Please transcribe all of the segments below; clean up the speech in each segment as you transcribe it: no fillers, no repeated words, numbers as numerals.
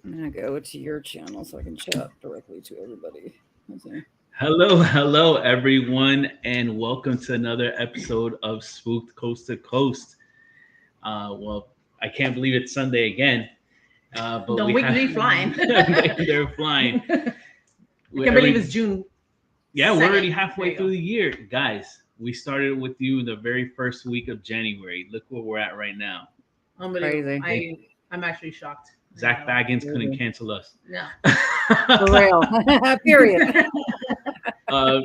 I'm gonna go to your channel so I can chat directly to everybody. Okay. Hello, everyone, and welcome to another episode of Spooked Coast to Coast. Well, I can't believe it's Sunday again, but the week be flying. they're flying. I can't believe it's June. Yeah, we're already 2nd. halfway through the year, guys. We started with you the very first week of January. Look where we're at right now. Unbelievable. Crazy. I'm actually shocked. Zach Baggins couldn't cancel us. No. For real. Period.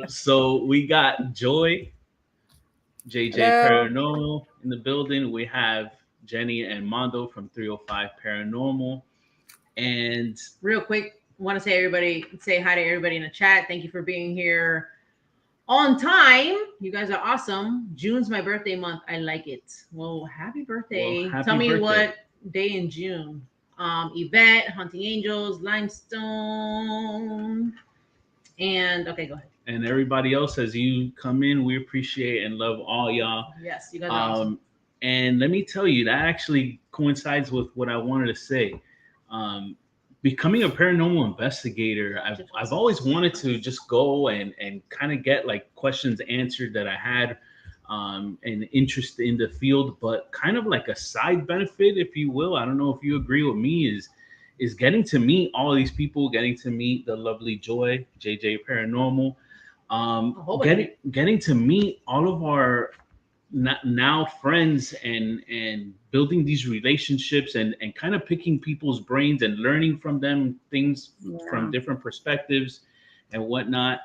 So we got Joy, JJ.Paranormal in the building. We have Jenny and Mondo from 305 Paranormal. And real quick, want to say hi to everybody in the chat. Thank you for being here on time. You guys are awesome. June's my birthday month. I like it. Well, happy birthday. Tell me what day in June. Yvette, Hunting Angels, Limestone, and okay, go ahead. And everybody else, as you come in, we appreciate and love all y'all. Yes, you guys are awesome. And let me tell you, that actually coincides with what I wanted to say. Becoming a paranormal investigator, I've always wanted to just go and kind of get like questions answered that I had, and interest in the field, but kind of like a side benefit, if you will. I don't know if you agree with me, is getting to meet all of these people, getting to meet the lovely Joy, JJ.Paranormal, getting to meet all of our now friends and building these relationships and kind of picking people's brains and learning from them things from different perspectives and whatnot.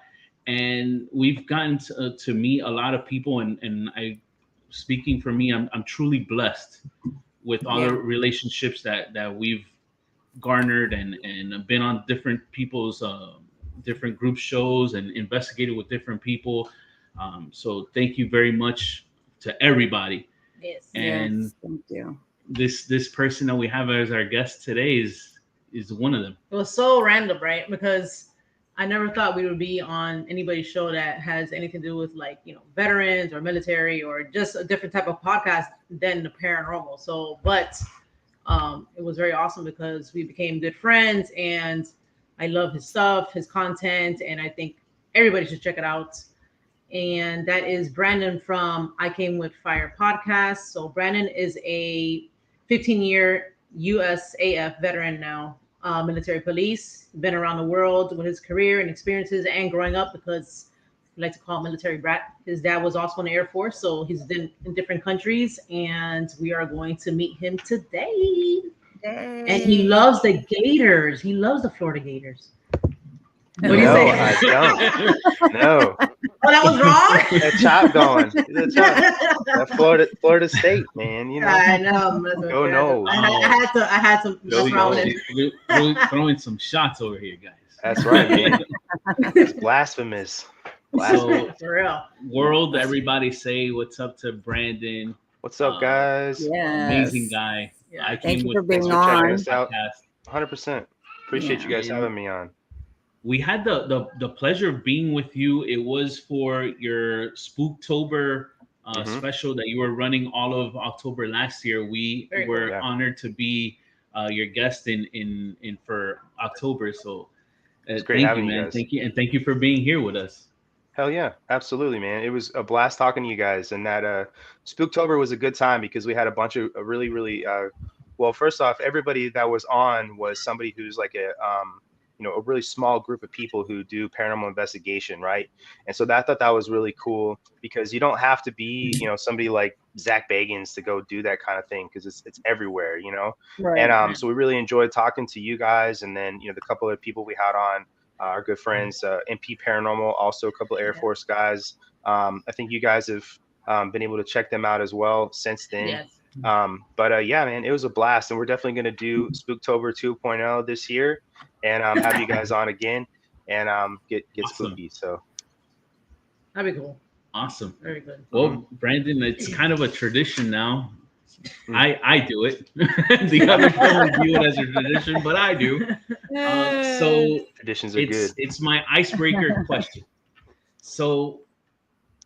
And we've gotten to meet a lot of people, and I, speaking for me, I'm truly blessed with all the relationships that we've garnered and been on different people's different group shows and investigated with different people. So thank you very much to everybody. Yes. And thank you. This person that we have as our guest today is one of them. It was so random, right? Because I never thought we would be on anybody's show that has anything to do with, like, veterans or military or just a different type of podcast than the paranormal. So, but it was very awesome because we became good friends, and I love his stuff, his content, and I think everybody should check it out. And that is Brandon from I Came With Fire podcast. So Brandon is a 15-year USAF veteran now. Military police, been around the world with his career and experiences and growing up, because we like to call him military brat. His dad was also in the Air Force, so he's been in different countries, and we are going to meet him today. Yay. And he loves the Gators. He loves the Florida Gators. What do you say? I don't. No. Oh, that was wrong? That chop going. That Florida State, man. I know. Oh, no. I had to mess around with it. We're throwing some shots over here, guys. That's right, man. It's blasphemous. So, for real. World, everybody say what's up to Brandon. What's up, guys? Yes. Amazing guy. Yeah. I Thank came you with for being Thanks for checking on. us out. 100%. Appreciate you guys having me on. We had the pleasure of being with you. It was for your Spooktober special that you were running all of October last year. We were honored to be your guest in for October. So it's great having you, man. You guys. Thank you, and thank you for being here with us. Hell yeah, absolutely, man. It was a blast talking to you guys, and that Spooktober was a good time because we had a bunch of really well, first off, everybody that was on was somebody who's like a really small group of people who do paranormal investigation, right? And so I thought that was really cool because you don't have to be, somebody like Zach Baggins to go do that kind of thing, because it's everywhere, Right. And so we really enjoyed talking to you guys, and then the couple of people we had on, our good friends, MP Paranormal, also a couple of Air Force guys. I think you guys have been able to check them out as well since then. Yes. But yeah, man, it was a blast, and we're definitely going to do Spooktober 2.0 this year, and have you guys on again and get awesome. Spooky. So that'd be cool. Awesome. Very good. Well, Brandon, it's kind of a tradition now. I do it. The other people do it as a tradition, but I do. So traditions are good. It's my icebreaker question. So,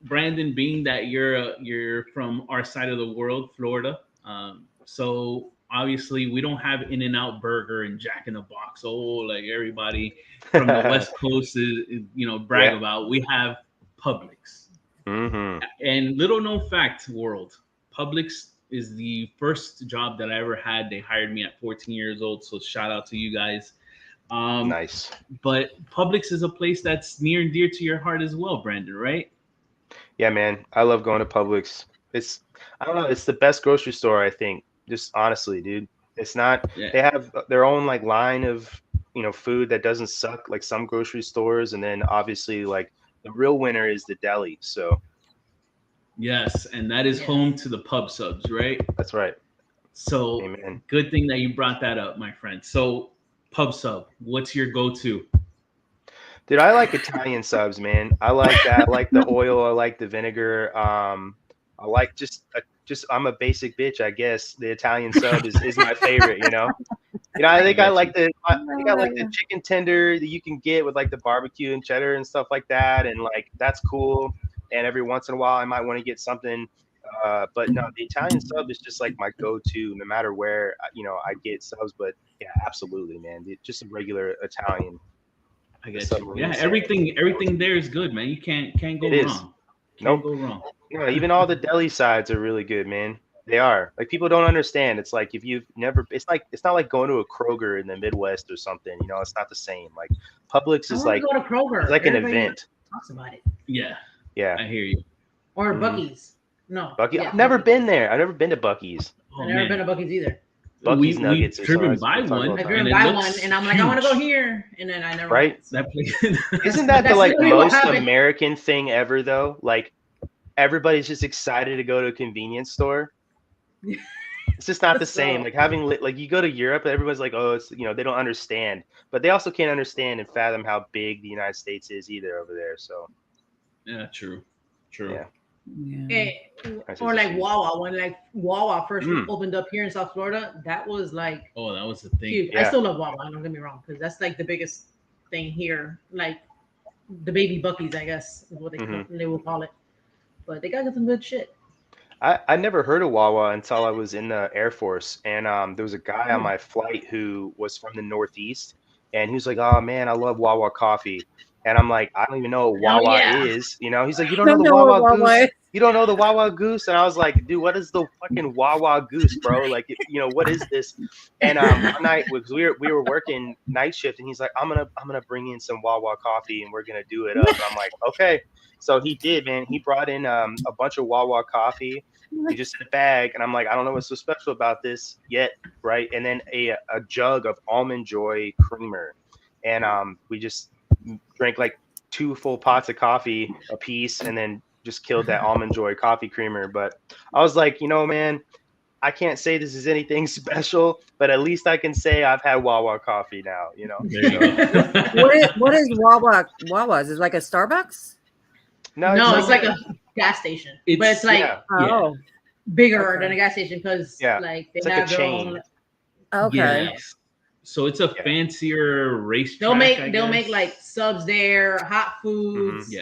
Brandon, being that you're from our side of the world, Florida, so obviously we don't have In-N-Out Burger and Jack in the Box. Oh, like everybody from the West Coast is, brag about. We have Publix. Mm-hmm. And little known fact, world, Publix is the first job that I ever had. They hired me at 14 years old. So shout out to you guys. Nice. But Publix is a place that's near and dear to your heart as well, Brandon, right? Yeah, man. I love going to Publix. I don't know. It's the best grocery store, I think. Just honestly, dude. It's not. Yeah. They have their own like line of food that doesn't suck like some grocery stores, and then obviously like the real winner is the deli. So. Yes, and that is home to the pub subs, right? That's right. So Amen. Good thing that you brought that up, my friend. So pub sub, what's your go-to? Dude, I like Italian subs, man. I like that. I like the oil. I like the vinegar. I like just I'm a basic bitch, I guess. The Italian sub is my favorite. I think I like the chicken tender that you can get with like the barbecue and cheddar and stuff like that, and like that's cool. And every once in a while, I might want to get something. But no, the Italian sub is just like my go-to, no matter where I get subs. But yeah, absolutely, man. Just a regular Italian. I guess. Yeah, everything there is good, man. You can't go wrong. Can't go wrong. Yeah, even all the deli sides are really good, man. They are. Like people don't understand. It's like if you've never, it's not like going to a Kroger in the Midwest or something. It's not the same. Like Publix is like go to Kroger. It's like Everybody an event. Talks about it. Yeah. Yeah. I hear you. Or Buc-ee's. No. Buc-ee's. I've never been there. I've never been to Buc-ee's. I've never been to Buc-ee's either. Buc-ee's Nuggets. We've driven by one. I've driven by one, and I'm like, I want to go here, and then I never. Right. That place. Isn't that the like most American thing ever though? Like everybody's just excited to go to a convenience store. It's just not the same. Like having like you go to Europe, everybody's like, oh, it's they don't understand, but they also can't understand and fathom how big the United States is either over there. So. Yeah. True. Yeah. Hey, or like Wawa, when like Wawa first opened up here in South Florida, that was like that was the thing. Huge. Yeah. I still love Wawa, don't get me wrong, because that's like the biggest thing here, like the baby Buc-ee's, I guess is what they will call it. But they got some good shit. I never heard of Wawa until I was in the Air Force, and there was a guy on my flight who was from the Northeast, and he was like, "Oh man, I love Wawa coffee." And I'm like, I don't even know what Wawa is. He's like, you don't know the Wawa Goose? You don't know the Wawa Goose? And I was like, dude, what is the fucking Wawa Goose, bro? Like, what is this? And one night, because we were working night shift, and he's like, I'm gonna bring in some Wawa coffee, and we're gonna do it up. And I'm like, okay. So he did, man. He brought in a bunch of Wawa coffee. He just in a bag, and I'm like, I don't know what's so special about this yet, right? And then a jug of Almond Joy creamer, and we just drank like 2 full pots of coffee a piece, and then just killed that Almond Joy coffee creamer. But I was like, man, I can't say this is anything special, but at least I can say I've had Wawa coffee now. There you go. What is Wawa? Wawa's is it like a Starbucks? No, it's like a gas station, but it's like bigger than a gas station because like they have their own. Okay. Yes. So it's a fancier racetrack. They'll make like subs there, hot foods,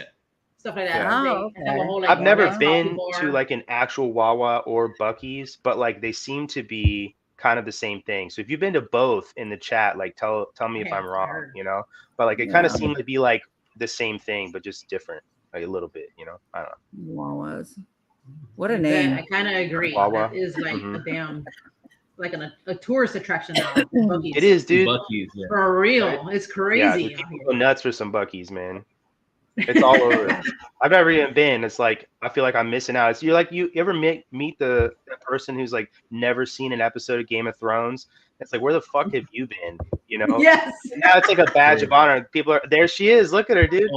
stuff like that. Yeah. I've never been to like an actual Wawa or Buc-ee's, but like they seem to be kind of the same thing. So if you've been to both in the chat, like tell me if I'm wrong, But like it kind of seemed to be like the same thing, but just different, like a little bit, I don't know. Wawa's. What a name. I kind of agree. Wawa. That is like a damn. Like a tourist attraction now. It is, dude. Buc-ee's, for real. It's crazy. Yeah, people go nuts for some Buc-ee's, man. It's all over. I've never even been. It's like I feel like I'm missing out. You're like you ever meet that person who's like never seen an episode of Game of Thrones? It's like, where the fuck have you been? Yes. And now it's like a badge of honor. People are there. She is. Look at her, dude.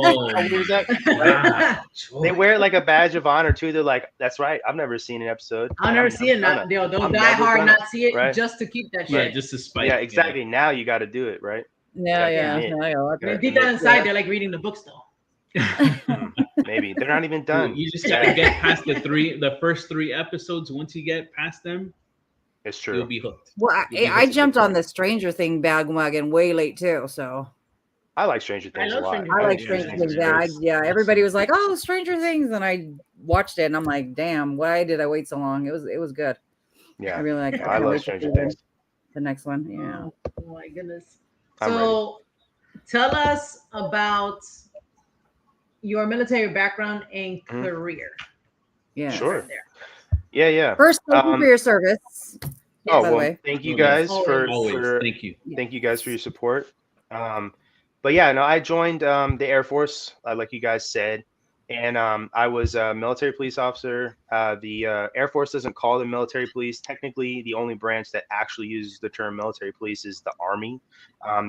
They wear it like a badge of honor too. They're like, that's right. I've never seen an episode. I'll never see it. They'll die hard not see it just to keep that shit. Yeah, just to spite. Yeah, exactly. Now you got to do it, right? Yeah. Deep down inside, they're like reading the book still. Maybe they're not even done. You just gotta get past the first 3 episodes. Once you get past them, it's true. You'll be hooked. Well, I jumped on the Stranger Thing bandwagon way late too, so. I like Stranger Things a lot. I like Stranger Things. Yeah, everybody was like, "Oh, Stranger Things," and I watched it, and I'm like, "Damn, why did I wait so long?" It was good. Yeah, I really like it. I love Stranger Things. The next one. Yeah. Oh my goodness. I'm So tell us about your military background and Mhm. career. Yeah. Sure. Right there. Yeah. First, thank you for your service. Oh, by the well, way. thank you Always. guys for Always. Thank you. thank you guys for your support. But yeah, no, I joined the Air Force, like you guys said, and I was a military police officer. The Air Force doesn't call them military police. Technically, the only branch that actually uses the term military police is the Army.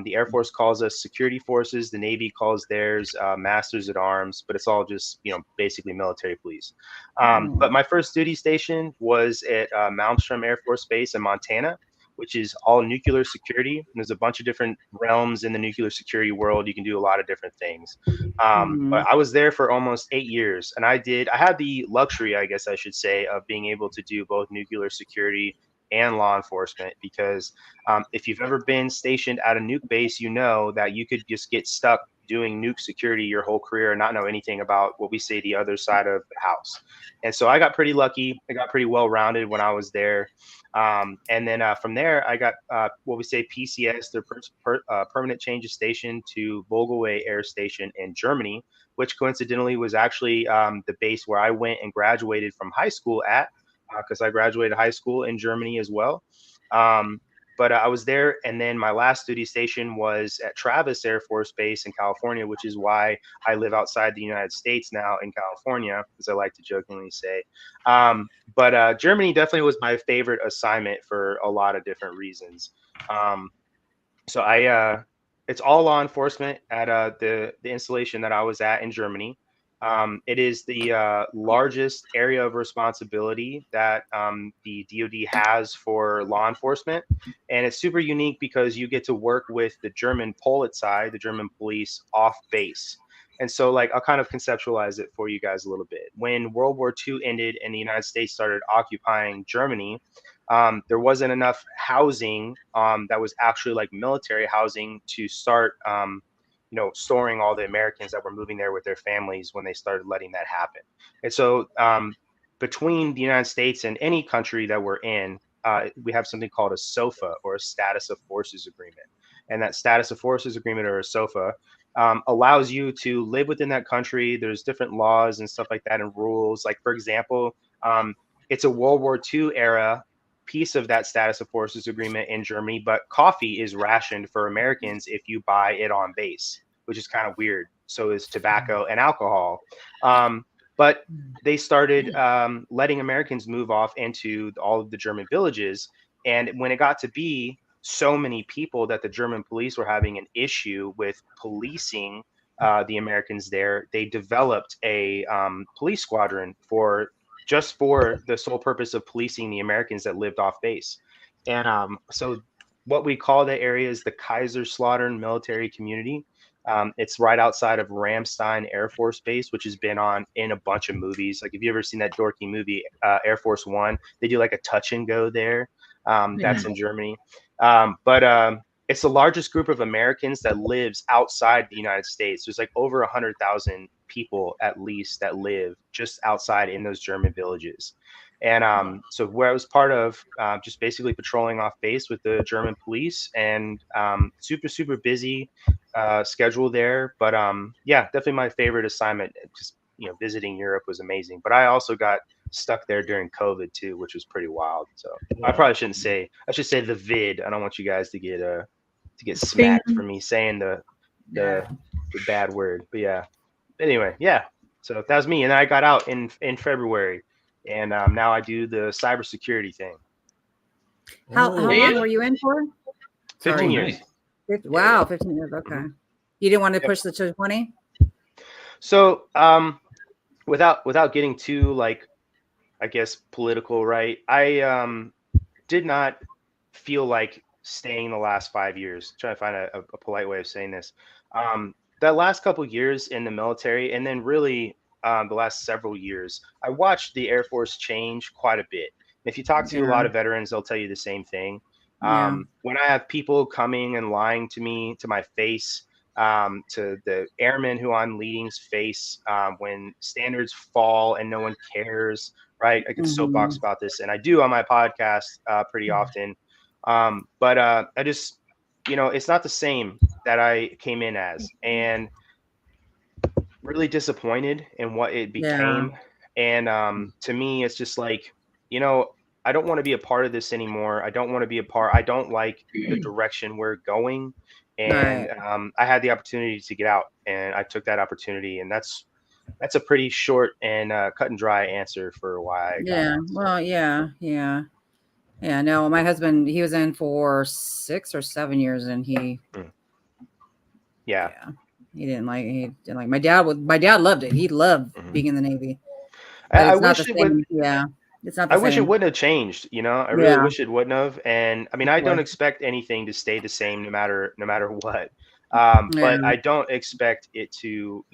The Air Force calls us security forces. The Navy calls theirs masters at arms, but it's all just, basically military police. But my first duty station was at Malmstrom Air Force Base in Montana, which is all nuclear security. And there's a bunch of different realms in the nuclear security world. You can do a lot of different things. But I was there for almost 8 years, and I had the luxury, I guess I should say, of being able to do both nuclear security and law enforcement, because if you've ever been stationed at a nuke base, you know that you could just get stuck doing nuke security your whole career and not know anything about what we say the other side of the house. And so I got pretty lucky. I got pretty well rounded when I was there. And then from there, I got what we say PCS, their permanent change of station, to 𝗏𝗏𝗧 Air Station in Germany, which coincidentally was actually the base where I went and graduated from high school at, because I graduated high school in Germany as well. But I was there, and then my last duty station was at Travis Air Force Base in California, which is why I live outside the United States now in California, as I like to jokingly say. But Germany definitely was my favorite assignment for a lot of different reasons. So it's all law enforcement at the installation that I was at in Germany. It is the largest area of responsibility that the DoD has for law enforcement, and it's super unique because you get to work with the German Polizei, the German police, off base. And so, like, I'll kind of conceptualize it for you guys a little bit. When World War II ended and the United States started occupying Germany, there wasn't enough housing that was actually like military housing to start storing all the Americans that were moving there with their families when they started letting that happen. And so between the United States and any country that we're in, we have something called a SOFA, or a Status of Forces Agreement. And that Status of Forces Agreement, or a SOFA, allows you to live within that country. There's different laws and stuff like that, and rules. Like, for example, it's a World War II era piece of that Status of Forces Agreement in Germany, but coffee is rationed for Americans if you buy it on base, which is kind of weird. So is tobacco and alcohol. But they started letting Americans move off into all of the German villages. And when it got to be so many people that the German police were having an issue with policing the Americans there, they developed a police squadron for the sole purpose of policing the Americans that lived off base. And so what we call that area is the 𝐒𝐲𝐨𝐵𝘀 military community. It's right outside of Ramstein Air Force Base, which has been in a bunch of movies. Like, if you ever seen that dorky movie, Air Force One, they do like a touch and go there. That's in Germany. But it's the largest group of Americans that lives outside the United States. There's like over 100,000 people at least that live just outside in those German villages. And so where I was part of just basically patrolling off base with the German police, and super busy schedule there. But yeah, definitely my favorite assignment. Just visiting Europe was amazing. But I also got stuck there during COVID too, which was pretty wild. So I probably shouldn't say. I should say the vid. I don't want you guys to get smacked for me saying the bad word. But yeah. Anyway, yeah. So that was me, and then I got out in February, and now I do the cybersecurity thing. How long were you in for? 15 years. Wow, 15 years. Okay. You didn't want to push the 20? So without getting too, like, I guess, political, right? I did not feel like staying the last 5 years. Trying to find a polite way of saying this. That last couple years in the military, and then really the last several years, I watched the Air Force change quite a bit. If you talk to a lot of veterans, they'll tell you the same thing. When I have people coming and lying to me, to my face, to the airmen who I'm leading's face, when standards fall and no one cares, right? I can soapbox about this, and I do on my podcast pretty often. But I just, it's not the same that I came in as, and really disappointed in what it became. And to me, it's just like, I don't want to be a part of this anymore. I don't want to be a part. I don't like the direction we're going. And I had the opportunity to get out, and I took that opportunity. And that's a pretty short and cut and dry answer for why I got out. Well, yeah. No, my husband, he was in for 6 or 7 years, and he didn't like my dad loved it. He loved being in the Navy. I it's not wish the it same. would. Yeah. It's not the I same. wish it wouldn't have changed. I really wish it wouldn't have. And I mean, I don't expect anything to stay the same no matter what. But I don't expect it to,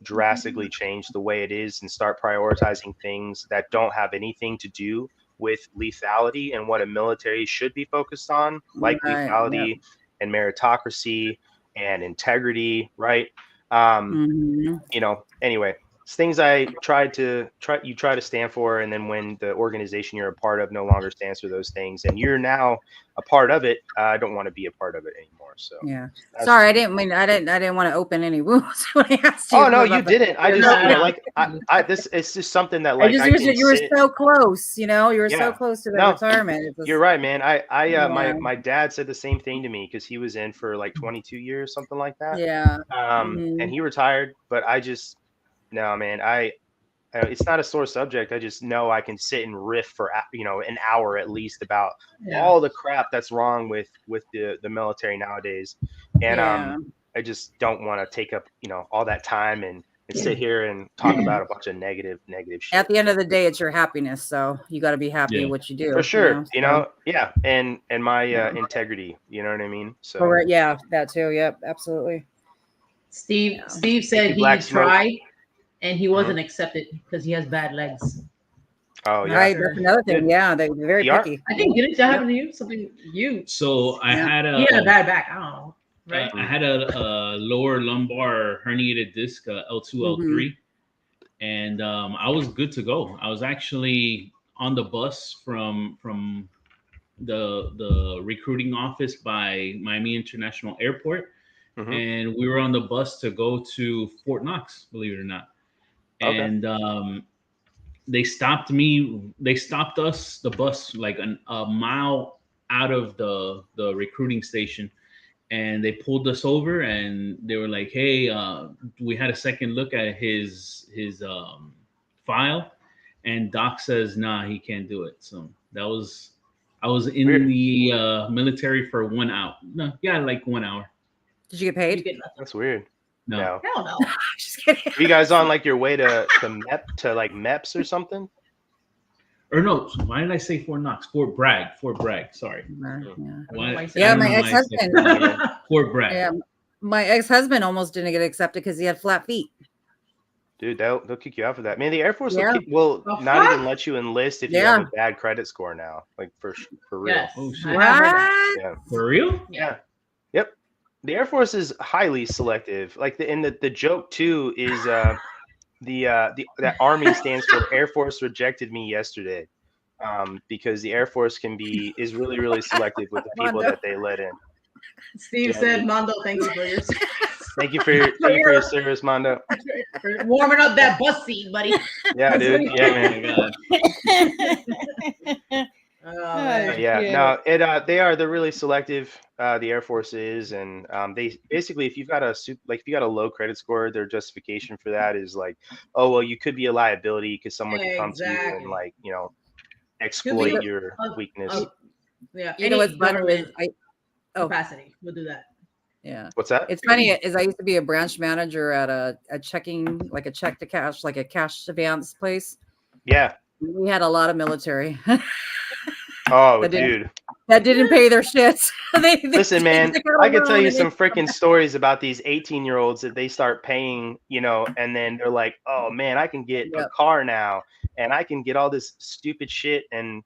drastically change the way it is and start prioritizing things that don't have anything to do with lethality and what a military should be focused on, like lethality and meritocracy and integrity, right? Anyway, it's things I try to stand for, and then when the organization you're a part of no longer stands for those things, and you're now a part of it, I don't want to be a part of it anymore. So sorry, I didn't want to open any wounds when I asked you. Oh no, you didn't. I just it's just something that like you were so close. You were so close to the retirement. You're right, man. My dad said the same thing to me because he was in for like 22 years, something like that. And he retired, but no, man, it's not a sore subject. I just know I can sit and riff for an hour at least about all the crap that's wrong with the military nowadays, and I just don't want to take up all that time and sit here and talk about a bunch of negative shit. At the end of the day, it's your happiness, so you got to be happy with what you do. For sure, and my integrity. You know what I mean? So that too. Yep, absolutely. Steve said he tried. And he wasn't accepted because he has bad legs. Oh yeah, right. That's another thing. Yeah, they're very picky. I think didn't that happen to you? Something you. So I had he had a bad back. I don't know. Right. I had a lower lumbar herniated disc, L2, L3, and I was good to go. I was actually on the bus from the recruiting office by Miami International Airport, and we were on the bus to go to Fort Knox. Believe it or not. And they stopped us, the bus, like a mile out of the recruiting station, and they pulled us over, and they were like, "Hey, we had a second look at his file, and Doc says, nah, he can't do it." So I was in the military for 1 hour. No, like 1 hour. Did you get paid? That's weird. No. Hell no. Just kidding. Are you guys on like your way to MEPS or something? Or no, why did I say Fort Knox? Fort Bragg. Sorry. Yeah, my ex-husband. Fort Bragg. Yeah, my ex-husband almost didn't get accepted because he had flat feet. Dude, they'll kick you out for that. Man, the Air Force will not even let you enlist if you have a bad credit score now. Like for real. Yes. Oh shit. Yeah. For real? Yeah. Yep. The Air Force is highly selective. Like the joke too is that Army stands for Air Force rejected me yesterday, because the Air Force is really, really selective with the people that they let in. Steve said, "Mondo, thank you for your service." Thank you for your service, Mondo. For warming up that bus seat, buddy. Yeah, dude. Yeah, man. They're really selective. The Air Force is, and they basically, if you've got a low credit score, their justification for that is like, oh well, you could be a liability because someone can come to you and exploit your weakness. You know what's better is capacity. We'll do that. Yeah. What's that? It's funny, is I used to be a branch manager at a checking, like a check to cash, like a cash advance place. Yeah. We had a lot of military. Oh, dude. That didn't pay their shits. Listen, man, I could tell you some freaking stories about these 18-year-olds that they start paying, and then they're like, oh man, I can get a car now and I can get all this stupid shit. And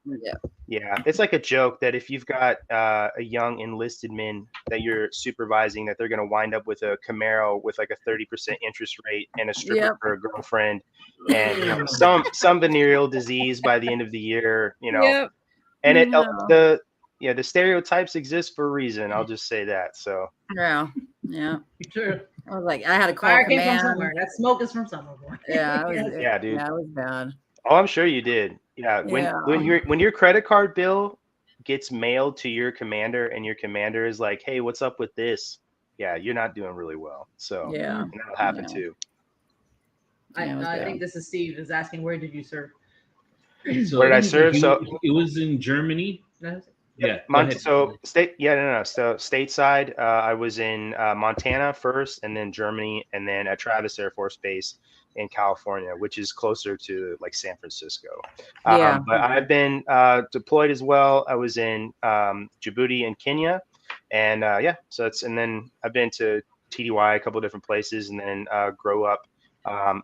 it's like a joke that if you've got a young enlisted man that you're supervising, that they're going to wind up with a Camaro with like a 30% interest rate and a stripper for a girlfriend and some venereal disease by the end of the year, And yeah, the stereotypes exist for a reason. I'll just say that. So Yeah. Yeah. True. I was like, I had to call Fire came from command. somewhere. That smoke is from somewhere. Boy. Yeah, I was, Yes. yeah, dude. yeah, it was bad. Oh, I'm sure you did. Yeah. Yeah. When your credit card bill gets mailed to your commander and your commander is like, hey, what's up with this? Yeah, you're not doing really well. So Yeah. and that'll happen Yeah. too. Yeah, it was I bad. think this is Steve is asking, where did you serve? So Where did I serve? it was in Germany. Yeah. Go ahead. So So stateside, I was in Montana first, and then Germany, and then at Travis Air Force Base in California, which is closer to like San Francisco. Yeah. But I've been deployed as well. I was in Djibouti and Kenya, and and then I've been to TDY a couple of different places, and then grow up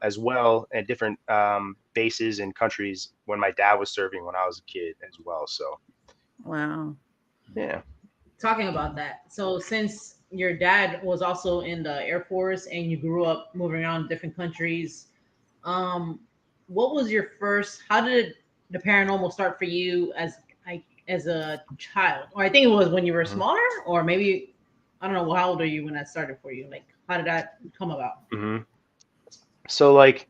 as well at different bases and countries when my dad was serving when I was a kid as well. So. Wow. Yeah. Talking about that. So since your dad was also in the Air Force and you grew up moving around different countries, what was your first? How did the paranormal start for you as a child? Or I think it was when you were smaller, or maybe I don't know. How old are you when that started for you? Like, how did that come about? Mm-hmm. So like,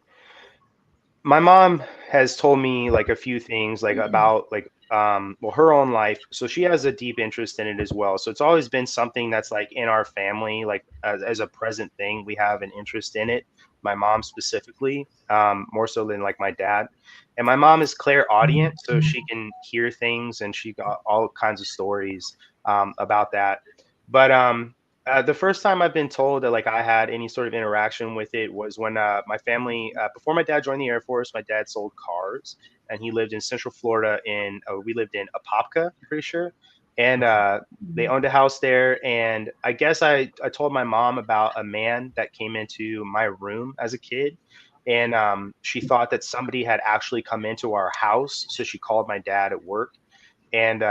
my mom has told me like a few things like about like her own life. So she has a deep interest in it as well. So it's always been something that's like in our family, like as a present thing, we have an interest in it. My mom specifically, more so than like my dad. And my mom is clairaudient, so she can hear things, and she got all kinds of stories about that. But the first time I've been told that like I had any sort of interaction with it was when my family, before my dad joined the Air Force, my dad sold cars, and he lived in Central Florida. We lived in 𝗵𝗶𝘀, I'm pretty sure, and they owned a house there. And I guess I told my mom about a man that came into my room as a kid, and she thought that somebody had actually come into our house, so she called my dad at work. And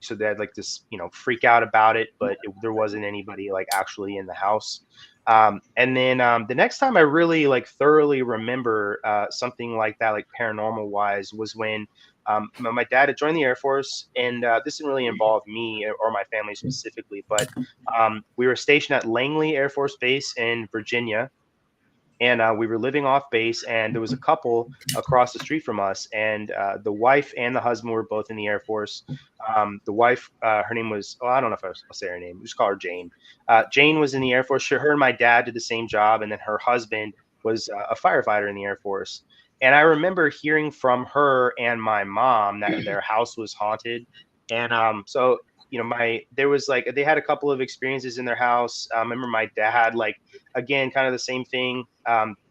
so they had like this, freak out about it, but there wasn't anybody like actually in the house. And then the next time I really like thoroughly remember something like that, like paranormal wise, was when my dad had joined the Air Force, and this didn't really involve me or my family specifically, but we were stationed at Langley Air Force Base in Virginia. And we were living off base, and there was a couple across the street from us, and the wife and the husband were both in the Air Force. The wife, her name was, I don't know if I'll say her name. We just call her Jane. Jane was in the Air Force. Her and my dad did the same job, and then her husband was a firefighter in the Air Force. And I remember hearing from her and my mom that their house was haunted. And so there was like, they had a couple of experiences in their house. I remember my dad, like, again, kind of the same thing.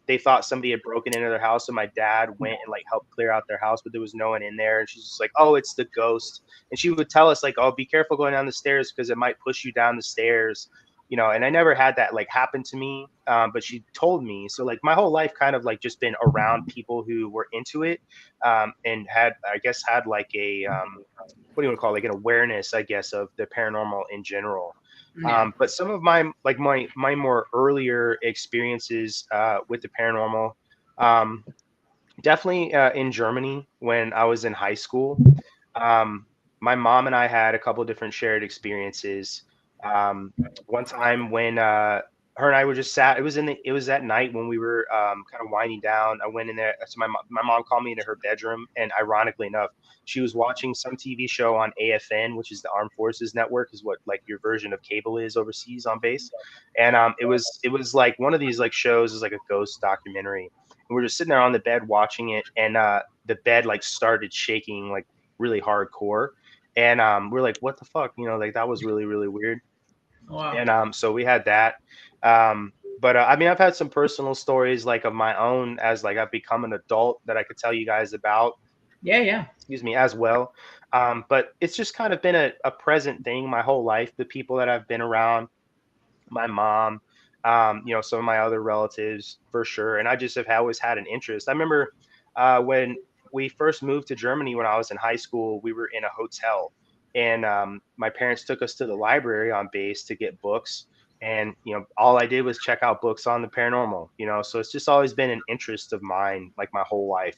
They thought somebody had broken into their house, so my dad went and like helped clear out their house, but there was no one in there. And she's just like, oh, it's the ghost. And she would tell us like, oh, be careful going down the stairs because it might push you down the stairs. And I never had that like happen to me, but she told me. So like my whole life kind of like just been around people who were into it, and had like a what do you want to call it? Like an awareness, I guess, of the paranormal in general. But some of my more earlier experiences with the paranormal, definitely in Germany when I was in high school. My mom and I had a couple different shared experiences. One time when her and I were just sat, it was at night when we were kind of winding down. I went in there. So my mom called me into her bedroom, and ironically enough, she was watching some TV show on AFN, which is the Armed Forces Network, is what like your version of cable is overseas on base. And it was like one of these like shows is like a ghost documentary. And we're just sitting there on the bed watching it, and the bed like started shaking like really hardcore. And we're like, what the fuck? Like that was really, really weird. Wow. And so we had that. But I mean, I've had some personal stories like of my own as like I've become an adult that I could tell you guys about. Yeah. Excuse me, as well. But it's just kind of been a present thing my whole life. The people that I've been around, my mom, some of my other relatives for sure. And I just have always had an interest. I remember when we first moved to Germany when I was in high school, we were in a hotel, and my parents took us to the library on base to get books. And, all I did was check out books on the paranormal, so it's just always been an interest of mine, like my whole life.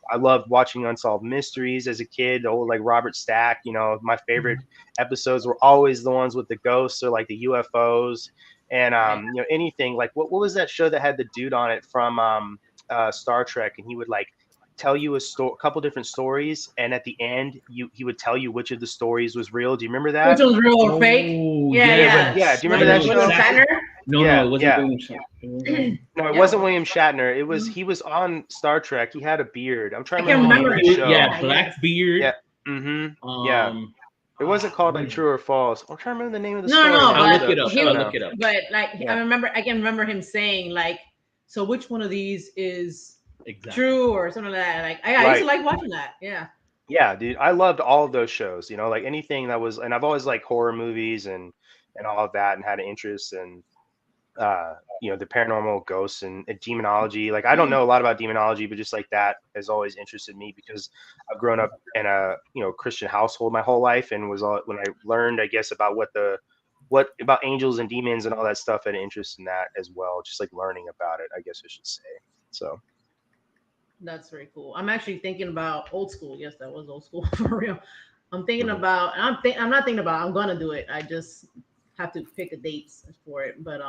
I loved watching Unsolved Mysteries as a kid, like Robert Stack. My favorite episodes were always the ones with the ghosts or like the UFOs. And, anything like, what was that show that had the dude on it from Star Trek? And he would like tell you a couple different stories. And at the end, he would tell you which of the stories was real. Do you remember that? Which one's real or fake? Oh, Yeah. Yeah. Do you remember that show? Shatner? No, Yeah, it wasn't yeah. William Shatner. No, it wasn't William Shatner. It was he was on Star Trek. He had a beard. I'm trying to I can't remember the name of the show. Yeah, Blackbeard. Yeah. Yeah. It wasn't called like True or False. I'm trying to remember the name of the No, story. no, I'll but look it up. he I'll was- look it up. But like Yeah. I can remember him saying like, so which one of these is Exactly. true or something like that. Like I Right. used to like watching that. Yeah. Yeah, dude, I loved all of those shows. Like anything that was, and I've always liked horror movies and all of that, and had an interest in the paranormal, ghosts, and demonology. Like I don't know a lot about demonology, but just like that has always interested me because I've grown up in a Christian household my whole life, and when I learned, I guess, about what about angels and demons and all that stuff, I had an interest in that as well. Just like learning about it, I guess I should say. So That's very cool. I'm actually thinking about old school. Yes, that was old school for real. I'm thinking Mhm. about, and I'm not thinking about, I'm gonna do it. I just have to pick a date for it. But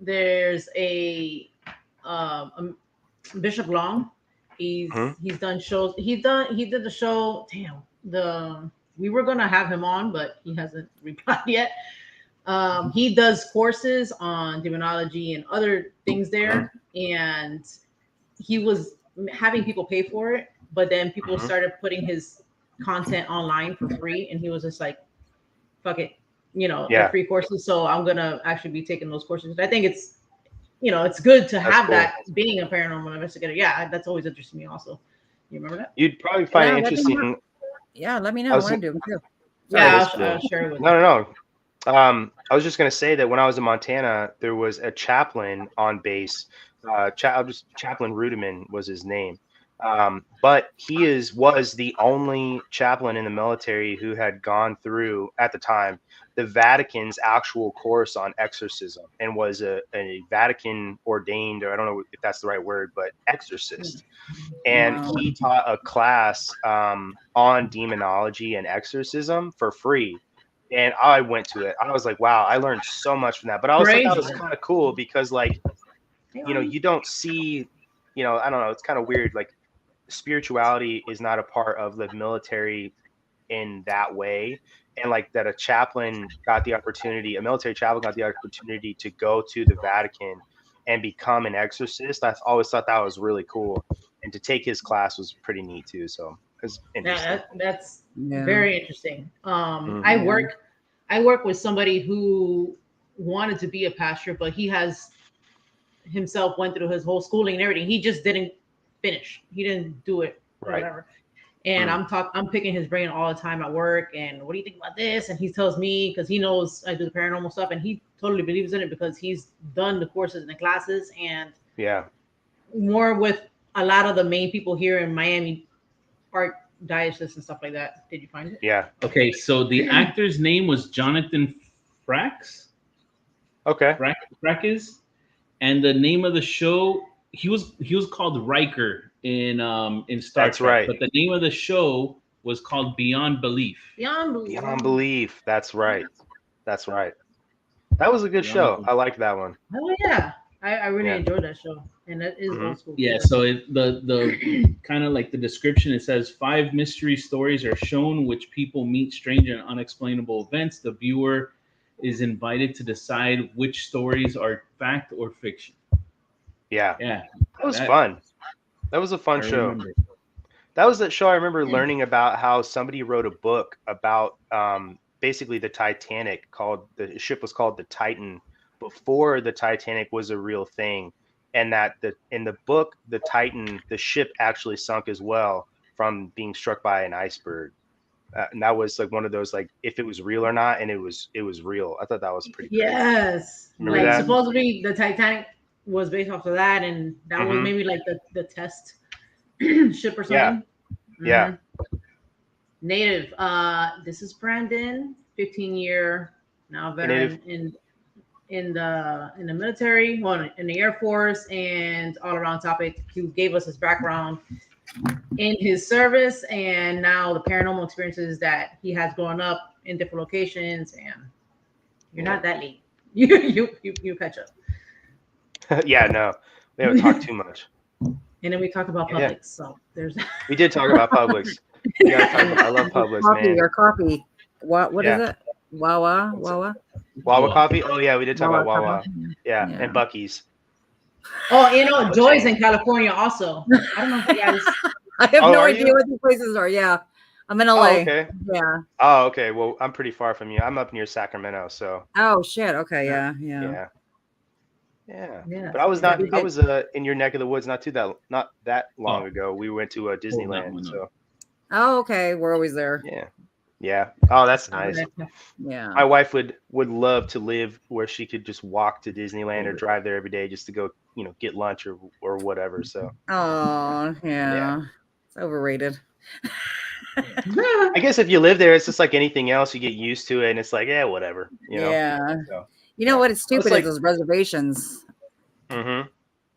there's a Bishop Long. He's done shows. He did the show. Damn, we were gonna have him on, but he hasn't replied yet. He does courses on demonology and other things there, and he was having people pay for it, but then people started putting his content online for free, and he was just like, fuck it, they're free courses, so I'm gonna actually be taking those courses. I think it's it's good to have cool. that, being a paranormal investigator. Yeah, that's always interested me also. You remember that? you'd probably find it let me interesting. know. Yeah, let me know. I I was- want to do it too. Yeah, Sorry, I'll share it with you. No. I was just gonna say that when I was in Montana, there was a chaplain on base. Chaplain Rudiman was his name, but he was the only chaplain in the military who had gone through at the time the Vatican's actual course on exorcism, and was a Vatican ordained, or I don't know if that's the right word, but exorcist. And Wow. he taught a class on demonology and exorcism for free. And I went to it. I was like, wow, I learned so much from that. But I also thought it was Crazy. kind of cool because, like, you don't see, I don't know, it's kind of weird. Like, spirituality is not a part of the military in that way. And like that a military chaplain got the opportunity to go to the Vatican and become an exorcist. I always thought that was really cool. And to take his class was pretty neat too. So it's interesting. Yeah, that's Yeah. very interesting. I work with somebody who wanted to be a pastor, but he has himself went through his whole schooling and everything. He just didn't finish. He didn't do it or Right. whatever. And I'm picking his brain all the time at work. And what do you think about this? And he tells me, because he knows I do the paranormal stuff, and he totally believes in it because he's done the courses and the classes, and Yeah. more with a lot of the main people here in Miami, archdiocese and stuff like that. Did you find it? Yeah. Okay, so the actor's name was Jonathan Frakes. Okay. Frakes, and the name of the show, he was called Riker in Star That's Trek, right. but the name of the show was called Beyond Belief. Beyond Belief. That's right. That's right. That was a good show. I liked that one. Oh yeah, I really Yeah. enjoyed that show, and that is old school. Yeah, so the kind of like the description, it says 5 mystery stories are shown which people meet strange and unexplainable events. The viewer is invited to decide which stories are fact or fiction. Yeah. Yeah, That was fun. That was a fun I show. remember. That was that show I remember learning about how somebody wrote a book about basically the Titanic. The ship was called the Titan before the Titanic was a real thing, and that in the book the Titan, the ship, actually sunk as well from being struck by an iceberg. And that was like one of those, like, if it was real or not, and it was real. I thought that was pretty crazy. Yes, Remember like that? supposedly the Titanic was based off of that, and that was maybe like the test ship or something. Yeah. Native. This is Brandon, 15-year now a And if veteran in the military, well, in the Air Force, and all around topic. He gave us his background in his service, and now the paranormal experiences that he has growing up in different locations. And you're not that late. You catch up. yeah, no, we haven't talked too much. And then we talk about Yeah. Publix. So there's We did talk about Publix. We gotta talk about, I love Publix, Coffee man. or coffee. What is Yeah. it? Wawa? Wawa coffee. Oh yeah, we did talk about Wawa Wawa. coffee. Yeah, Yeah. and Bucky's. oh, Joy's in California also. I don't know if you guys. I have Oh, no are idea you? what these places are. Yeah. I'm in LA. Oh, okay. Yeah. Oh, okay. Well, I'm pretty far from you. I'm up near Sacramento, so Oh shit. Okay. Yeah. Yeah. Yeah. But I was Yeah, we in your neck of the woods not that long Oh. ago. We went to Disneyland. one So Oh, okay. We're always there. yeah. Oh, that's nice. Yeah. My wife would love to live where she could just walk to Disneyland or drive there every day just to go, get lunch or whatever. So Oh, yeah. It's overrated. I guess if you live there, it's just like anything else. You get used to it, and it's like, yeah, whatever. Yeah. So, You know what? It's stupid like- is those reservations. mm-hmm. You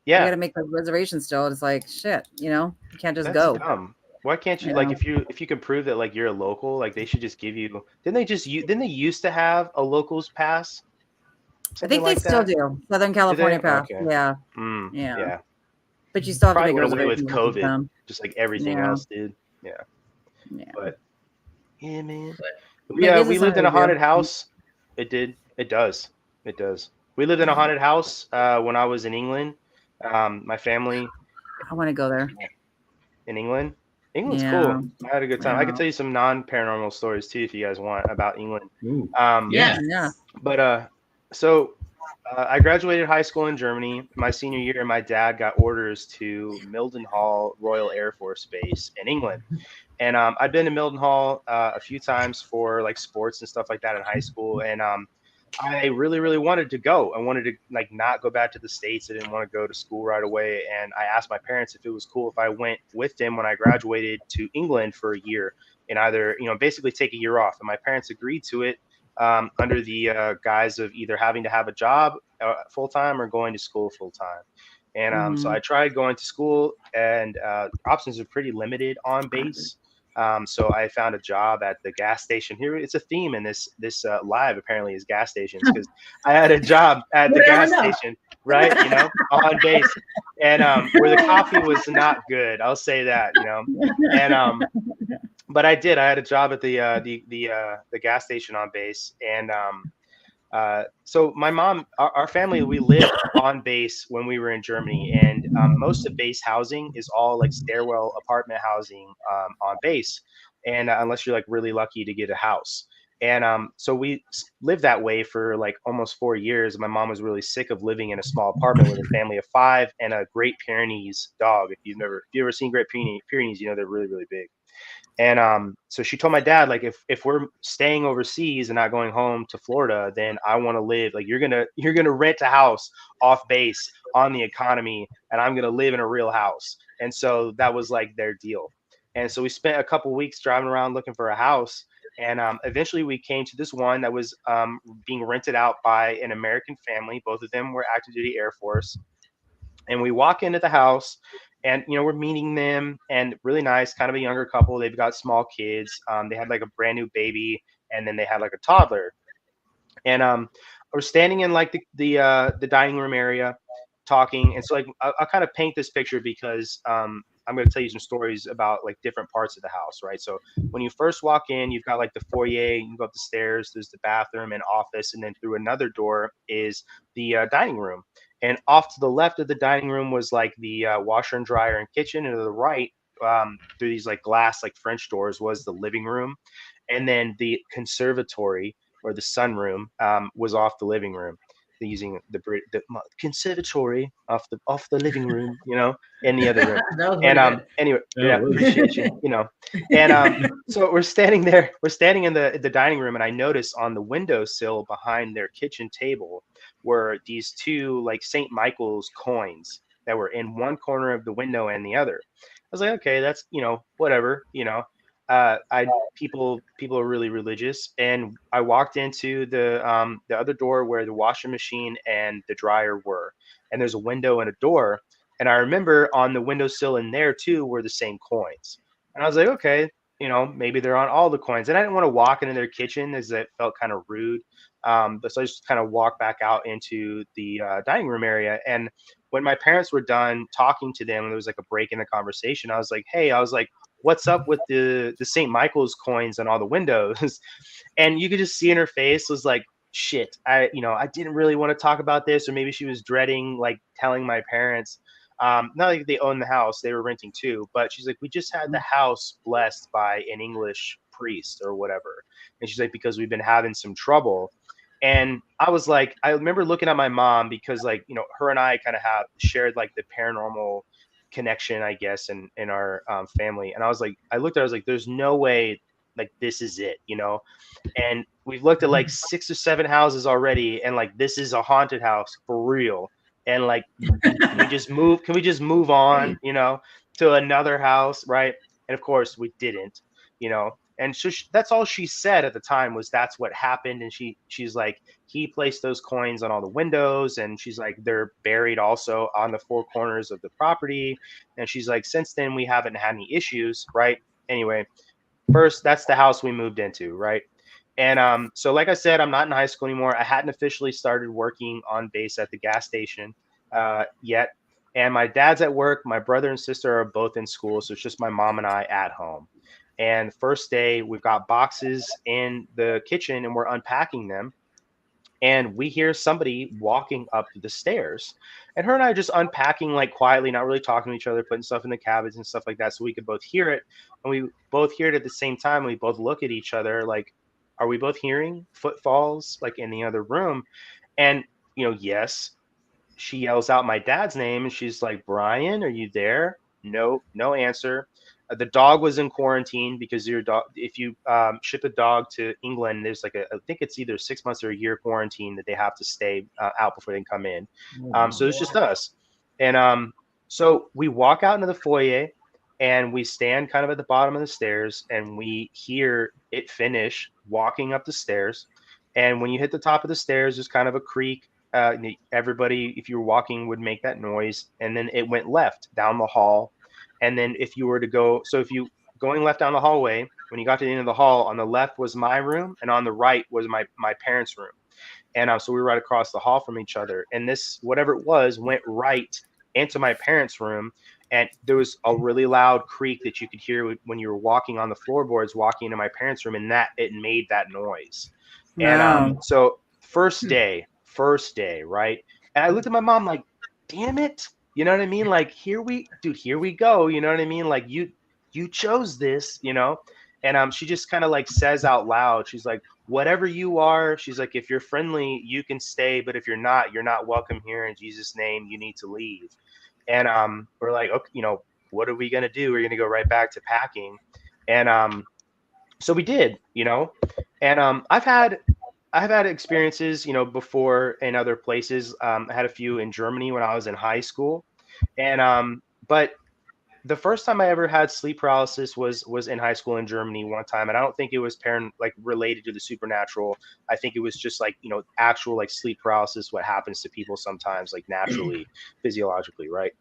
Yeah. got to make those reservations still. It's like shit. You can't just That's go. dumb. Why can't you Yeah. like if you can prove that like you're a local, like they should just give you? Didn't they used to have a locals pass? I Something think they like still that? do. Southern California they? Pass. Okay. Yeah. Yeah. Yeah. But you still have Probably to make went away with reservations. COVID, just like everything Yeah. else did. Yeah. Yeah. But yeah, man. But Yeah, this we is lived in how a we do. haunted house. It did. It does. It does. We lived in a haunted house when I was in England. My family I want to go there. in England. England's Yeah. cool. I had a good time. I Yeah. can tell you some non-paranormal stories too if you guys want about England. Ooh. Yeah. Yeah. But so I graduated high school in Germany. My senior year, my dad got orders to Mildenhall Royal Air Force Base in England. And I'd been to Mildenhall a few times for like sports and stuff like that in high school. And I really, really wanted to go. I wanted to like not go back to the States. I didn't want to go to school right away. And I asked my parents if it was cool if I went with them when I graduated to England for a year and either, basically take a year off. And my parents agreed to it under the guise of either having to have a job full time or going to school full time. And so I tried going to school, and options are pretty limited on base. So I found a job at the gas station. Here, it's a theme in this live apparently is gas stations, because I had a job at the gas station, right? On base, and where the coffee was not good. I'll say that, and but I did. I had a job at the gas station on base, and so my mom, our family, we lived on base when we were in Germany, and most of base housing is all like stairwell apartment housing on base, and unless you're like really lucky to get a house. And so we lived that way for like almost 4 years. My mom was really sick of living in a small apartment with a family of 5 and a Great Pyrenees dog. If you've ever seen Great Pyrenees, they're really, really big. And so she told my dad, like, if we're staying overseas and not going home to Florida, then I want to live like you're gonna rent a house off base on the economy, and I'm gonna live in a real house. And so that was like their deal. And so we spent a couple weeks driving around looking for a house, and eventually we came to this one that was being rented out by an American family. Both of them were active duty Air Force. And we walk into the house, and we're meeting them, and really nice, kind of a younger couple. They've got small kids. They had like a brand new baby, and then they had like a toddler. And we're standing in like the dining room area talking. And so like I'll kind of paint this picture because I'm going to tell you some stories about like different parts of the house, right? So when you first walk in, you've got like the foyer, you go up the stairs, there's the bathroom and office, and then through another door is the dining room. And off to the left of the dining room was like the washer and dryer and kitchen, and to the right, through these like glass like French doors, was the living room, and then the conservatory or the sunroom was off the living room. They're using the conservatory off the living room, in the other room. That was really And good. anyway, Yeah, yeah, really. appreciate you, And so we're standing there, in the dining room, and I notice on the windowsill behind their kitchen table were these 2 like St. Michael's coins that were in one corner of the window and the other. I was like, okay, that's whatever. I people are really religious, and I walked into the other door where the washing machine and the dryer were, and there's a window and a door, and I remember on the windowsill in there too were the same coins, and I was like, okay, maybe they're on all the coins, and I didn't want to walk into their kitchen as that felt kind of rude, but so I just kind of walked back out into the dining room area, and when my parents were done talking to them, and there was like a break in the conversation, I was like, hey, I was like, what's up with the St. Michael's coins on all the windows? And you could just see in her face was like, shit, I didn't really want to talk about this, or maybe she was dreading like telling my parents. Not like they own the house, they were renting too, but she's like, we just had the house blessed by an English priest or whatever. And she's like, because we've been having some trouble. And I was like, I remember looking at my mom because like, her and I kind of have shared like the paranormal connection, I guess, in our family. And I was like, I looked at her, I was like, there's no way like this is it, and we've looked at like 6 or 7 houses already, and like this is a haunted house for real. And like, can we just move on, to another house, right? And of course we didn't, and so that's all she said at the time was that's what happened. And she's like, he placed those coins on all the windows, and she's like, they're buried also on the 4 corners of the property. And she's like, since then we haven't had any issues, right? Anyway, first, that's the house we moved into, right? And so like I said, I'm not in high school anymore. I hadn't officially started working on base at the gas station yet. And my dad's at work. My brother and sister are both in school, so it's just my mom and I at home. And first day, we've got boxes in the kitchen, and we're unpacking them. And we hear somebody walking up the stairs. And her and I are just unpacking like quietly, not really talking to each other, putting stuff in the cabinets and stuff like that, so we could both hear it. And we both hear it at the same time. We both look at each other like, are we both hearing footfalls like in the other room? And, yes, she yells out my dad's name, and she's like, Brian, are you there? No answer. The dog was in quarantine because your dog, if you ship a dog to England, there's like I think it's either 6 months or a year quarantine that they have to stay out before they can come in. So it's just us. And so we walk out into the foyer, and we stand kind of at the bottom of the stairs, and we hear it finish walking up the stairs. And when you hit the top of the stairs, there's kind of a creak. Everybody, if you were walking, would make that noise. And then it went left down the hall. And then if you were to go, so if you going left down the hallway, when you got to the end of the hall, on the left was my room, and on the right was my parents' room. And so we were right across the hall from each other. And this, whatever it was, went right into my parents' room. And there was a really loud creak that you could hear when you were walking on the floorboards, walking into my parents' room, and that it made that noise. Wow. And so first day, right? And I looked at my mom like, damn it. You know what I mean? Like, here we go. You know what I mean? Like, you chose this, And she just kind of like says out loud, she's like, whatever you are, she's like, if you're friendly, you can stay, but if you're not welcome here. In Jesus' name, you need to leave. And we're like, okay, what are we gonna do? We're gonna go right back to packing. And so we did, And I've had experiences, before in other places. I had a few in Germany when I was in high school, and but the first time I ever had sleep paralysis was in high school in Germany one time, and I don't think it was related to the supernatural. I think it was just like actual like sleep paralysis, what happens to people sometimes like naturally, physiologically, right?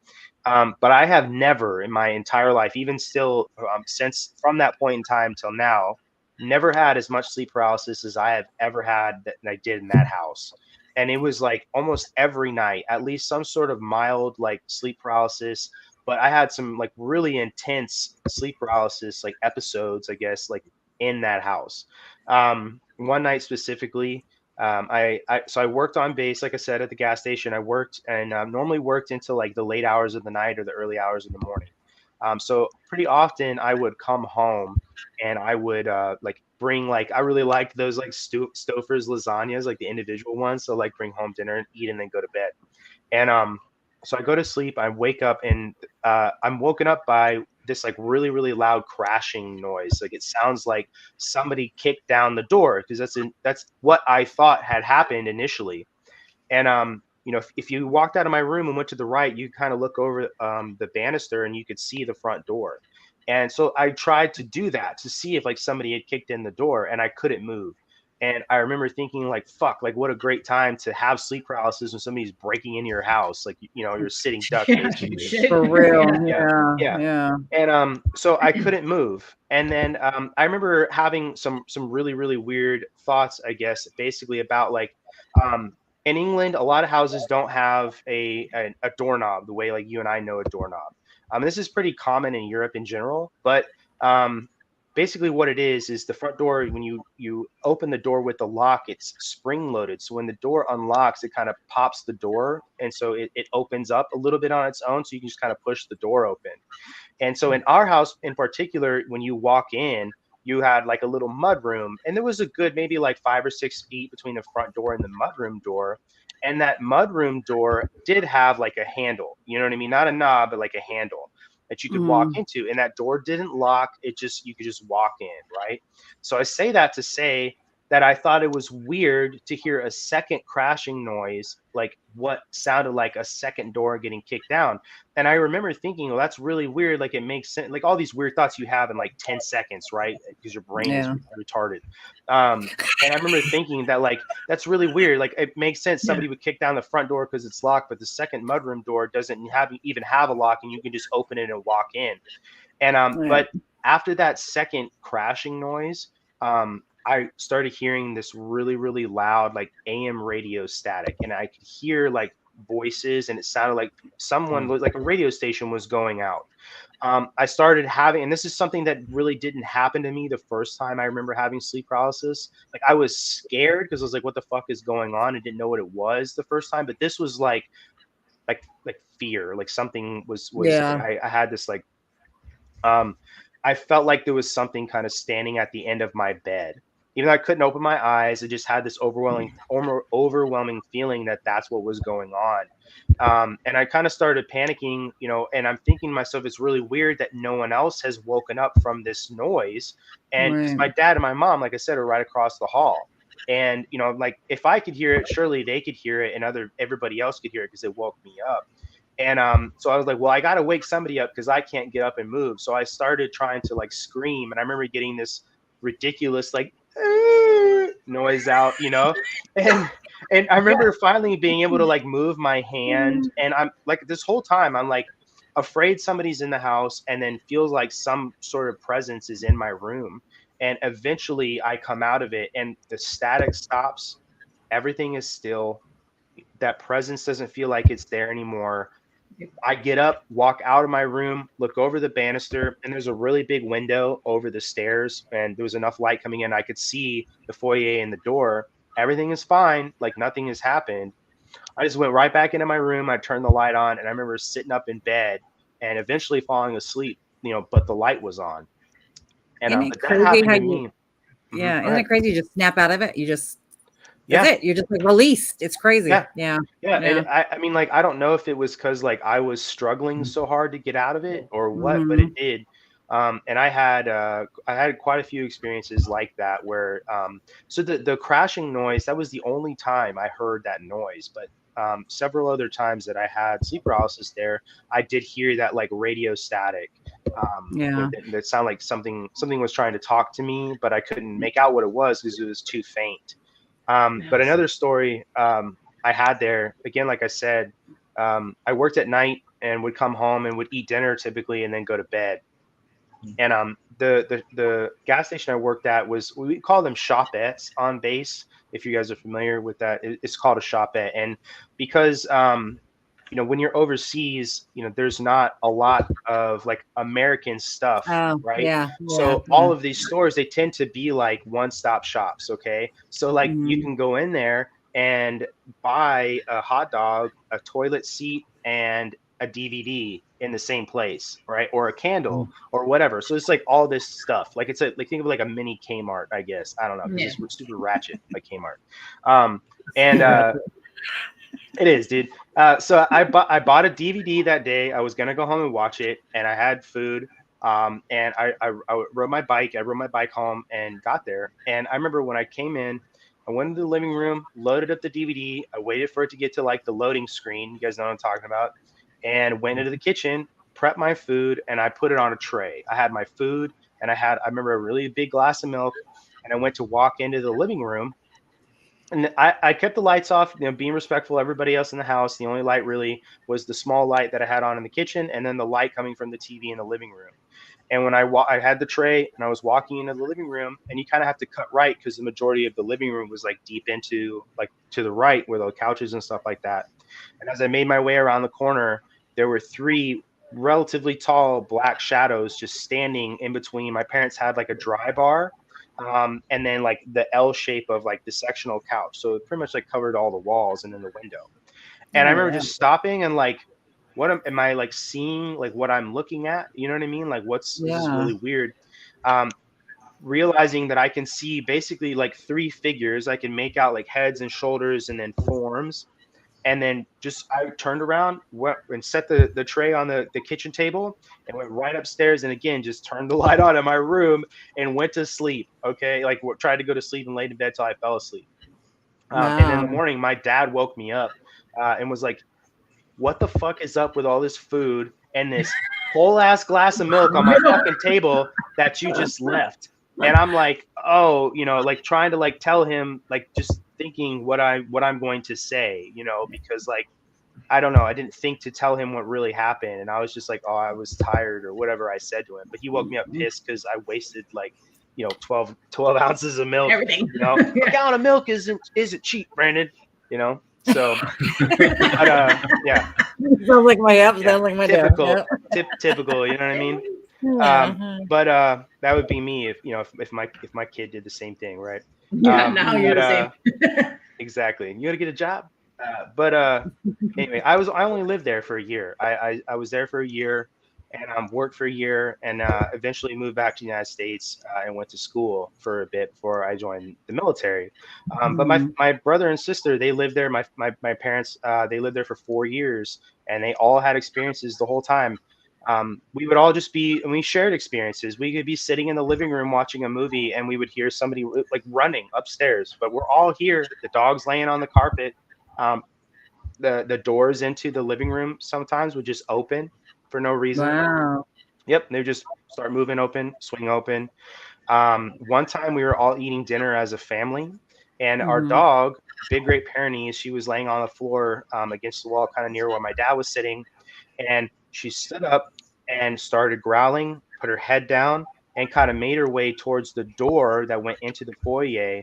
But I have never in my entire life, even still, since from that point in time till now, never had as much sleep paralysis as I have ever had that I did in that house. And it was like almost every night, at least some sort of mild like sleep paralysis. But I had some like really intense sleep paralysis like episodes, I guess, like in that house. One night specifically, so I worked on base, like I said, at the gas station. I worked and normally worked into like the late hours of the night or the early hours of the morning. So pretty often I would come home and I would like bring like, I really liked those like Stouffer's lasagnas, like the individual ones. So like bring home dinner and eat and then go to bed. And so I go to sleep, I wake up, and I'm woken up by this like really, really loud crashing noise. Like it sounds like somebody kicked down the door, because that's what I thought had happened initially. And if you walked out of my room and went to the right, you kind of look over the banister and you could see the front door. And so I tried to do that to see if like somebody had kicked in the door, and I couldn't move. And I remember thinking like, fuck, like what a great time to have sleep paralysis when somebody's breaking into your house. Like, you know, you're sitting duck Yeah, basically. shit. For real. Yeah. Yeah. Yeah. And so I couldn't move. And then I remember having some really, really weird thoughts, I guess, basically about like in England, a lot of houses don't have a doorknob the way like you and I know a doorknob. This is pretty common in Europe in general, but basically what it is the front door, when you open the door with the lock, it's spring loaded. So when the door unlocks, it kind of pops the door. And so it opens up a little bit on its own. So you can just kind of push the door open. And so in our house in particular, when you walk in, you had like a little mud room, and there was a good maybe like 5 or 6 feet between the front door and the mudroom door. And that mudroom door did have like a handle, you know what I mean? Not a knob, but like a handle that you could walk into. And that door didn't lock. You could just walk in, right? So I say that to say that I thought it was weird to hear a second crashing noise, like what sounded like a second door getting kicked down. And I remember thinking, well, that's really weird. Like it makes sense. Like all these weird thoughts you have in like 10 seconds, right? Because your brain is retarded. And I remember thinking that like, that's really weird. Like it makes sense. Somebody would kick down the front door because it's locked, but the second mudroom door doesn't even have a lock, and you can just open it and walk in. And but after that second crashing noise, I started hearing this really, really loud, like AM radio static, and I could hear like voices, and it sounded like someone like a radio station was going out. I started having, and this is something that really didn't happen to me the first time I remember having sleep paralysis. Like I was scared because I was like, what the fuck is going on? I didn't know what it was the first time, but this was like fear, like something was I had this like, I felt like there was something kind of standing at the end of my bed. Even though I couldn't open my eyes, I just had this overwhelming feeling that that's what was going on. And I kind of started panicking, you know, and I'm thinking to myself, it's really weird that no one else has woken up from this noise. And 'cause my dad and my mom, like I said, are right across the hall. And, you know, like if I could hear it, surely they could hear it, and everybody else could hear it because it woke me up. And so I was like, well, I got to wake somebody up because I can't get up and move. So I started trying to like scream. And I remember getting this ridiculous like noise out, you know, and I remember finally being able to like move my hand. And I'm like, this whole time I'm like afraid somebody's in the house, and then feels like some sort of presence is in my room. And eventually I come out of it, and the static stops. Everything is still. That presence doesn't feel like it's there anymore. I get up, walk out of my room, look over the banister, and there's a really big window over the stairs, and there was enough light coming in. I could see the foyer and the door. Everything is fine. Like nothing has happened. I just went right back into my room. I turned the light on, and I remember sitting up in bed and eventually falling asleep, you know, but the light was on. And Isn't it but that crazy happened how to you, me. isn't it crazy? You just snap out of it. You just, Yeah. that's it. You're just like released. It's crazy. Yeah. And I mean, like, I don't know if it was because like I was struggling so hard to get out of it or what, but it did. And I had quite a few experiences like that where, so the crashing noise, that was the only time I heard that noise, but several other times that I had sleep paralysis there, I did hear that like radio static. That sounded like something was trying to talk to me, but I couldn't make out what it was because it was too faint. But another story I had there, again, like I said, I worked at night and would come home and would eat dinner typically and then go to bed. And the gas station I worked at was, we call them shopettes on base. If you guys are familiar with that, it's called a shopette. And because you know, when you're overseas, you know, there's not a lot of like American stuff, right? So all of these stores, they tend to be like one-stop shops. Okay. So like you can go in there and buy a hot dog, a toilet seat, and a DVD in the same place, right? Or a candle or whatever. So it's like all this stuff. Like it's like, think of like a mini Kmart, I guess. I don't know. It's super ratchet, like Kmart. It is, dude. So I bought a DVD that day. I was gonna go home and watch it, and I had food. And I rode my bike. I rode my bike home and got there. And I remember when I came in, I went into the living room, loaded up the DVD. I waited for it to get to like the loading screen. You guys know what I'm talking about. And went into the kitchen, prepped my food and I put it on a tray. I had my food and I remember a really big glass of milk, and I went to walk into the living room. And I kept the lights off, being respectful of everybody else in the house. The only light really was the small light that I had on in the kitchen, and then the light coming from the TV in the living room. And when I had the tray and I was walking into the living room, and you kind of have to cut right because the majority of the living room was like deep into like to the right where the couches and stuff like that. And as I made my way around the corner, there were 3 relatively tall black shadows just standing in between. My parents had like a dry bar, and then like the L shape of like the sectional couch. So it pretty much like covered all the walls and then the window. And I remember just stopping and like, what am I like seeing? Like what I'm looking at? You know what I mean? Like this is really weird. Realizing that I can see basically like 3 figures. I can make out like heads and shoulders and then forms. And then I turned around, went and set the tray on the kitchen table and went right upstairs. And again, just turned the light on in my room and went to sleep. Okay. Like tried to go to sleep and laid in bed till I fell asleep. And then in the morning, my dad woke me up and was like, what the fuck is up with all this food and this whole ass glass of milk on my fucking table that you just left? And I'm like, oh, like trying to like tell him, like just thinking what I'm going to say, because like, I don't know. I didn't think to tell him what really happened. And I was just like, oh, I was tired or whatever I said to him. But he woke me up pissed because I wasted like, 12 ounces of milk. Everything. A gallon of milk isn't cheap, Brandon, So, but, yeah. Sounds like my sounds like my typical, dad. typical. You know what I mean? But that would be me if my kid did the same thing, right? Yeah, now you're the same. Exactly. You got to get a job. But anyway, I only lived there for a year. I was there for a year and worked for a year and eventually moved back to the United States and went to school for a bit before I joined the military. But my brother and sister, they lived there. My parents, they lived there for 4 years and they all had experiences the whole time. We would all just and we shared experiences. We could be sitting in the living room watching a movie and we would hear somebody like running upstairs, but we're all here. The dog's laying on the carpet. The doors into the living room sometimes would just open for no reason. Wow. Yep. They would just start moving open, swing open. One time we were all eating dinner as a family and our dog, Big Great Pyrenees, she was laying on the floor against the wall, kind of near where my dad was sitting. And she stood up and started growling, put her head down, and kind of made her way towards the door that went into the foyer.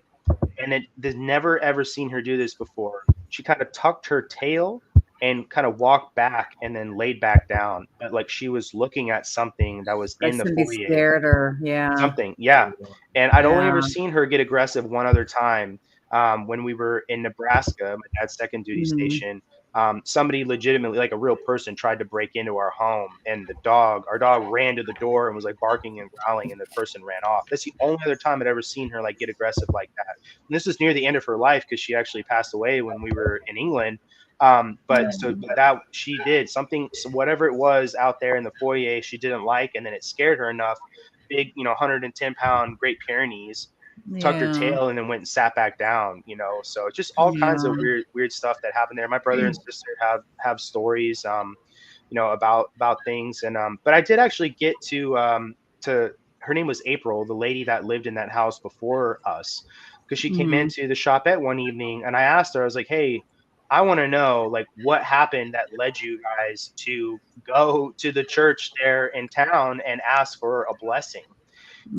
And they've never, ever seen her do this before. She kind of tucked her tail and kind of walked back and then laid back down. But like she was looking at something that was in the foyer. Scared her. Yeah. Something. Yeah. And I'd only ever seen her get aggressive one other time when we were in Nebraska, my dad's second duty station. Somebody legitimately, like a real person, tried to break into our home, and our dog ran to the door and was like barking and growling, and the person ran off. That's the only other time I'd ever seen her like get aggressive like that. And this was near the end of her life because she actually passed away when we were in England. But that she did something, so whatever it was out there in the foyer, she didn't like, and then it scared her enough. Big, 110-pound Great Pyrenees. Tucked her tail and then went and sat back down, so just all kinds of weird stuff that happened there. My brother and sister have stories, about things. And, but I did actually get to her name was April, the lady that lived in that house before us, because she came into the shopette one evening and I asked her, I was like, hey, I want to know like what happened that led you guys to go to the church there in town and ask for a blessing.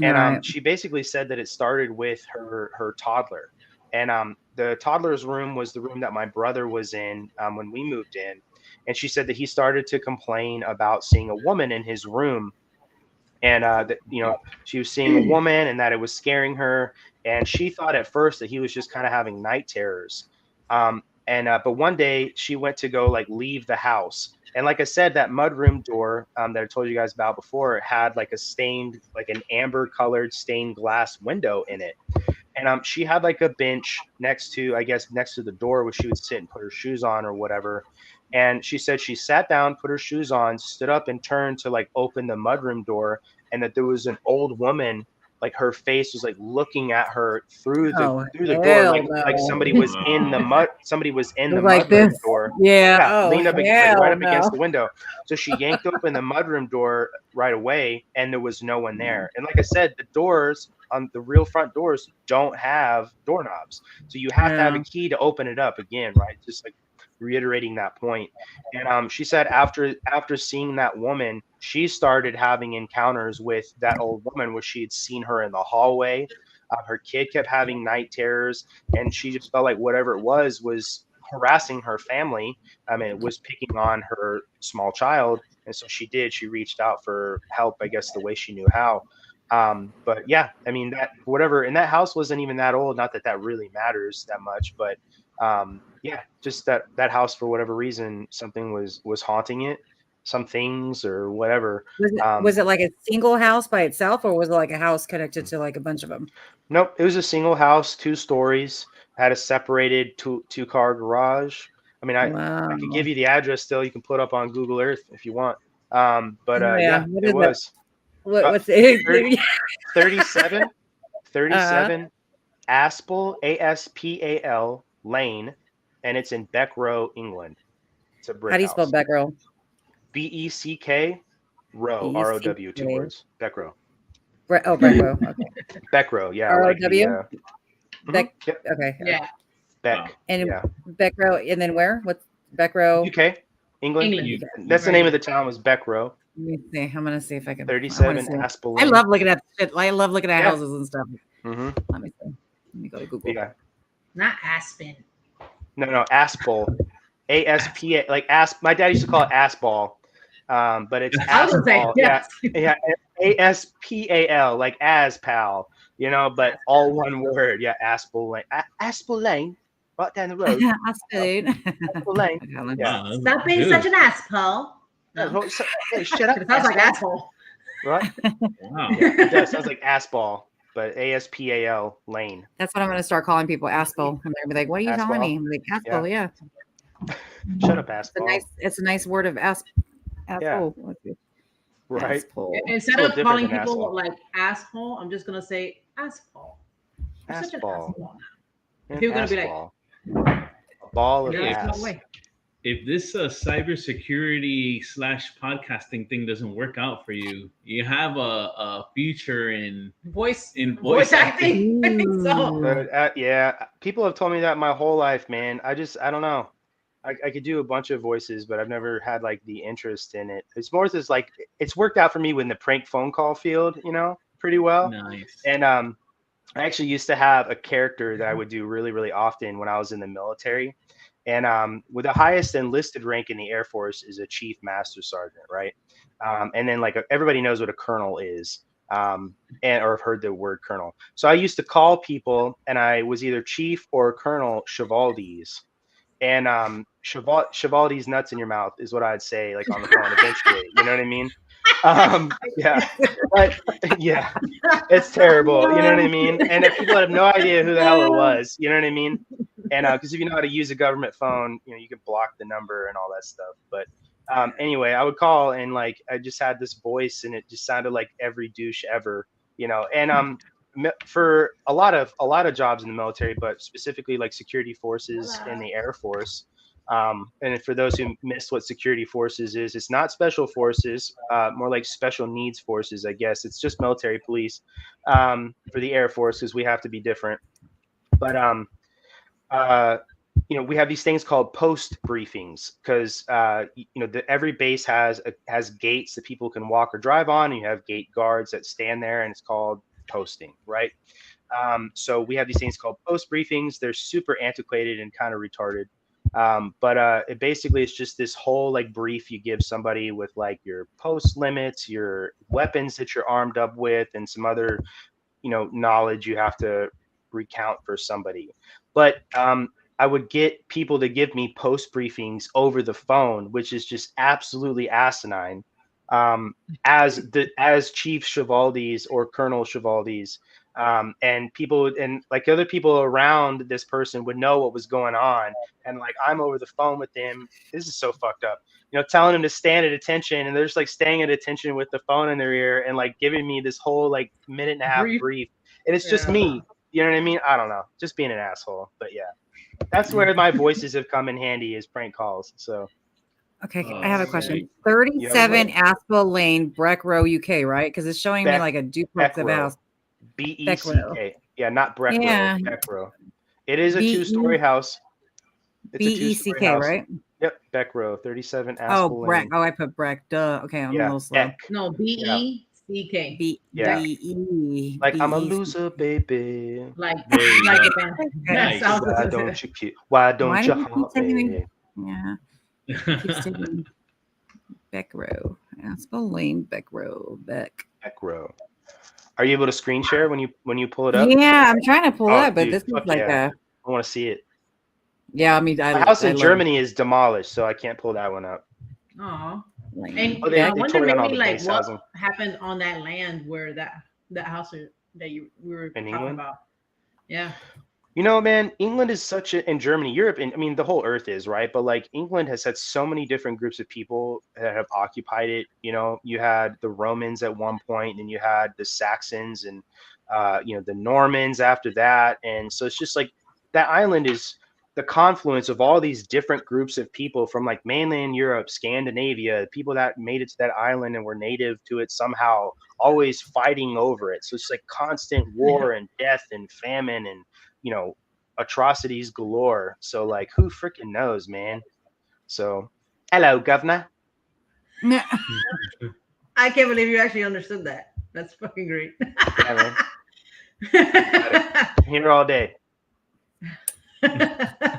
And she basically said that it started with her toddler. And the toddler's room was the room that my brother was in when we moved in. And she said that he started to complain about seeing a woman in his room. And, she was seeing a woman and that it was scaring her. And she thought at first that he was just kind of having night terrors. But one day she went to go like leave the house. And like I said, that mudroom door that I told you guys about before had like an amber colored stained glass window in it. And she had like a bench next to the door where she would sit and put her shoes on or whatever. And she said she sat down, put her shoes on, stood up and turned to like open the mudroom door, and that there was an old woman like her face was like looking at her through Oh, the door, hell like no. somebody was in the mud, somebody was in the Like mudroom this. door. Yeah. Yeah, Oh, leaned up like hell right up no. against the window. So she yanked open the mudroom door right away, and there was no one there. And like I said, the doors on the real front doors don't have doorknobs, so you have to have a Yeah. key to open it up again, right? Just like reiterating that point. And she said after seeing that woman, she started having encounters with that old woman where she had seen her in the hallway. Her kid kept having night terrors, and she just felt like whatever it was harassing her family. I mean, it was picking on her small child, and so she reached out for help, I guess, the way she knew how. But yeah, I mean, that whatever, and that house wasn't even that old. Not that that really matters that much, but yeah, just that house, for whatever reason, something was haunting it, some things or whatever. Was it like a single house by itself, or was it like a house connected to like a bunch of them? Nope, it was a single house, 2 stories, had a separated two-car garage. I mean, I could give Wow. you the address still. You can put up on Google Earth if you want. But Oh, yeah. yeah, What it is that? was What's it? 37 Aspel, Aspal Lane, and it's in Beck England. It's a How brick do you spell house. Becquerel? BECK Row, ROW, 2 words. Beck Oh, Becquerel. Okay. Beck, yeah. ROW? Like the, Yep. Okay. Yeah. Beck. And Yeah. Becquerel, and then where? What's Becquerel? UK, England. England. That's the name of the town, was Beck. Let me see. I'm gonna see if I can. 37 Aspel I Lane. love looking at shit. I love looking at Yeah. houses and stuff. Mm-hmm. Let me see. Let me go to Google. Yeah. Not Aspen. No, Aspel. ASPA, like my dad used to call it Aspal. But it's I was gonna say, Aspal. yes. Yeah. ASPAL, like as pal, but all one word. Yeah, Aspel Lane. Aspel Lane, right down the road. Aspel Lane. Yeah. Wow, Stop being dude. such an asshole. No. Hey, shut up. It sounds like asshole. asshole. Right? Wow. Yeah, it does. Sounds like Aspal, but ASPAL Lane. That's what I'm gonna start calling people. Aspel. And they're gonna be like, "What are you telling me?" I'm like, "Aspel, yeah." Shut up, Aspal. It's a nice word of asshole. Right. Aspel. Instead It's a of little calling different than people asshole. like asshole, I'm just gonna say asshole. You're such an Aspal. asshole. People are gonna be like, Aspal. A ball of "There's no ass. way." If this cybersecurity / podcasting thing doesn't work out for you, you have a future in Voice voice acting. I think so. But yeah, people have told me that my whole life, man. I don't know. I could do a bunch of voices, but I've never had like the interest in it. It's more just like it's worked out for me in the prank phone call field, pretty well. Nice. And I actually used to have a character that I would do really, really often when I was in the military. And with the highest enlisted rank in the Air Force is a chief master sergeant, right? And then like everybody knows what a colonel is, or have heard the word colonel. So I used to call people, and I was either chief or colonel 𝗬𝗏𝗪s. And 𝗬𝗏𝗪's nuts in your mouth is what I'd say, like on the phone eventually. You know what I mean? Yeah, but yeah, it's terrible. You know what I mean? And if people have no idea who the hell it was, you know what I mean? And because if you know how to use a government phone, you can block the number and all that stuff. But anyway, I would call, and like I just had this voice, and it just sounded like every douche ever, And for a lot of jobs in the military, but specifically like security forces in the Air Force. And for those who missed what security forces is, it's not special forces, more like special needs forces, I guess. It's just military police for the Air Force, because we have to be different. But we have these things called post briefings, because every base has gates that people can walk or drive on, and you have gate guards that stand there, and it's called posting, right? So we have these things called post briefings. They're super antiquated and kind of retarded. But it basically is just this whole like brief you give somebody with like your post limits, your weapons that you're armed up with, and some other, knowledge you have to recount for somebody. But I would get people to give me post briefings over the phone, which is just absolutely asinine. As Chief 𝗬𝗏𝗪s or Colonel 𝗬𝗏𝗪s, And people and like other people around this person would know what was going on, and like I'm over the phone with them. This is so fucked up, you know, telling them to stand at attention, and they're just like staying at attention with the phone in their ear and like giving me this whole like minute and a half brief, and it's just me. You know what I mean? I don't know, just being an asshole. But yeah, that's where my voices have come in handy, is prank calls. So Okay, I have a question. Right. 37 Aspel Lane, Breck Row, UK, right? Because it's showing me like a duplex of a house. BECK. Yeah, not Breck Yeah. Row. Beck Row. It is a two-story house. It's a two-story BECK, house. right? Yep, Beck Row, 37 Aspel Oh, Lane. Breck. Oh, I put Breck. Duh. Okay, I'm a little slow. Eck. No, BECK. Yeah. B-E. Like I'm a loser, baby. Like There you like go. it then. Nice. That Why sounds- don't you keep? Why don't Why you do you keep haunt taking me? me? Yeah. Keeps taking Beck Row. Aspel Lane, Beck Row. Beck. Beck Row. Are you able to screen share when you pull it up? Yeah, I'm trying to pull Oh, it up, but dude, this is fuck like yeah. I want to see it. yeah, I mean, My house in Germany is demolished, so I can't pull that one up. Aw. Like, And Oh, they I wonder tore down all maybe the like base what housing. happened on that land where that house that we were talking England? about. Yeah. You know, man, England is such a, and Germany, Europe, and I mean, the whole earth is, right? But like England has had so many different groups of people that have occupied it. You know, you had the Romans at one point, and you had the Saxons and, you know, the Normans after that. And so it's just like that island is the confluence of all these different groups of people from like mainland Europe, Scandinavia, people that made it to that island and were native to it somehow, always fighting over it. So it's like constant war and death and famine and, you know, atrocities galore. So like, who freaking knows, man? So, hello, governor. I can't believe you actually understood that. That's fucking great. Yeah, man. I'm here all day.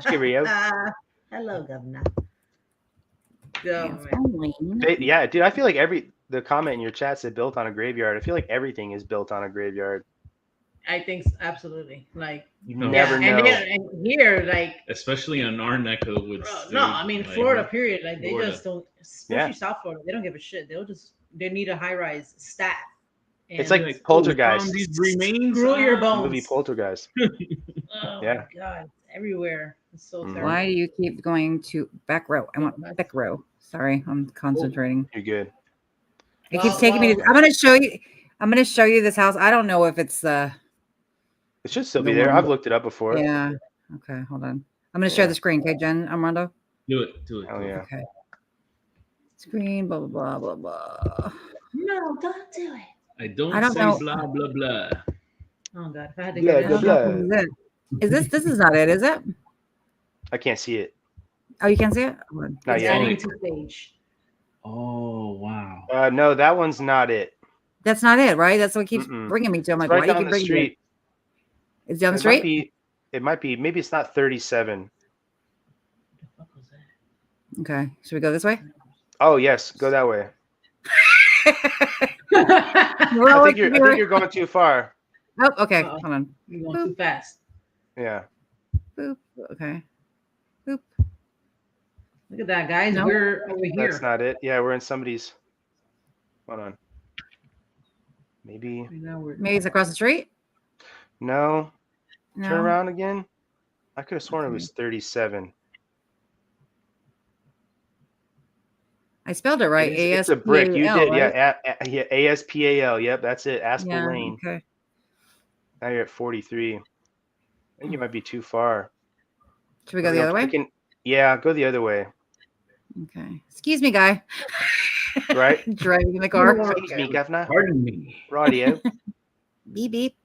Cheerio. Hello, governor. Yeah, dude, I feel like the comment in your chat said built on a graveyard. I feel like everything is built on a graveyard. I think absolutely. Like You never know. And here, like especially on our neck of the woods. no, I mean like, Florida. Period. Like they Florida. just don't. Especially South Florida, they don't give a shit. They need a high rise staff. It's like Poltergeist. These remains. Screw your The bones. movie Poltergeist. Oh Yeah. my god, it's everywhere. It's so terrible. why do you keep going to Beck Row? I want Beck Row. Sorry, I'm concentrating. You're good. It keeps taking me to. I'm gonna show you. I'm gonna show you this house. I don't know if it's It should still be the there. one I've that- looked it up before. yeah. Okay, hold on. I'm gonna share the screen. Okay, Jen Armando. Do it. Oh yeah. Okay. Screen. Blah blah blah blah blah. No, don't do it. I don't I don't say know. blah blah blah. Oh god, if I had to Blah, get I blah, it. don't know if this is it. This is not it, is it? I can't see it. Oh, you can't see it. Hold on. Not It's yet. adding to stage. Oh wow. No, that one's not it. That's not it, right? That's what keeps Mm-mm. bringing me to. I'm It's like, right why do you down keep the bringing me? street. It's down the It street. might be. Maybe it's not 37. What the fuck was that? Okay, should we go this way? Oh yes, go that way. We're I all think you're going too far. Oh, okay. Uh-oh. Hold on. You're going too fast. Yeah. Boop. Okay. Boop. Look at that, guys. No. We're over here. That's not it. Yeah, we're in somebody's. Hold on. Maybe. Now we're Maybe it's across the street. No. No. Turn around again. I could have sworn it was 37. I spelled it right. It's a brick. You did, right? yeah. ASPAL. Yep, that's it. Aspel Yeah, Lane. okay. Now you're at 43. I think you might be too far. Should we go the other way? Yeah, go the other way. Okay. Excuse me, guy. Right? Driving in the car. Excuse me, governor. Pardon me. Radio. Beep beep.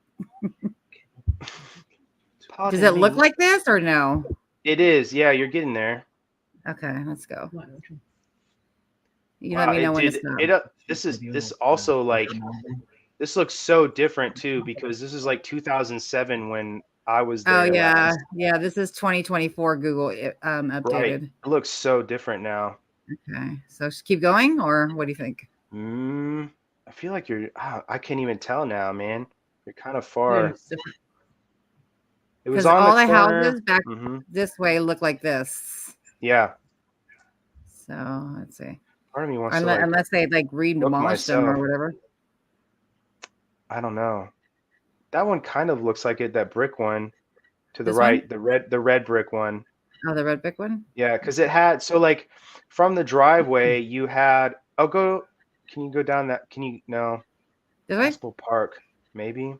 Pardon Does it look me. like this or no? It is. Yeah, you're getting there. Okay, let's go. Wow. You let me know when to stop. This also like this looks so different too because this is like 2007 when I was there. Oh yeah, last. yeah. This is 2024 Google updated. Right. It looks so different now. Okay, so just keep going, or what do you think? I feel like I can't even tell now, man. You're kind of Yeah, far. it's different. It was Because on all the the corner. houses back Mhm. this way look like this. Yeah. So let's see. Part of me wants to like, Unless they like look demolished them or myself. whatever. I don't know. That one kind of looks like it. That brick one to the This right, one? the red brick one. Oh, the red brick one. Yeah, because it had so like from the driveway you had. Oh, go. Can you go down that? Can you no? This way? Aspel Park, maybe.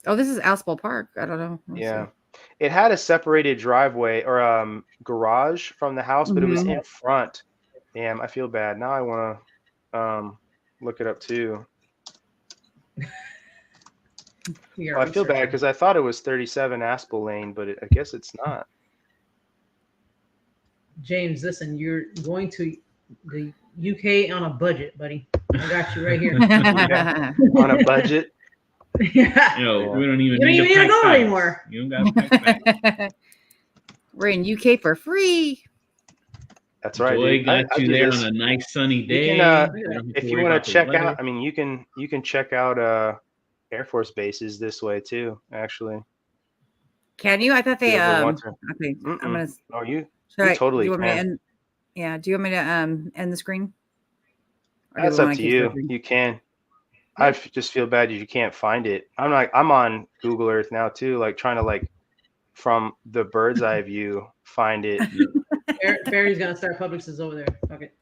Oh, this is Aspel Park. I don't know. Let's Yeah, see. it had a separated driveway or garage from the house, but it was in front. Damn, I feel bad now. I want to look it up too. You're Well, I feel bad researching. because I thought it was 37 Aspel Lane, but I guess it's not. James, listen, you're going to the UK on a budget, buddy. I got you right here. On a budget. Yeah. Yo, we don't even You don't need even to need to pack go bags. anymore. You don't got to pack bags. We're in UK for free. That's right. Joy Dude. got I you do there this. on a nice sunny You day. can, You don't have if you worry want about to the check weather. out, I mean, you can check out Air Force bases this way too. Actually, Can you? I thought if you they ever want to. okay. I'm gonna Oh, you should totally do you want me to can. end, yeah, do you want me to end the screen? Or do That's we up wanna to keep you. searching? You can. I just feel bad if you can't find it. I'm on Google Earth now too, like trying to like from the bird's eye view find it. Barry's gonna start Publixes over there. Fuck it.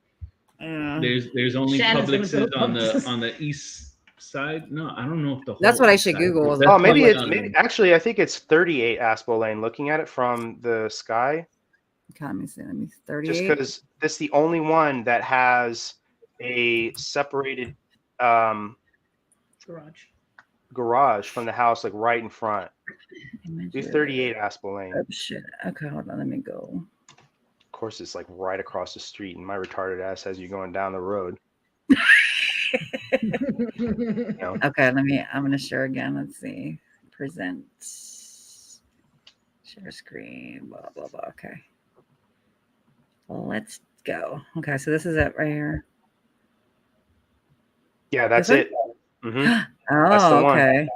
There's only Shannon's gonna Publixes go on Publixes. the east side. No, I don't know if the whole That's what I east should side- Google. That's Oh, maybe probably it's on- maybe actually I think it's 38 Aspel Lane. Looking at it from the sky, Okay, let me see. Let me just 38. because this is the only one that has a separated Garage. garage from the house, like right in front. Do 38 Aspel Lane. Oh shit. Okay, hold on. Let me go. Of course, it's like right across the street, and my retarded ass has you going down the road. No. Okay, I'm gonna share again. Let's see. Present. Share screen. Blah blah blah. Okay. Well, let's go. Okay, so this is it right here. Yeah, that's This it. Hmm. Oh, That's the one. okay.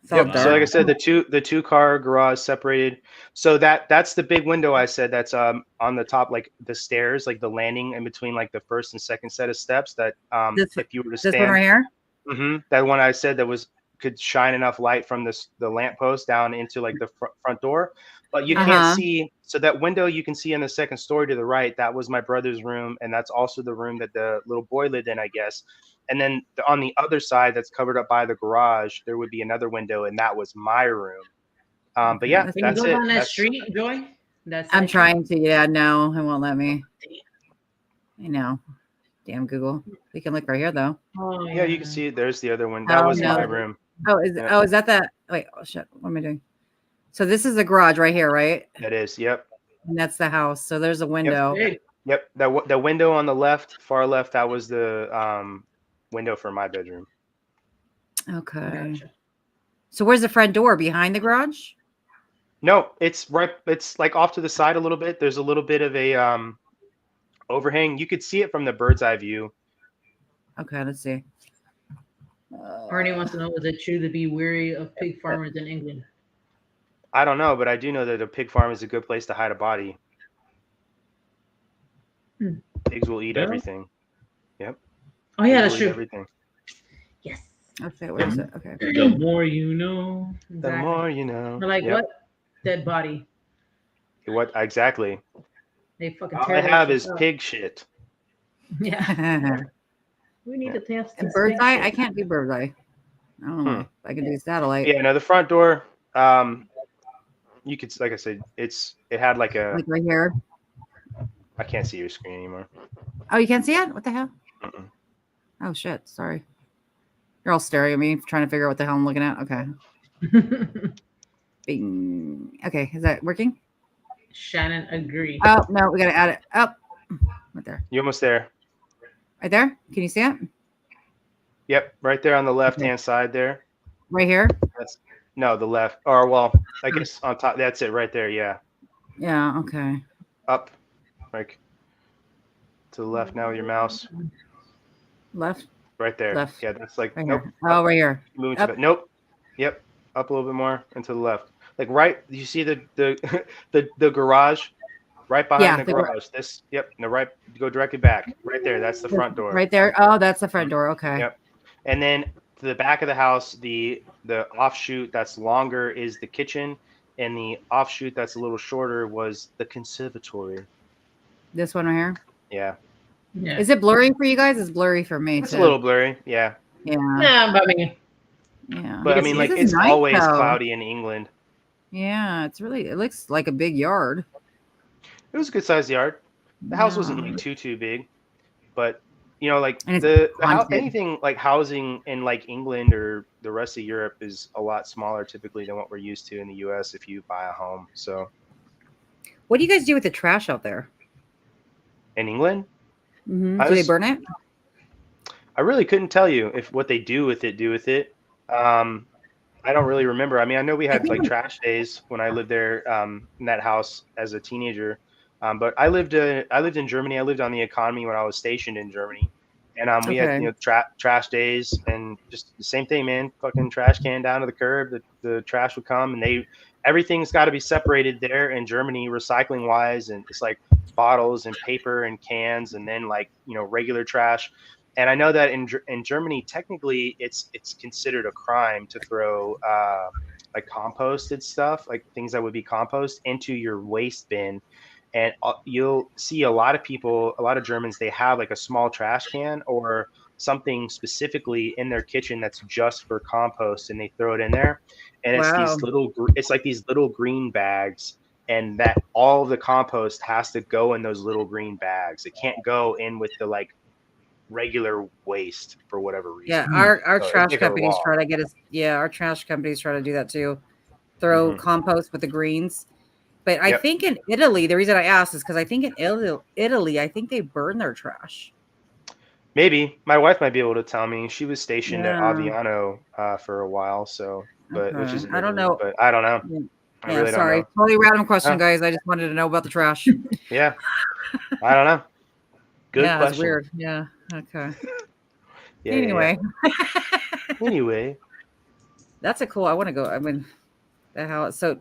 It's all Yep. So like I dark. said, the two car garage separated. So that's the big window I said that's on the top, like the stairs, like the landing in between like the first and second set of steps that if you were to This one stand right here. that one I said that could shine enough light from the lamppost down into like the front door, but you can't see. So that window you can see in the second story to the right, that was my brother's room, and that's also the room that the little boy lived in, I guess. And then on the other side that's covered up by the garage, there would be another window, and that was my room. But yeah, Can Can that's you go it. down that That's- street, Joy? I'm trying to. Yeah, no, it won't let me. I know. Damn Google. We can look right here though. Oh, Yeah, you can see it. There's the other one. That was no. my room. Oh, is that the wait? Oh shit! What am I doing? So this is the garage right here, right? That is. Yep. And that's the house. So there's a window. Hey, Yep. The window on the left, far left, that was the window for my bedroom. Okay. gotcha. So where's the front door? Behind the garage? No, it's right. It's like off to the side a little bit. There's a little bit of a overhang. You could see it from the bird's eye view. Okay, let's see. Arnie wants to know, is it true to be weary of pig farmers in England? I don't know, but I do know that a pig farm is a good place to hide a body. Pigs will eat Yeah. everything. Yep. Oh yeah, Pigs that's will eat true. Everything. Yes. Okay, where is it? Okay. The more you know. The Exactly. more you know. They're like, Yep. what? Dead body. What exactly? They fucking All tear I that have shit is up. pig shit. Yeah. We need to test And this bird's thing. eye? I can't do bird's eye. I don't know. If I can do satellite. Yeah, no, the front door. You could, like I said, it had like a. Like right here. I can't see your screen anymore. Oh, you can't see it? What the hell? Mm-mm. Oh shit! Sorry. You're all staring at me, trying to figure out what the hell I'm looking at. Okay. Bing. Okay, is that working? Shannon agreed. Oh no, we gotta add it up. Right there. You almost there? Right there. Can you see it? Yep, right there on the left-hand side there. Right here. No, the left. Or well, I guess on top. That's it, right there. Yeah, Yeah. Okay. up, like to the left now with your mouse. Left. Right there. Left. Yeah, that's like Right nope. here. Oh, right here. Moving to Up. the, nope. Yep. Up a little bit more and to the left. Like right. You see the the garage, right behind Yeah, the the garage. This. Yep. No, right. Go directly back. Right there. That's the front door. Right there. Oh, that's the front door. Okay. Yep. And then to the back of the house, the offshoot that's longer is the kitchen, and the offshoot that's a little shorter was the conservatory. This one right here. Yeah, Yeah. Is it blurry for you guys? It's blurry for me it's too. a little blurry. Yeah, Yeah. Nah, but I mean, Yeah. but I can mean, see like This is it's nice, always though. cloudy in England. Yeah, it looks like a big yard. It was a good sized yard. The house wasn't Yeah. like too big, but you know, like And it's the how haunted. anything like housing in like England or the rest of Europe is a lot smaller typically than what we're used to in the U.S. if you buy a home. So What do you guys do with the trash out there? in England, Mm-hmm. I Do they was- burn it? I really couldn't tell you if what they do with it. I don't really remember. I mean, I know we had like trash days when I lived there in that house as a teenager. But I lived in Germany. I lived on the economy when I was stationed in Germany, and we had Okay. trash days and just the same thing, man. Fucking trash can down to the curb. The trash would come, and everything's got to be separated there in Germany, recycling wise, and it's like bottles and paper and cans, and then like regular trash. And I know that in Germany, technically, it's considered a crime to throw like composted stuff, like things that would be compost, into your waste bin. And you'll see a lot of people, a lot of Germans, they have like a small trash can or something specifically in their kitchen that's just for compost, and they throw it in there. And it's Wow. it's like these little green bags, and that all of the compost has to go in those little green bags. It can't go in with the like regular waste for whatever reason. Yeah, our So it's trash like a companies law. try to get us. Yeah, our trash companies try to do that too. Throw compost with the greens. But I Yep. think in Italy, the reason I asked is because I think in Italy, I think they burn their trash. Maybe my wife might be able to tell me. She was stationed at Yeah. Aviano for a while, so which Okay. is in I don't Italy, know. but I don't know. I Yeah, really sorry. don't know. Totally random question, Oh. guys. I just wanted to know about the trash. Yeah, I don't know. Good yeah, question. it's weird. Yeah. Okay. Yeah, Anyway, Anyway, that's a cool. I want to go. I mean, the house. So,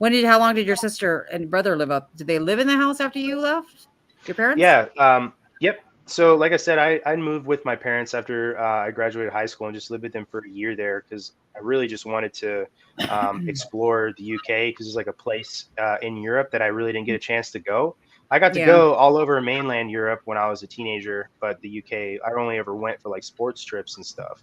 how long did your sister and brother live up? Did they live in the house after you left? Your parents? yeah. Yep. So, like I said, I moved with my parents after I graduated high school and just lived with them for a year there because I really just wanted to explore the UK because it's like a place in Europe that I really didn't get a chance to go. I got to Yeah. go all over mainland Europe when I was a teenager, but the UK, I only ever went for like sports trips and stuff.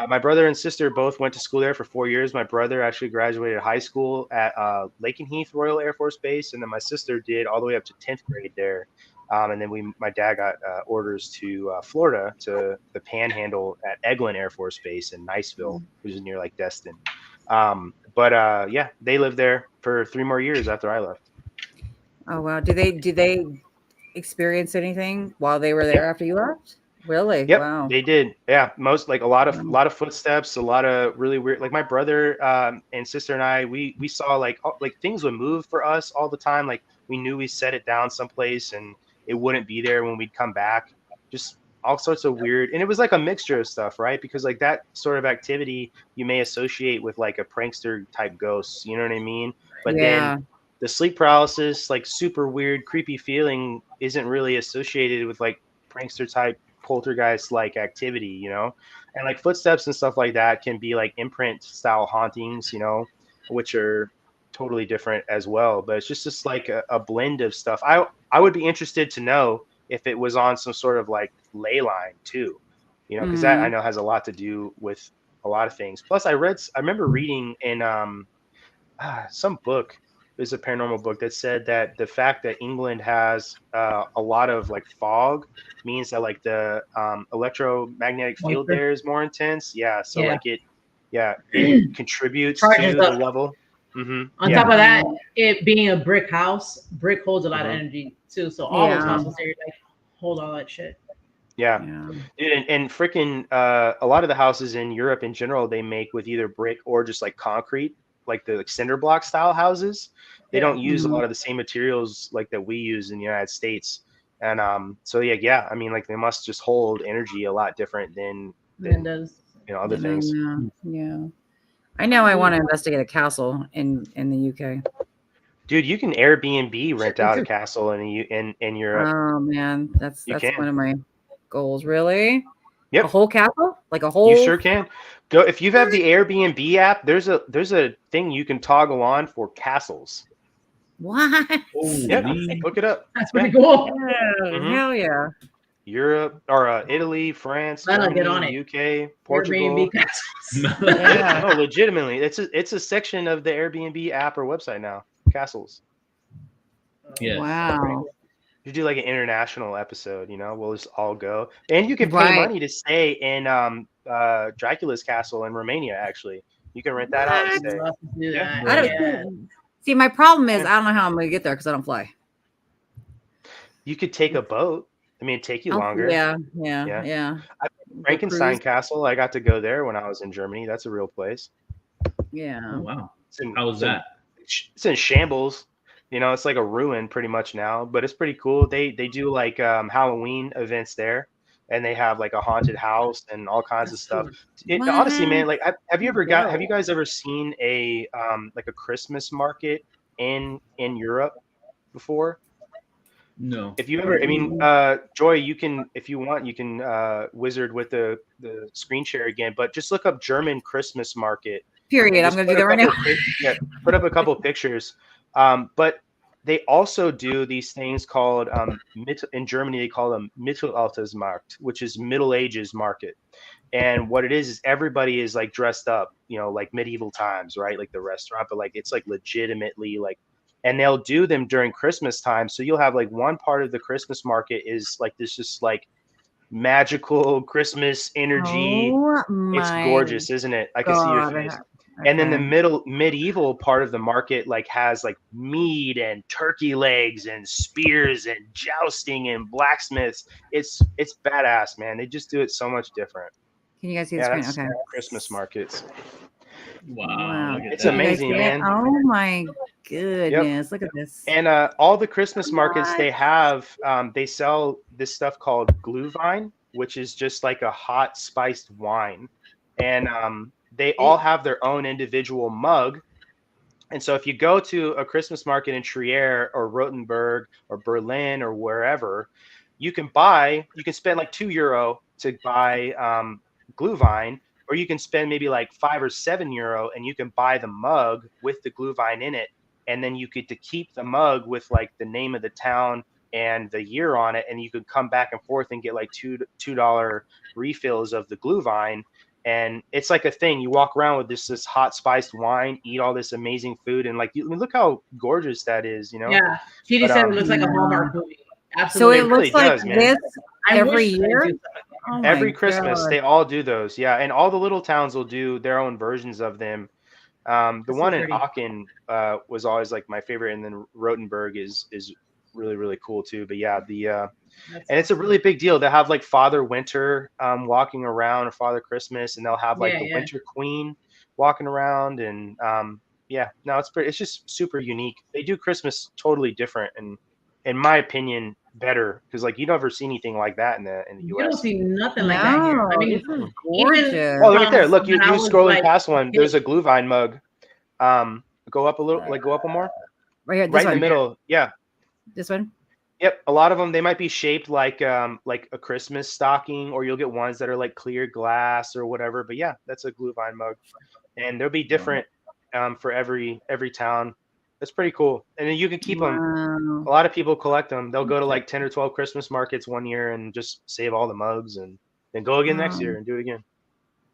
My brother and sister both went to school there for 4 years. My brother actually graduated high school at Lakenheath Royal Air Force Base, and then my sister did all the way up to 10th grade there. And then my dad got orders to Florida to the Panhandle at Eglin Air Force Base in Niceville, which is near like Destin. Yeah, they lived there for 3 more years after I left. Oh wow. Did they experience anything while they were there after you left? Really? Yep, Wow. they did. Yeah, most like a lot of footsteps, a lot of really weird. Like my brother and sister and I, we saw like things would move for us all the time. Like we knew we set it down someplace and it wouldn't be there when we'd come back. Just all sorts of weird, and it was like a mixture of stuff, right? Because like that sort of activity you may associate with like a prankster type ghost. You know what I mean? But then the sleep paralysis, like super weird, creepy feeling, isn't really associated with like prankster type poltergeist like activity, and like footsteps and stuff like that can be like imprint style hauntings, which are totally different as well. But it's just like a blend of stuff. I would be interested to know if it was on some sort of like ley line too, because that I know has a lot to do with a lot of things. Plus I remember reading in some book. There's a paranormal book that said that the fact that England has a lot of like fog means that like the electromagnetic field there is more intense. Yeah. So like it contributes Charges to the up. level. On top of that, it being a brick house, brick holds a lot of energy too. So all those houses there like hold all that shit. Yeah. Dude, and freaking a lot of the houses in Europe in general, they make with either brick or just like concrete, like the cinder block style houses. They don't use a lot of the same materials like that we use in the United States. And so I mean, like they must just hold energy a lot different than does other things. Yeah. I know I want to investigate a castle in the UK. Dude, you can Airbnb rent out a castle in Europe. Oh man, that's one of my goals. Really? Yep. A whole castle? Like a whole? You sure can. Go if you have the Airbnb app. There's a thing you can toggle on for castles. What? Yep, Holy. look it up. That's pretty cool. Yeah, Mhm. hell yeah. Europe or Italy, France, Gotta get Germany, on it. UK, Portugal. Airbnb castles. Yeah. No, legitimately, it's a section of the Airbnb app or website now. Castles. Yes. Wow. You do like an international episode, you know, we'll just all go, and you can pay Right. money to stay in Dracula's castle in Romania. Actually, you can rent that out and I'd stay. love to do Yeah. that. I don't Yeah. see. My problem is I don't know how I'm going to get there because I don't fly. You could take a boat. I mean, it'd take you longer. Yeah. Frankenstein Cruise. Castle, I got to go there when I was in Germany. That's a real place. Yeah. Oh, wow. How was that? It's in shambles. You know, it's like a ruin pretty much now, but it's pretty cool. They do like Halloween events there, and they have like a haunted house and all kinds of stuff. Honestly, man, like have you guys ever seen a like a Christmas market in Europe before? No. If you ever, I mean, Joy, you can, if you want, you can wizard with the screen share again, but just look up German Christmas market. Period. I'm Just going to put do a that right now. couple yeah, put up a couple pictures. But they also do these things called in Germany they call them Mittelaltersmarkt, which is Middle Ages market. And what it is everybody is like dressed up, you know, like medieval times, right? Like the restaurant, but like it's like legitimately like, and they'll do them during Christmas time. So you'll have like one part of the Christmas market is like this just like magical Christmas energy. Oh It's my gorgeous, isn't it? I can see your God. face. And then the Okay. medieval part of the market like has like meat and turkey legs and spears and jousting and blacksmiths. It's badass, man. They just do it so much different. Can you guys see the Yeah, screen? that's Okay. Christmas markets. Wow. Look at It's that. Can you guys amazing, see it? man. Oh my goodness. Look at this. And all the Christmas markets What? they have, they sell this stuff called Glühwein, which is just like a hot spiced wine. And they all have their own individual mug. And so if you go to a Christmas market in Trier or Rothenburg or Berlin or wherever, you can spend like €2 to buy Glühwein, or you can spend maybe like €5 or €7 and you can buy the mug with the Glühwein in it. And then you get to keep the mug with like the name of the town and the year on it. And you could come back and forth and get like $2 refills of the Glühwein. And it's like a thing. You walk around with this hot spiced wine, eat all this amazing food, and like look how gorgeous that is, you know? Yeah. She But, said it looks like a Hallmark movie. So Absolutely. it really looks like does, man. this I every wish they year? do stuff like that. Oh my Every Christmas, God. they all do those, yeah. And all the little towns will do their own versions of them. The That's one so in pretty. Aachen was always like my favorite, and then Rothenburg is really really cool too. But yeah, and it's a really big deal. They have like Father Winter walking around, or Father Christmas, and they'll have like the Winter Queen walking around, and yeah, no, it's just super unique. They do Christmas totally different, and in my opinion, better, because like you never see anything like that in the You don't US. see nothing like that here. I No, mean, this is even gorgeous. Oh, right there. Look, when I you was, scrolling like, past one. kid- There's a Glühwein mug. Go up a little, like go up one more. Right here, this Right in one. the middle. Yeah. This one. Yep. A lot of them, they might be shaped like a Christmas stocking, or you'll get ones that are like clear glass or whatever. But yeah, that's a Glühwein mug, and they'll be different for every town. That's pretty cool. And then you can keep them. Wow. A lot of people collect them. They'll go to like 10 or 12 Christmas markets one year and just save all the mugs, and then go again next year and do it again.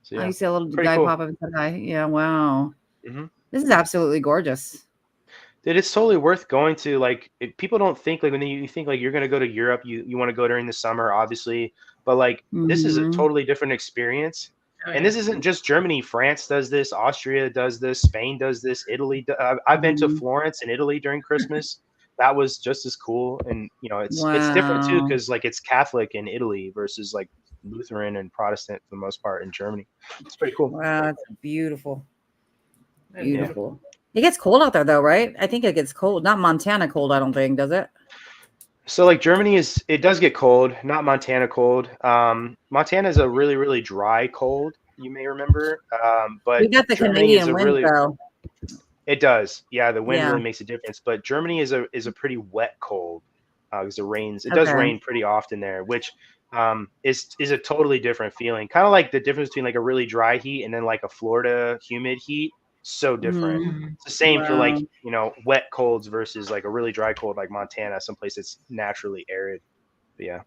So Oh, yeah, you see a little pretty guy cool. pop up and say hi. Yeah, wow. Mhm. This is absolutely gorgeous. Dude, it's totally worth going to. Like, if people don't think like when you think like you're gonna go to Europe, you want to go during the summer, obviously, but like this is a Mhm. totally different experience. Oh, And yeah. this isn't just Germany. France does this. Austria does this. Spain does this. Italy. I've been to Mhm. Florence in Italy during Christmas. That was just as cool. And you know, it's different too, Wow. because like it's Catholic in Italy versus like Lutheran and Protestant for the most part in Germany. It's pretty cool. Wow, that's beautiful. That's Beautiful. It gets cold out there though, right? I think it gets cold. Not Montana cold, I don't think, does it? So like Germany it does get cold, not Montana cold. Montana is a really, really dry cold, you may remember. But We got the Germany is Canadian a wind really, though. it does. Yeah, the wind Yeah. really makes a difference. But Germany is a pretty wet cold. because it rains. It does Okay. rain pretty often there, which is a totally different feeling. Kind of like the difference between like a really dry heat and then like a Florida humid heat. So different. Mm, It's the same for like, wow. wet colds versus like a really dry cold like Montana, someplace that's naturally arid. But yeah.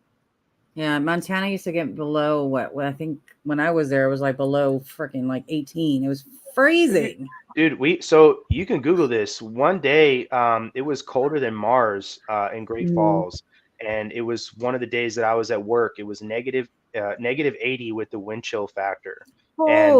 Yeah, Montana used to get below what I think when I was there, it was like below freaking like 18. It was freezing. Dude, so you can Google this. One day, it was colder than Mars in Great Mm. Falls, and it was one of the days that I was at work. It was negative 80 with the wind chill factor, and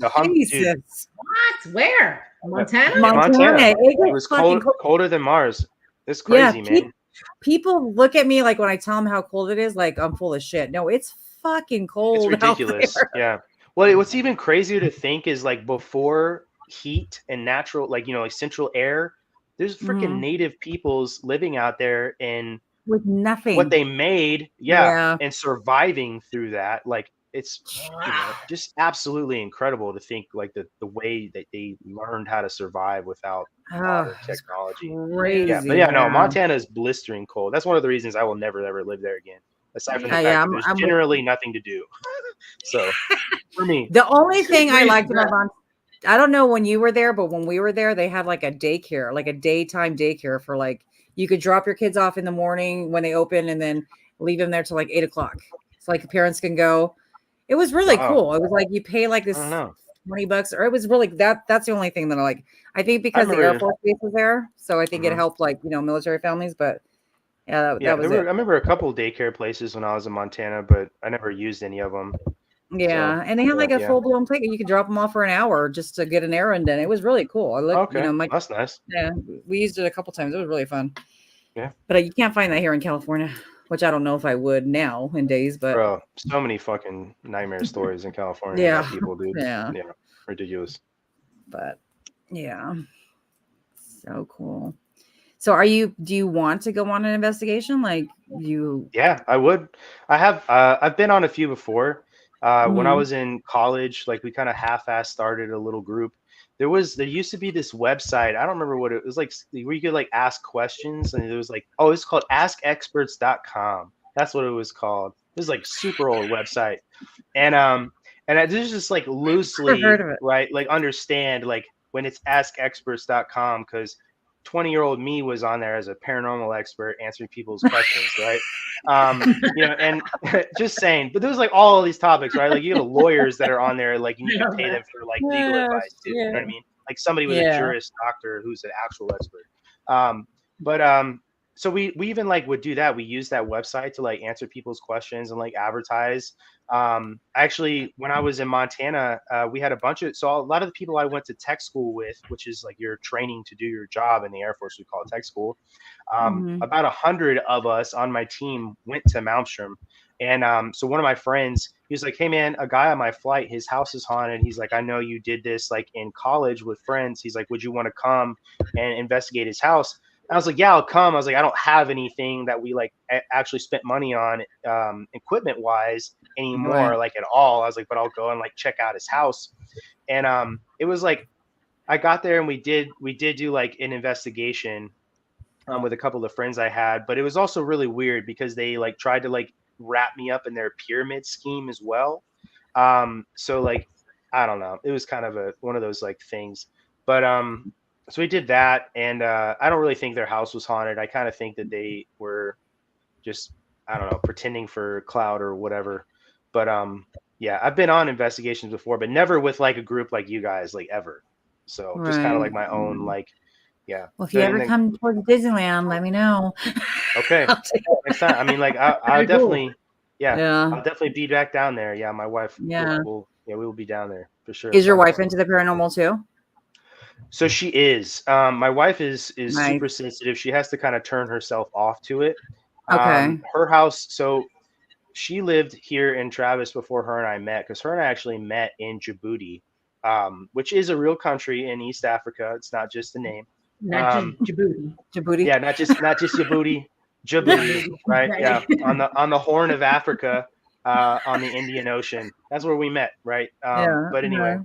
Holy dude, Jesus. What? Where? Montana? in Montana, It it gets was fucking cold. colder than Mars. It's Yeah, crazy, man. people look at me like when I tell them how cold it is, like I'm full of shit. No, it's fucking It's cold out ridiculous. there. Yeah. Well, what's even crazier to think is like before heat and natural, like like central air, there's freaking Mhm. native peoples living out there and With nothing. what they made, Yeah. and surviving through that. Like it's just absolutely incredible to think like the way that they learned how to survive without modern It's technology. crazy. Yeah, but no, Montana is blistering cold. That's one of the reasons I will never ever live there again. Aside from the fact Yeah, that there's I'm with- generally nothing to do. So for me, The only thing I crazy, liked about bro. Montana, I don't know when you were there, but when we were there, they had like a daycare, like a daytime daycare for like you could drop your kids off in the morning when they open and then leave them there till like 8 o'clock. So like parents can go. It was really Wow. cool. It was like you pay like I this don't know. $20, or it was really that's the only thing that I like. I think because the Air remember- Force base was there, so I think it Mhm. helped like military families. But yeah, Yeah, that was I it. remember a couple daycare places when I was in Montana, but I never used any of them. Yeah, and they had like a yeah. full blown plate. You could drop them off for an hour just to get an errand done. It was really cool. I looked, Okay, that's nice. yeah, we used it a couple times. It was really fun. Yeah. But you can't find that here in California, which I don't know if I would now in days. But Bro, so many fucking nightmare stories in California Yeah. about people, dude. Yeah. Yeah, ridiculous. but yeah, so cool. So do you want to go on an investigation? Like you? Yeah, I would. I've been on a few before. When I Mhm. was in college, like we kind of half-ass started a little group. There used to be this website. I don't remember what it was like, where you could like ask questions, and it was like, oh, it's called askexperts.com. That's what it was called. It was like super old website. And there's just like loosely, heard of it. right? Like understand like when it's askexperts.com, because 20-year-old me was on there as a paranormal expert answering people's questions, right? And just saying, but there's like all of these topics, right? Like you have lawyers that are on there, like you need to pay them for like legal advice too. You know what I mean? Like somebody with a juris doctor who's an actual expert. So we even like would do that. We use that website to like answer people's questions and like advertise. Actually, when I was in Montana, we had so a lot of the people I went to tech school with, which is like your training to do your job in the Air Force, we call it tech school. Mhm. About 100 of us on my team went to Malmstrom. And so one of my friends, he was like, hey man, a guy on my flight, his house is haunted. He's like, I know you did this like in college with friends. He's like, would you want to come and investigate his house? I was like, yeah, I'll come. I was like, I don't have anything that we like actually spent money on equipment wise anymore, Right. like at all. I was like, but I'll go and like check out his house. And it was like, I got there and we did do like an investigation with a couple of friends I had, but it was also really weird because they like tried to like wrap me up in their pyramid scheme as well. So like, I don't know, it was kind of one of those like things, but so we did that, and I don't really think their house was haunted. I kind of think that they were just, I don't know, pretending for clout or whatever. But yeah, I've been on investigations before, but never with like a group like you guys, like ever. So just kind of like my own, like, yeah. Well, if you ever come towards Disneyland, let me know. Okay. Next time. I mean, like, I'll definitely, Yeah. I'll definitely be back down there. Yeah, my wife. Yeah. We will be down there for sure. Is your wife into the paranormal too? So she is. My wife is Nice. super sensitive. She has to kind of turn herself off to it. Okay. Her house. So she lived here in Travis before her and I met, because her and I actually met in Djibouti, which is a real country in East Africa. It's not just a name. Not just Djibouti. Djibouti. Yeah, not just Djibouti. Djibouti, right? Yeah, on the Horn of Africa, on the Indian Ocean. That's where we met, right? But anyway.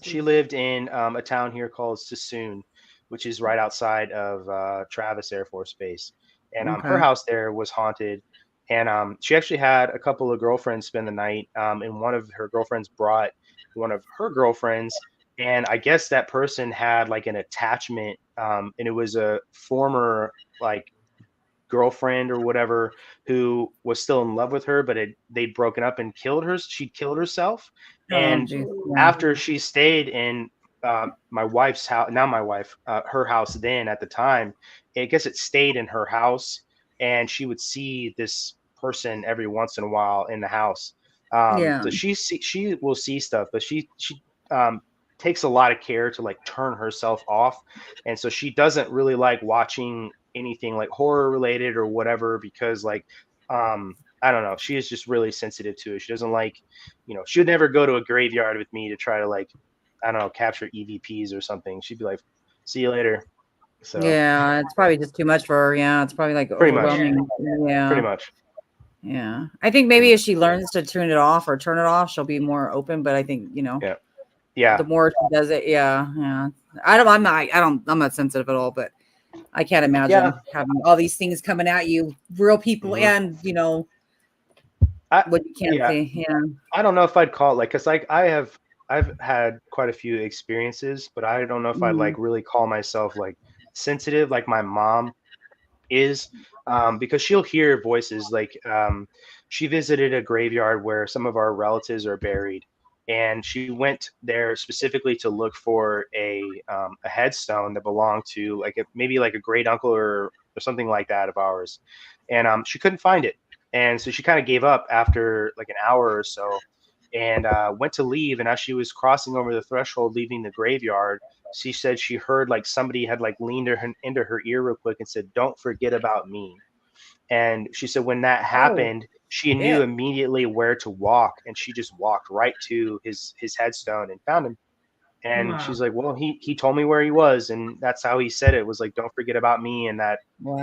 She lived in a town here called Sassoon, which is right outside of Travis Air Force Base. and her Okay. house there was haunted. And she actually had a couple of girlfriends spend the night, and one of her girlfriends brought one of her girlfriends, and I guess that person had like an attachment, and it was a former like girlfriend or whatever who was still in love with her, but they'd broken up and killed her. She killed herself, Oh, and geez. Yeah. after she stayed in my wife's house, now my wife, her house, then at the time, I guess it stayed in her house, and she would see this person every once in a while in the house. Yeah. So she will see stuff, but she um, takes a lot of care to like turn herself off, and so she doesn't really like watching anything like horror related or whatever, because like I don't know, she is just really sensitive to it. She doesn't like, she would never go to a graveyard with me to try to like, I don't know, capture EVPs or something. She'd be like, see you later. So Yeah, it's probably just too much for her. Yeah, it's probably like pretty much, overwhelming. pretty Yeah. much. Yeah. I think Pretty maybe if much. she learns to turn it off or turn it off, she'll be more open. But I think, Yeah. the Yeah. more she does it, yeah. I'm not sensitive at all, but I can't imagine having all these things coming at you, real people, Mhm. and what you can't Yeah. see. Yeah. I don't know if I'd call it like, cause like I've had quite a few experiences, but I don't know if I'd Mhm. like really call myself like sensitive like my mom is, because she'll hear voices. Like she visited a graveyard where some of our relatives are buried, and she went there specifically to look for a headstone that belonged to like maybe like a great uncle or something like that of ours, and she couldn't find it, and so she kind of gave up after like an hour or so, and went to leave, and as she was crossing over the threshold leaving the graveyard, she said she heard like somebody had like leaned into her ear real quick and said, "Don't forget about me." And she said when that Oh, happened, she knew shit. immediately where to walk, and she just walked right to his headstone and found him. And Wow. she's like, "Well, he told me where he was, and that's how he said it, was like, don't forget about me." And that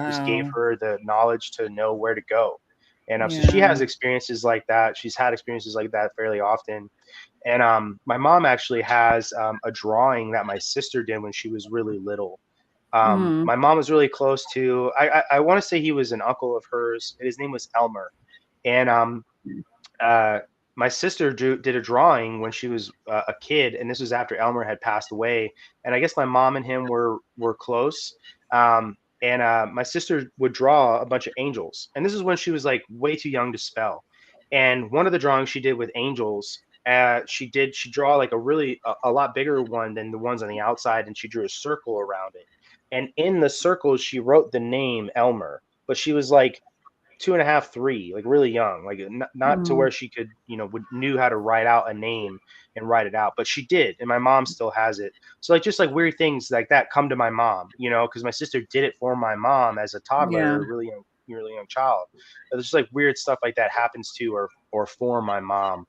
just gave Wow. her the knowledge to know where to go. And so she Yeah. has experiences like that. She's had experiences like that fairly often. And my mom actually has a drawing that my sister did when she was really little. Mhm. My mom was really close to, I want to say he was an uncle of hers. His name was Elmer. And uh, my sister did a drawing when she was a kid, and this was after Elmer had passed away. And I guess my mom and him were close. And my sister would draw a bunch of angels, and this is when she was like way too young to spell. And one of the drawings she did with angels, she draw like a lot bigger one than the ones on the outside, and she drew a circle around it. And in the circle, she wrote the name Elmer, but she was like 2.5, 3, like really young, like not to Mhm. where she could, knew how to write out a name and write it out, but she did, and my mom still has it. So like just like weird things like that come to my mom, because my sister did it for my mom as a Yeah. toddler, really young child. There's just like weird stuff like that happens to or for my mom.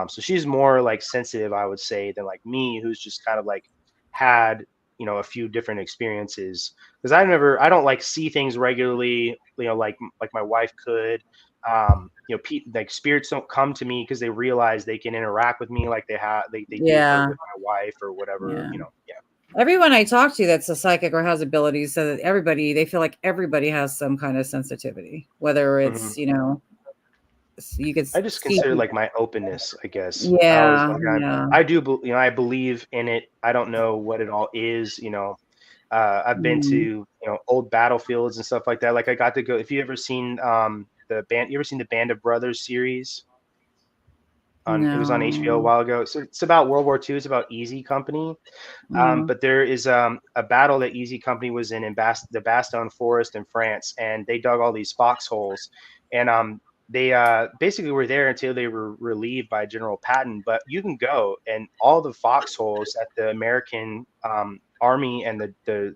So she's more like sensitive, I would say, than like me, who's just kind of like had a few different experiences, because I don't like see things regularly, like my wife could. Like spirits don't come to me because they realize they can interact with me like they do Yeah. with my wife or whatever. Yeah. Yeah. Everyone I talk to that's a psychic or has abilities, so that they feel like everybody has some kind of sensitivity, whether Hmm. it's, you could I just see. consider like my openness, I guess. I always Yeah. like Yeah. I do, I believe in it. I don't know what it all is. I've been to Mhm. old battlefields and stuff like that. Like I got to go. If you ever seen you ever seen the Band of Brothers series? It was on HBO a No. while ago. So it's about World War II. It's about Easy Company. Mm. But there is a battle that Easy Company was in the Bastogne Forest in France, and they dug all these foxholes, and they basically were there until they were relieved by General Patton. But you can go, and all the foxholes that the American army and the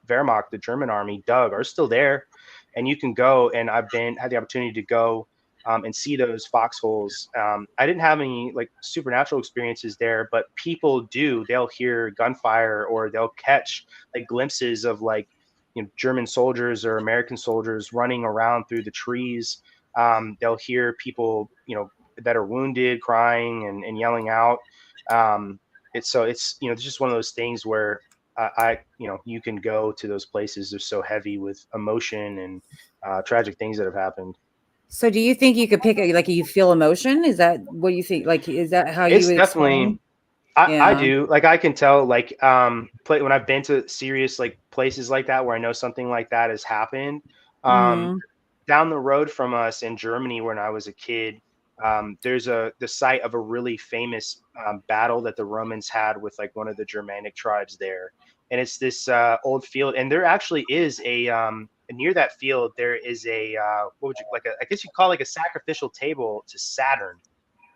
Wehrmacht, the German army, dug are still there, and you can go. And had the opportunity to go and see those foxholes. I didn't have any like supernatural experiences there, but people do. They'll hear gunfire, or they'll catch like glimpses of like German soldiers or American soldiers running around through the trees. They'll hear people that are wounded crying and yelling out. It's it's just one of those things where you can go to those places. They're so heavy with emotion and tragic things that have happened. So do you think you could pick like you feel emotion? Is that what you think? Like, is that how you It's would definitely, explain? I Yeah. do. Like I can tell, like when I've been to serious like places like that where I know something like that has happened. Um, Mm-hmm. Down the road from us in Germany when I was a kid, there's the site of a really famous battle that the Romans had with like one of the Germanic tribes there, and it's this old field, and there actually is a near that field there is a what would you like a, I guess you call it like a sacrificial table to Saturn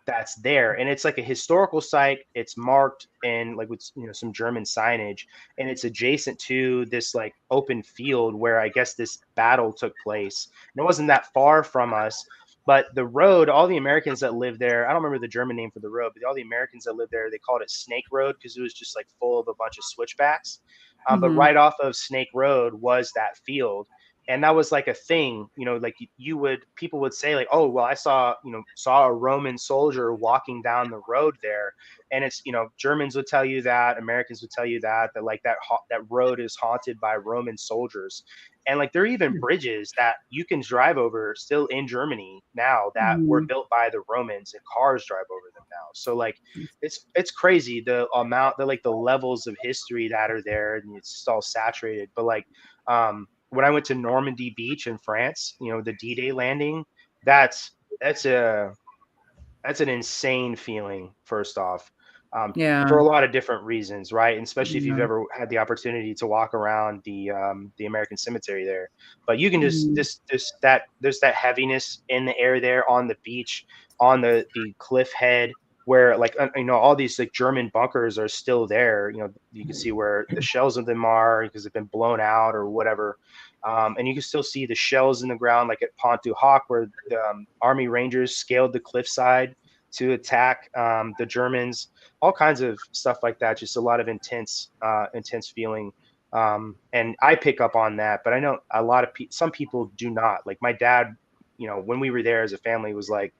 that's there, and it's like a historical site. It's marked in like with some German signage, and it's adjacent to this like open field where I guess this battle took place, and it wasn't that far from us. But the road, all the Americans that live there, I don't remember the German name for the road, but all the Americans that live there, they called it Snake Road because it was just like full of a bunch of switchbacks. But Mm-hmm. right off of Snake Road was that field, and that was like a thing, like people would say like, oh well, I saw a Roman soldier walking down the road there. And it's, Germans would tell you that, Americans would tell you that like that road is haunted by Roman soldiers. And like there are even bridges that you can drive over still in Germany now that were Mm-hmm. built by the Romans, and cars drive over them now. So like it's crazy the amount, the levels of history that are there, and it's just all saturated. But like when I went to Normandy Beach in France, the D-Day landing, that's that's a that's an insane feeling. First off, Yeah. for a lot of different reasons, right? And especially if you've Yeah. ever had the opportunity to walk around the American cemetery there, but you can just Mhm. there's that heaviness in the air there on the beach, on the cliff head, where like all these like German bunkers are still there. You can see where the shells of them are because they've been blown out or whatever. And you can still see the shells in the ground, like at Pont du Hoc, where the Army Rangers scaled the cliffside to attack the Germans. All kinds of stuff like that. Just a lot of intense feeling. And I pick up on that, but I know a lot of some people do not. Like my dad, when we were there as a family, was like,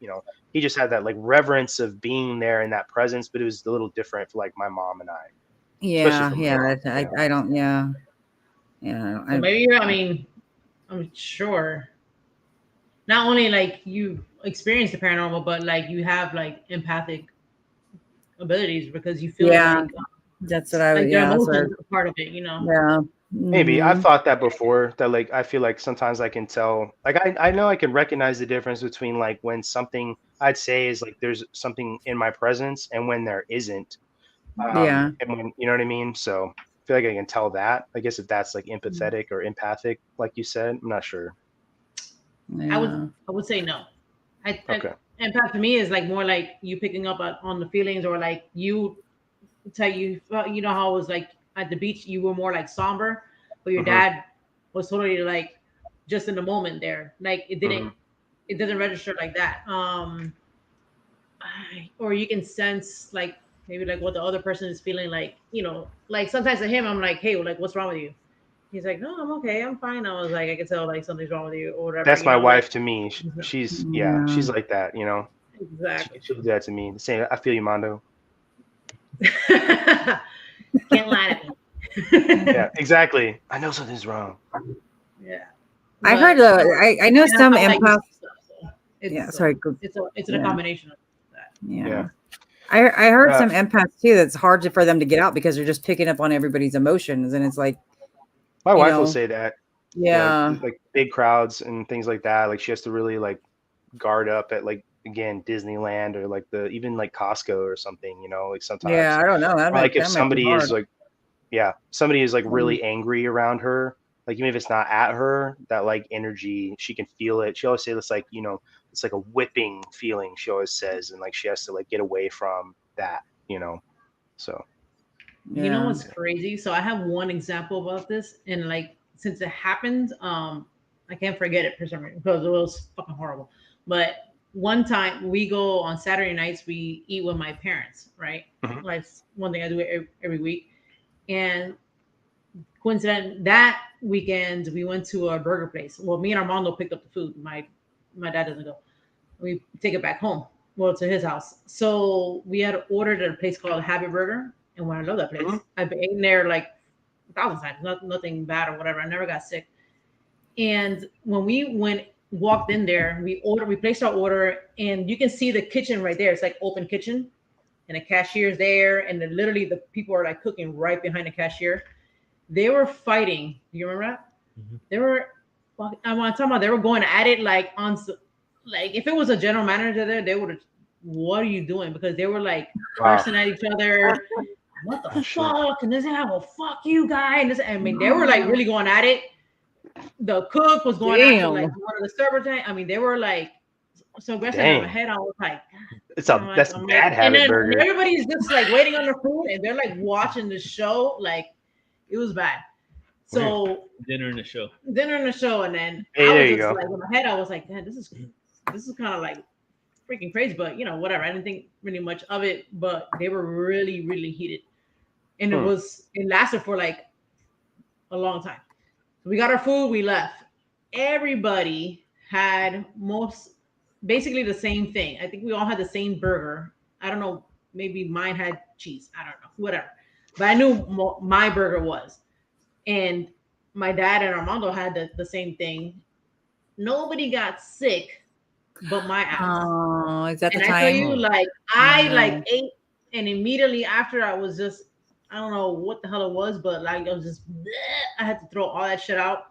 he just had that like reverence of being there in that presence, but it was a little different for like my mom and I, especially Yeah. for my Yeah. mom. I don't. Yeah. Yeah. So maybe, I mean, I'm sure not only like you experience the paranormal, but like you have like empathic abilities because you feel Yeah. That's what I would. like their Yeah. That's what. emotions are part of it, you know? Yeah. Maybe I've Mm-hmm. thought that before, that like I feel like sometimes I can tell, like I know I can recognize the difference between like when something I'd say is like there's something in my presence and when there isn't. Yeah. And when, you know what I mean? So I feel like I can tell that. I guess if that's like empathetic or empathic, like you said, I'm not sure. Yeah. I would say no. Okay. Empath to me is like more like you picking up on the feelings, or like you tell you, you know how it was like at the beach, you were more like somber, but your Hmm. dad was totally like just in the moment there. Like Hmm. it doesn't register like that. Or you can sense like maybe like what the other person is feeling, like, you know, like sometimes to him I'm like, hey, like what's wrong with you? He's like, no, I'm okay, I'm fine. I was like, I can tell like something's wrong with you or whatever, That's you my know, like wife to me. Yeah. She's like that, exactly. she'll do that to me. Say, I feel you, Mondo. Can't lie to Yeah, me. exactly. I know something's wrong. Yeah, I heard. but I know and I'm some not that used empaths. to stuff, so Yeah. it's Sorry. Go, it's a yeah. combination of that. Yeah. Yeah. I heard Uh, some empaths too. That's hard for them to get out because they're just picking up on everybody's emotions, and it's like, my you wife will know, say that, yeah, like big crowds and things like that. Like she has to really like guard up at like again Disneyland or like the even like Costco or something. Like yeah. sometimes, I don't know. or like if That might be somebody is hard. like, yeah, somebody is like Mm. really angry around her. Like even if it's not at her, that like energy, she can feel it. She always say this like, it's like a whipping feeling. She always says, and like she has to like get away from that. So You know Yeah. what's crazy? So I have one example about this, and like since it happened, I can't forget it for some reason because it was fucking horrible. But one time we go on Saturday nights, we eat with my parents, right? mhm, Like one thing I do every week, and coincident that weekend we went to a burger place. Well, me and Armando picked up the food. My dad doesn't go. We take it back home. Well, to his house. So we had ordered at a place called Habit Burger, and when I love that mhm, place, I've been eating there like 1,000 times, nothing bad or whatever. I never got sick. And when we walked in there, we placed our order, and you can see the kitchen right there. It's like open kitchen, and the cashier's there, and then literally the people are like cooking right behind the cashier. They were fighting. Do you remember that? Mhm. They were. I'm talking about. They were going at it like if it was a general manager there, they would have. What are you doing? Because they were like cursing at each other. What the fuck? And this have a fuck you guy. And this, I mean, they were like really going at it. The cook was going after like one of the servers. I mean, they were like so aggressive. In my head, I was like, that's bad habit and then burger. everybody's just like waiting on their food, and they're like watching the show. Like it was bad. So dinner in the show, and then hey, I was just like in my head, I was like, man, this is kind of like freaking crazy, but whatever. I didn't think really much of it, but they were really, really heated, and it lasted for like a long time. We got our food, we left. Everybody had basically the same thing. I think we all had the same burger. I don't know, maybe mine had cheese. I don't know, whatever. But I knew my burger was. And my dad and Armando had the same thing. Nobody got sick but my ass. Oh, is that the time? And I tell you, like, I ate, and immediately after I was just, I don't know what the hell it was, but like I was just, I had to throw all that shit out,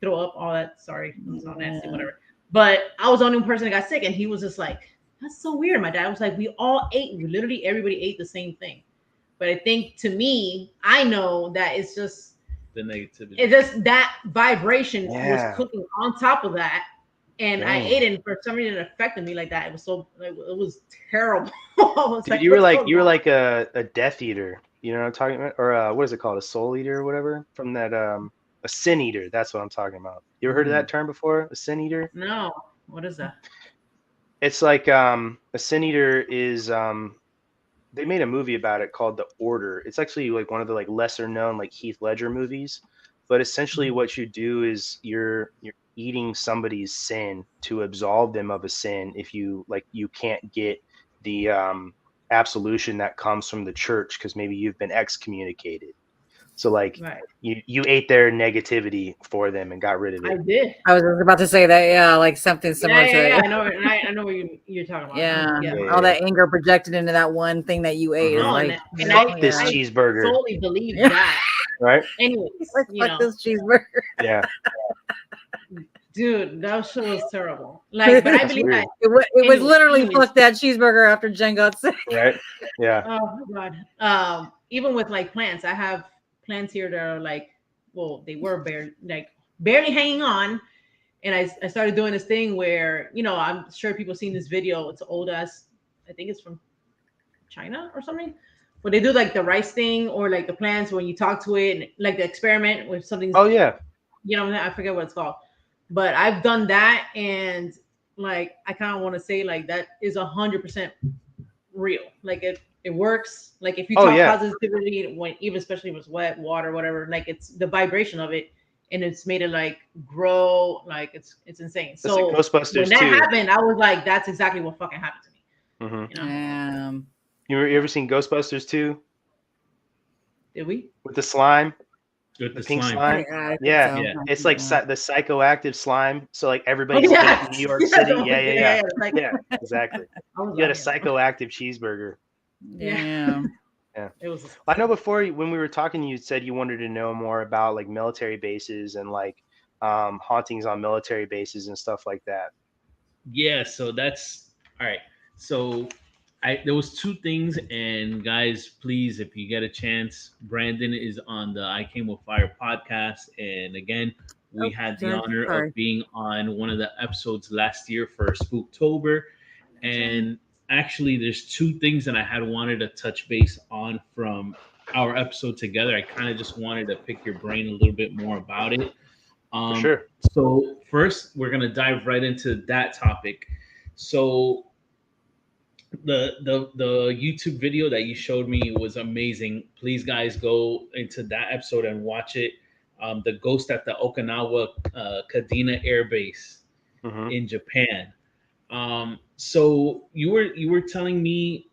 throw up all that. Sorry, it's not nasty, whatever. But I was the only person that got sick, and he was just like, "That's so weird." My dad was like, "We all ate. Literally, everybody ate the same thing." But I think to me, I know that it's just the negativity. It's just that vibration was cooking on top of that, and I ate it. And for some reason, it affected me like that. It was so, it was terrible. Dude, like, you were like a Death Eater. You know what I'm talking about? Or what is it called? A Soul Eater or whatever? From that a Sin Eater. That's what I'm talking about. You ever heard of that term before? A Sin Eater? No. What is that? It's like a Sin Eater is they made a movie about it called The Order. It's actually like one of the like lesser known like Heath Ledger movies. But essentially what you do is you're eating somebody's sin to absolve them of a sin if you can't get the absolution that comes from the church because maybe you've been excommunicated. So like you ate their negativity for them and got rid of it. I did. I was about to say that, like something similar to it. Yeah, I know what you're talking about. Yeah. All that anger projected into that one thing that you ate. Like, fuck this cheeseburger. I totally believe that. Right? Anyways, fuck this cheeseburger. Yeah. Dude, that shit was terrible. Like, but I believe that it was literally fuck that cheeseburger after Jen got sick. Right? Yeah. Oh my God. Even with like plants, I have plants here that are like, well, they were barely hanging on. And I started doing this thing where, I'm sure people seen this video. It's old ass, I think it's from China or something. But they do like the rice thing or like the plants when you talk to it, and like the experiment with something. Oh yeah. I forget what it's called. But I've done that, and like I kind of want to say like that is 100% real. Like it works. Like if you talk positivity, even especially if it's wet, water, whatever, like it's the vibration of it, and it's made it like grow, like it's insane. That's so like Ghostbusters when that happened, I was like, that's exactly what fucking happened to me. Mm-hmm. You ever seen Ghostbusters 2? Did we? With the slime? With the pink slime. Yeah. It's like the psychoactive slime. So like everybody's in New York City. Yeah, exactly. You got a psychoactive cheeseburger. Yeah. Yeah. It was. I know before when we were talking, you said you wanted to know more about like military bases and like hauntings on military bases and stuff like that. Yeah. So that's all right. So there was two things, and guys, please, if you get a chance, Brandon is on the I Came With Fire podcast, and again, we had the honor of being on one of the episodes last year for Spooktober, and actually, there's two things that I had wanted to touch base on from our episode together. I kind of just wanted to pick your brain a little bit more about it. For sure. So first, we're gonna dive right into that topic. So the YouTube video that you showed me was amazing. Please, guys, go into that episode and watch it. The ghost at the Okinawa Kadena Air Base in Japan. So you were telling me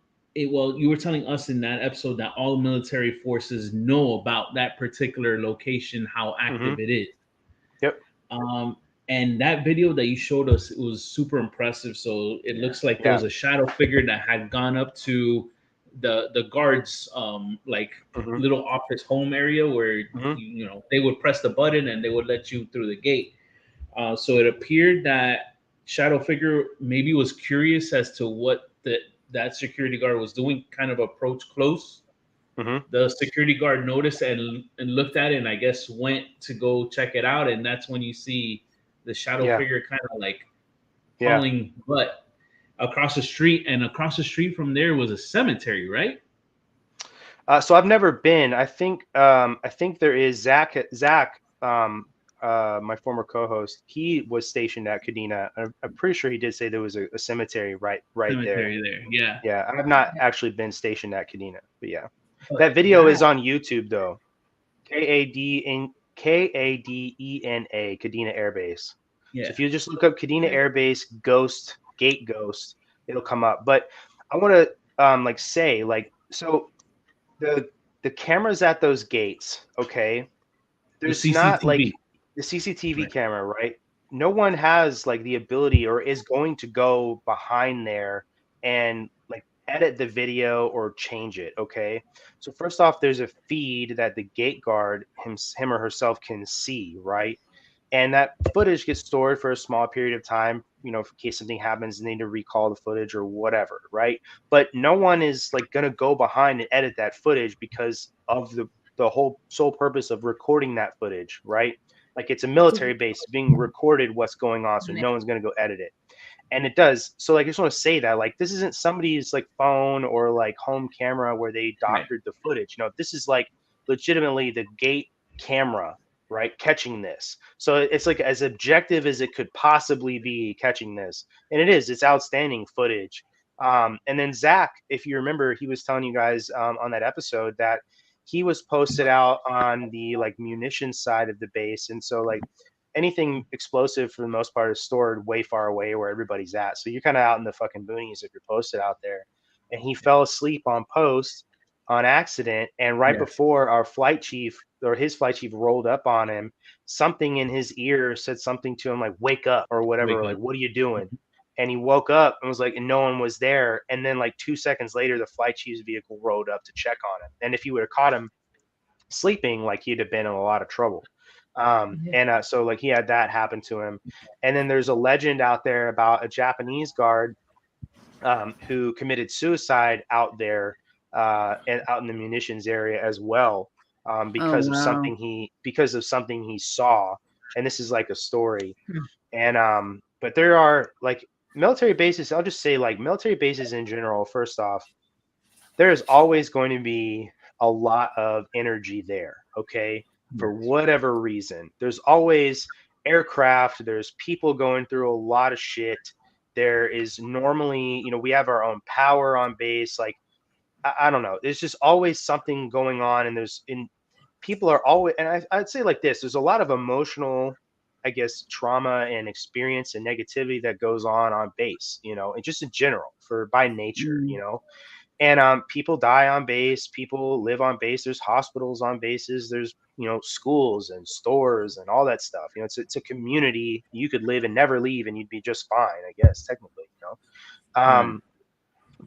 well, you were telling us in that episode that all military forces know about that particular location, how active it is. Yep. And that video that you showed us, it was super impressive. So it looks like there was a shadow figure that had gone up to the guards, like little office home area where you know they would press the button and they would let you through the gate. So it appeared that shadow figure maybe was curious as to what that security guard was doing, kind of approached close. The security guard noticed and looked at it, and I guess went to go check it out. And that's when you see the shadow figure kind of like hauling butt across the street. And across the street from there was a cemetery, right? So I've never been. I think there is Zach, my former co-host. He was stationed at Kadena. I'm pretty sure he did say there was a cemetery right Cemetery there. Yeah. Yeah, I have not actually been stationed at Kadena, but yeah. That video is on YouTube though. Kadena, Kadena Air Base. Yeah. So if you just look up Kadena Air Base gate ghost, it'll come up. But I want to say so the cameras at those gates, okay? There's the not like CCTV. the CCTV camera, right? No one has like the ability or is going to go behind there and like edit the video or change it, okay? So first off, there's a feed that the gate guard him or herself can see, right? And that footage gets stored for a small period of time, you know, in case something happens and they need to recall the footage or whatever, right? But no one is like going to go behind and edit that footage because of the whole sole purpose of recording that footage, right? Like it's a military base being recorded what's going on, so no one's going to go edit it. And it does. So like I just want to say that like this isn't somebody's like phone or like home camera where they doctored the footage. You know, this is like legitimately the gate camera, right, catching this. So it's like as objective as it could possibly be catching this. And it is. It's outstanding footage. And then Zach, if you remember, he was telling you guys on that episode that he was posted out on the like munitions side of the base. And so like anything explosive for the most part is stored way far away where everybody's at. So you're kind of out in the fucking boonies if you're posted out there. And he fell asleep on post on accident. And right before our flight chief or his flight chief rolled up on him, something in his ear said something to him like, wake up or whatever. Like, what are you doing? And he woke up and was like, and no one was there. And then like 2 seconds later, the flight chief's vehicle rolled up to check on him. And if you would have caught him sleeping, like he'd have been in a lot of trouble. So like he had that happen to him. And then there's a legend out there about a Japanese guard who committed suicide out there and out in the munitions area as well, because of something he saw. And this is like a story. And but there are like military bases. I'll just say like military bases in general. First off, there is always going to be a lot of energy there. Okay. For whatever reason, there's always aircraft, there's people going through a lot of shit. There is normally, you know, we have our own power on base. Like, I don't know. There's just always something going on. And people are always, and I'd say like this, there's a lot of emotional, I guess, trauma and experience and negativity that goes on base, you know, and just in general by nature, you know. And people die on base, people live on base, there's hospitals on bases, there's, you know, schools and stores and all that stuff. You know, it's a community. You could live and never leave and you'd be just fine, I guess, technically, you know.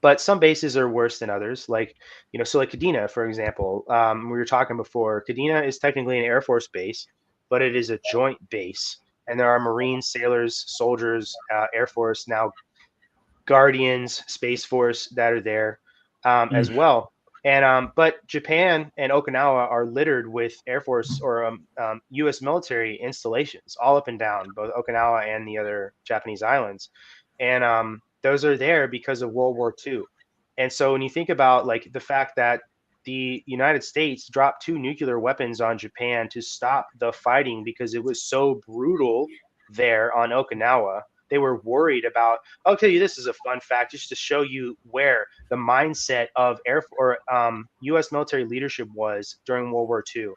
But some bases are worse than others. Like, you know, so like Kadena, for example, we were talking before, Kadena is technically an Air Force base, but it is a joint base. And there are Marines, sailors, soldiers, Air Force, now Guardians, Space Force that are there as well. And but Japan and Okinawa are littered with Air Force or U.S. military installations all up and down, both Okinawa and the other Japanese islands. And those are there because of World War II. And so when you think about like the fact that the United States dropped 2 nuclear weapons on Japan to stop the fighting because it was so brutal there on Okinawa, they were worried about. I'll tell you, this is a fun fact just to show you where the mindset of U.S. military leadership was during World War II.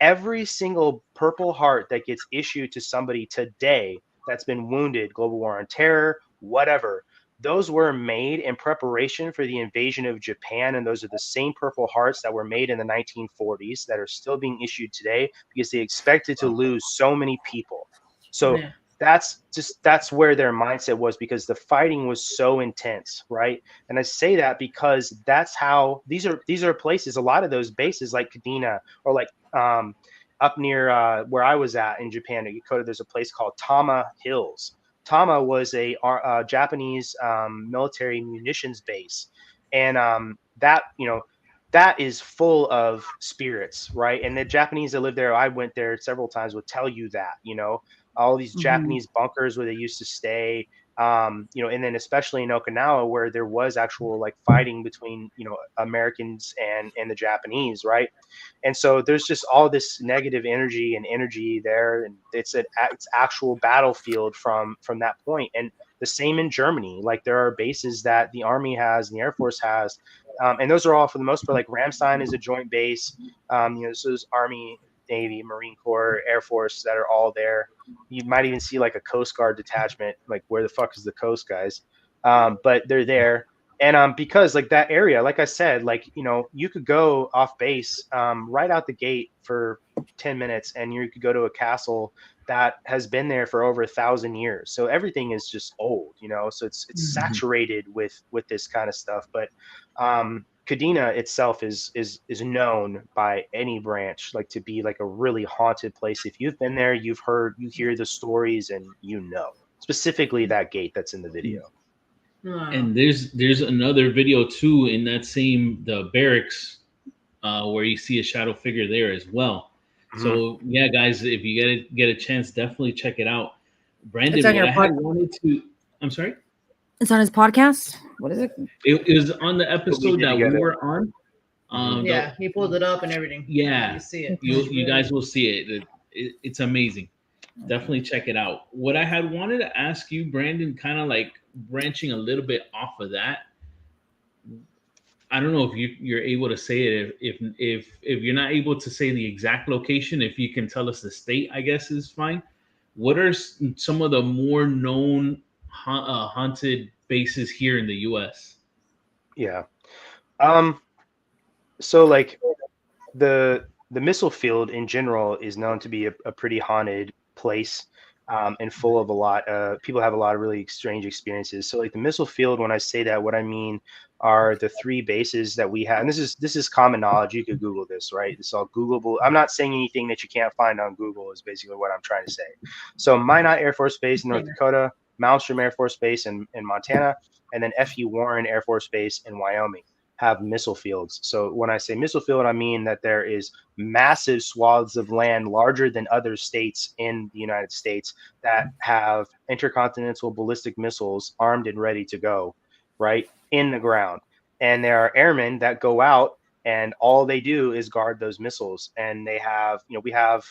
Every single Purple Heart that gets issued to somebody today that's been wounded, global war on terror, whatever, those were made in preparation for the invasion of Japan, and those are the same Purple Hearts that were made in the 1940s that are still being issued today because they expected to lose so many people. So Yeah. that's where their mindset was, because the fighting was so intense, right? And I say that because that's how these are places. A lot of those bases, like Kadena or like up near where I was at in Japan, at Yokota, there's a place called Tama Hills. Tama was a Japanese military munitions base, and that that is full of spirits, right? And the Japanese that live there, I went there several times, would tell you that, all these Japanese bunkers where they used to stay, and then especially in Okinawa, where there was actual like fighting between Americans and the Japanese, right? And so there's just all this negative energy there, and it's actual battlefield from that point. And the same in Germany, like there are bases that the Army has and the Air Force has, and those are all for the most part, like Ramstein is a joint base. So there's Army, Navy, Marine Corps, Air Force that are all there. You might even see like a Coast Guard detachment, like where the fuck is the Coast guys? But they're there. And because like that area, like I said, like, you could go off base right out the gate for 10 minutes and you could go to a castle that has been there for over 1,000 years. So everything is just old, so it's saturated with this kind of stuff. But Kadena itself is known by any branch like to be like a really haunted place. If you've been there, you hear the stories, and specifically that gate that's in the video. And there's another video too in that the barracks where you see a shadow figure there as well. So yeah, guys, if you get a chance, definitely check it out. Brandon, I'm sorry. It's on his podcast. What is it? It was on the episode that we were on. He pulled it up and everything. Yeah, you see it. You guys will see it. It's amazing. Definitely check it out. What I had wanted to ask you, Brandon, kind of like branching a little bit off of that. I don't know if you're able to say it. If you're not able to say the exact location, if you can tell us the state, I guess is fine. What are some of the more known haunted bases here in the U.S.? Yeah. So like the missile field in general is known to be a pretty haunted place, and full of a lot people have a lot of really strange experiences. So like the missile field, when I say that, what I mean are the 3 bases that we have. And this is common knowledge. You could Google this, right? It's all Googleable. I'm not saying anything that you can't find on Google is basically what I'm trying to say. So Minot Air Force Base in North Dakota, Malmstrom Air Force Base in Montana, and then F.E. Warren Air Force Base in Wyoming have missile fields. So when I say missile field, I mean that there is massive swaths of land larger than other states in the United States that have intercontinental ballistic missiles armed and ready to go, right, in the ground. And there are airmen that go out and all they do is guard those missiles. And they have, we have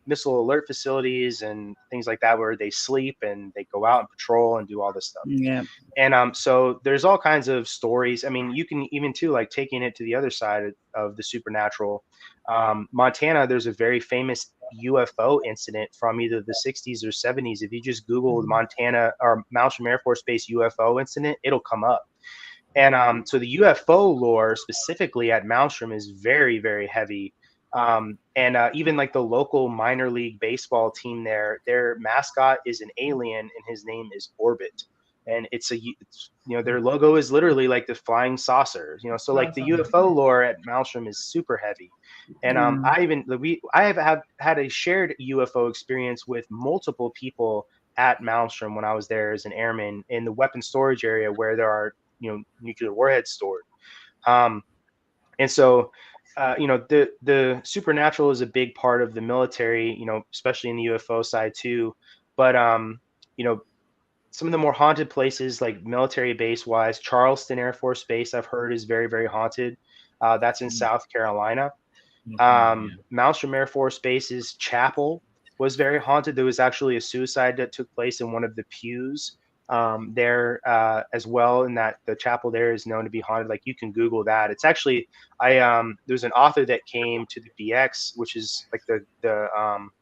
missile alert facilities and things like that where they sleep and they go out and patrol and do all this stuff. Yeah. And so there's all kinds of stories. I mean, you can even too, like taking it to the other side of the supernatural. Montana, there's a very famous UFO incident from either the 60s or 70s. If you just Google Montana or Malmstrom Air Force Base UFO incident, it'll come up. And so the UFO lore specifically at Malmstrom is very, very heavy. Even like the local minor league baseball team there, their mascot is an alien and his name is Orbit. And it's their logo is literally like the flying saucer, so like the UFO lore at Malmstrom is super heavy. And I have had a shared UFO experience with multiple people at Malmstrom when I was there as an airman in the weapon storage area where there are, nuclear warheads stored. And so the supernatural is a big part of the military, especially in the UFO side too. But some of the more haunted places, like military base wise, Charleston Air Force Base, I've heard is very, very haunted. That's in South Carolina. Malmstrom Air Force Base's chapel was very haunted. There was actually a suicide that took place in one of the pews there as well, and that the chapel there is known to be haunted. Like you can Google that. It's actually there's an author that came to the BX, which is like the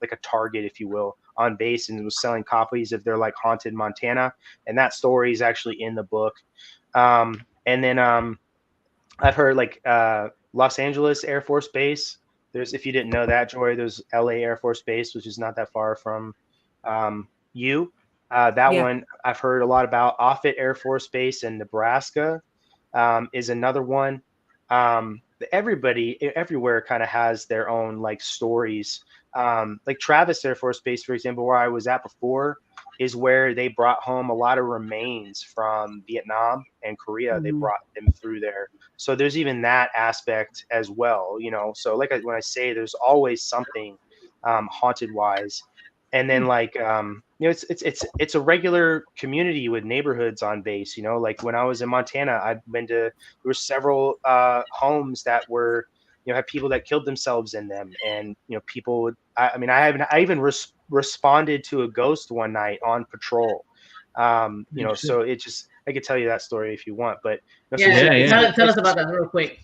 like a Target, if you will, on base, and was selling copies of their like Haunted Montana, and that story is actually in the book. And then I've heard like Los Angeles Air Force Base. There's, if you didn't know that, Joy, there's LA Air Force Base, which is not that far from you. That one I've heard a lot about. Offutt Air Force Base in Nebraska is another one. Everybody everywhere kind of has their own like stories. Like Travis Air Force Base, for example, where I was at before, is where they brought home a lot of remains from Vietnam and Korea. They brought them through there. So there's even that aspect as well, you know. So like when I say there's always something haunted wise. And then like you know, it's a regular community with neighborhoods on base, you know. Like when I was in Montana, I've been to, there were several homes that were, you know, had people that killed themselves in them, and you know, people would, I mean, I even responded to a ghost one night on patrol. You know, so it just, I could tell you that story if you want, but you know, tell us about that real quick.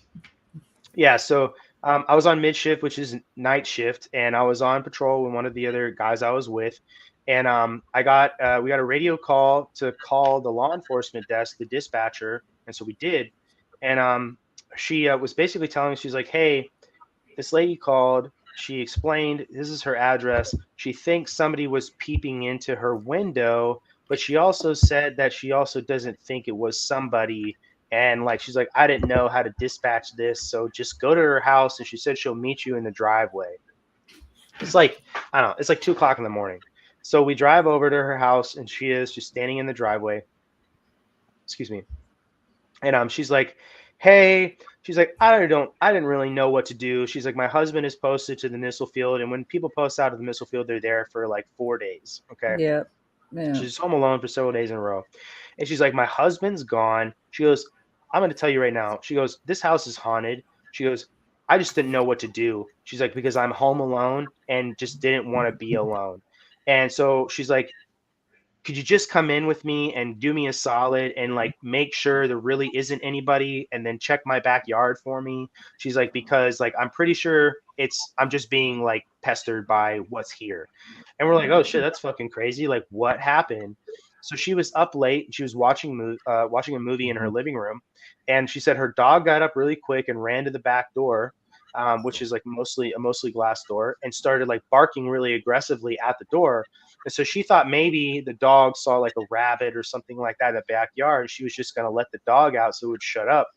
Yeah, so I was on mid shift, which is night shift, and I was on patrol with one of the other guys I was with, and we got a radio call to call the law enforcement desk, the dispatcher, and so we did, and she was basically telling us, she's like, hey, this lady called. She explained this is her address. She thinks somebody was peeping into her window, but she also said that she also doesn't think it was somebody. And like, she's like, I didn't know how to dispatch this, so just go to her house. And she said she'll meet you in the driveway. It's like, I don't know, it's like 2 o'clock in the morning. So we drive over to her house, and she is just standing in the driveway. Excuse me. And she's like, hey, she's like, I didn't really know what to do. She's like, my husband is posted to the missile field, and when people post out of the missile field, they're there for like 4 days. Okay. Yeah. She's home alone for several days in a row. And she's like, my husband's gone. She goes, I'm going to tell you right now. She goes, this house is haunted. She goes, I just didn't know what to do. She's like, because I'm home alone and just didn't want to be alone. And so she's like, could you just come in with me and do me a solid and like make sure there really isn't anybody, and then check my backyard for me? She's like, because like, I'm pretty sure I'm just being like pestered by what's here. And we're like, oh shit, that's fucking crazy. Like, what happened? So she was up late. She was watching a movie in her living room, and she said her dog got up really quick and ran to the back door, which is like mostly glass door, and started like barking really aggressively at the door. And so she thought maybe the dog saw like a rabbit or something like that in the backyard. She was just going to let the dog out so it would shut up.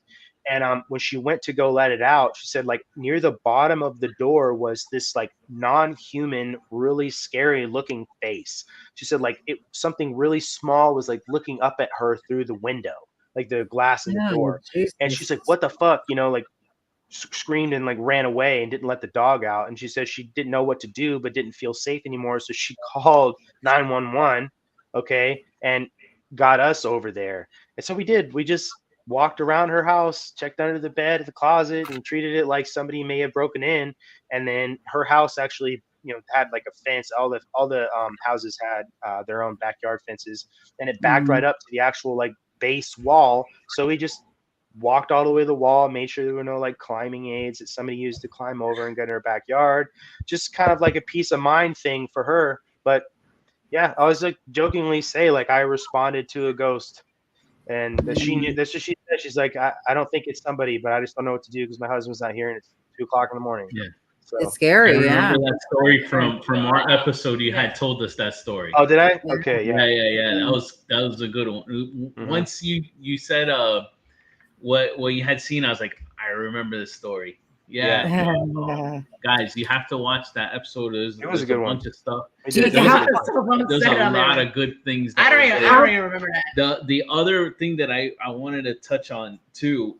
And when she went to go let it out, she said like near the bottom of the door was this like non-human, really scary looking face. She said like something really small was like looking up at her through the window, like the glass in the door. Jesus. And she's like, what the fuck? You know, like screamed and like ran away and didn't let the dog out. And she said she didn't know what to do, but didn't feel safe anymore. So she called 911. Okay. And got us over there. And so we did. We just walked around her house, checked under the bed, the closet, and treated it like somebody may have broken in. And then her house actually, you know, had like a fence. All the houses had their own backyard fences, and it backed right up to the actual like base wall. So we just walked all the way to the wall, made sure there were no like climbing aids that somebody used to climb over and get in her backyard. Just kind of like a peace of mind thing for her. But yeah, I was like jokingly say like I responded to a ghost. And she knew, that's what she said. She's like, I don't think it's somebody, but I just don't know what to do because my husband's not here and it's 2 o'clock in the morning. Yeah. So it's scary. I remember that story from our episode. You had told us that story. Oh, did I? Okay. Yeah. Yeah. That was a good one. Mm-hmm. Once you said what you had seen, I was like, I remember this story. Yeah. Guys, you have to watch that episode. It was a good one. Bunch of stuff. There's a lot of good things. I don't even remember that. The other thing that I wanted to touch on too,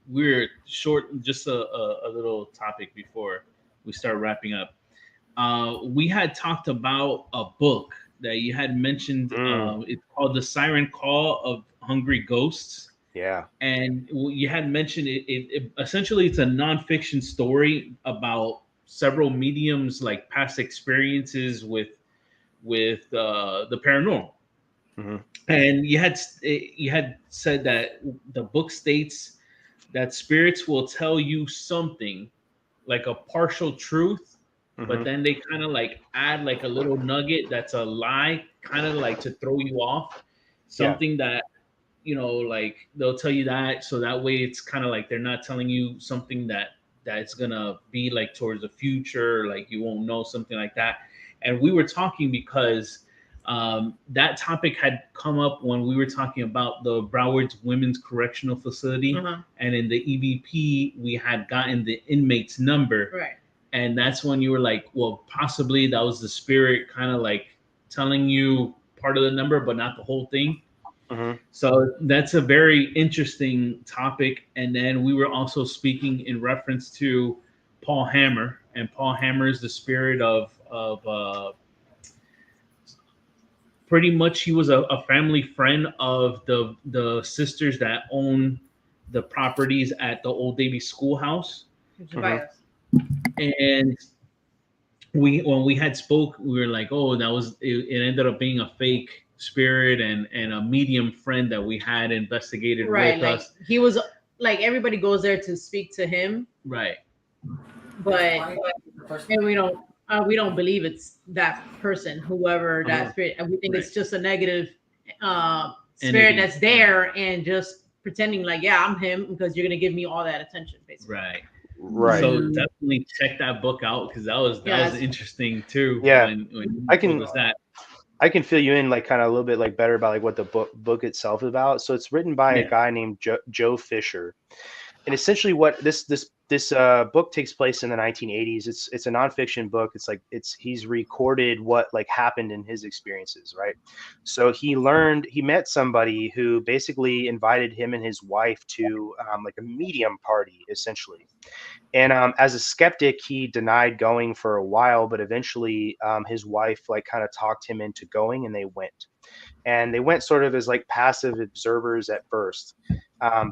we're short, just a little topic before we start wrapping up. We had talked about a book that you had mentioned. It's called The Siren Call of Hungry Ghosts. Yeah. And you had mentioned it essentially it's a nonfiction story about several mediums, like past experiences with the paranormal. And you had said that the book states that spirits will tell you something like a partial truth, but then they kind of like add like a little nugget that's a lie, kind of like to throw you off, something that, you know, like they'll tell you that, so that way it's kind of like they're not telling you something that's gonna be like towards the future, like you won't know, something like that. And we were talking because that topic had come up when we were talking about the Broward's Women's Correctional Facility, and in the EVP we had gotten the inmate's number, Right. and that's when you were like, well, possibly that was the spirit kind of like telling you part of the number, but not the whole thing. So that's a very interesting topic. And then we were also speaking in reference to Paul Hammer, and Paul Hammer is the spirit of pretty much, he was a family friend of the sisters that own the properties at the Old Davie Schoolhouse. And when we had spoke, we were like, oh, that was it ended up being a fake spirit and a medium friend that we had investigated with like us. He was like, everybody goes there to speak to him, right? But and we don't believe it's that person, whoever that spirit, and we think it's just a negative spirit that's there and just pretending like, yeah, I'm him, because you're gonna give me all that attention, basically. Right. So definitely check that book out, because that was interesting too. Yeah. When I you can told us that. I can fill you in like kind of a little bit like better about like what the book itself is about. So it's written by a guy named Joe Fisher, and essentially what this book takes place in the 1980s. It's a nonfiction book. It's like he's recorded what like happened in his experiences, right? So he met somebody who basically invited him and his wife to like a medium party, essentially. And as a skeptic, he denied going for a while, but eventually his wife like kind of talked him into going, and they went. And they went sort of as like passive observers at first,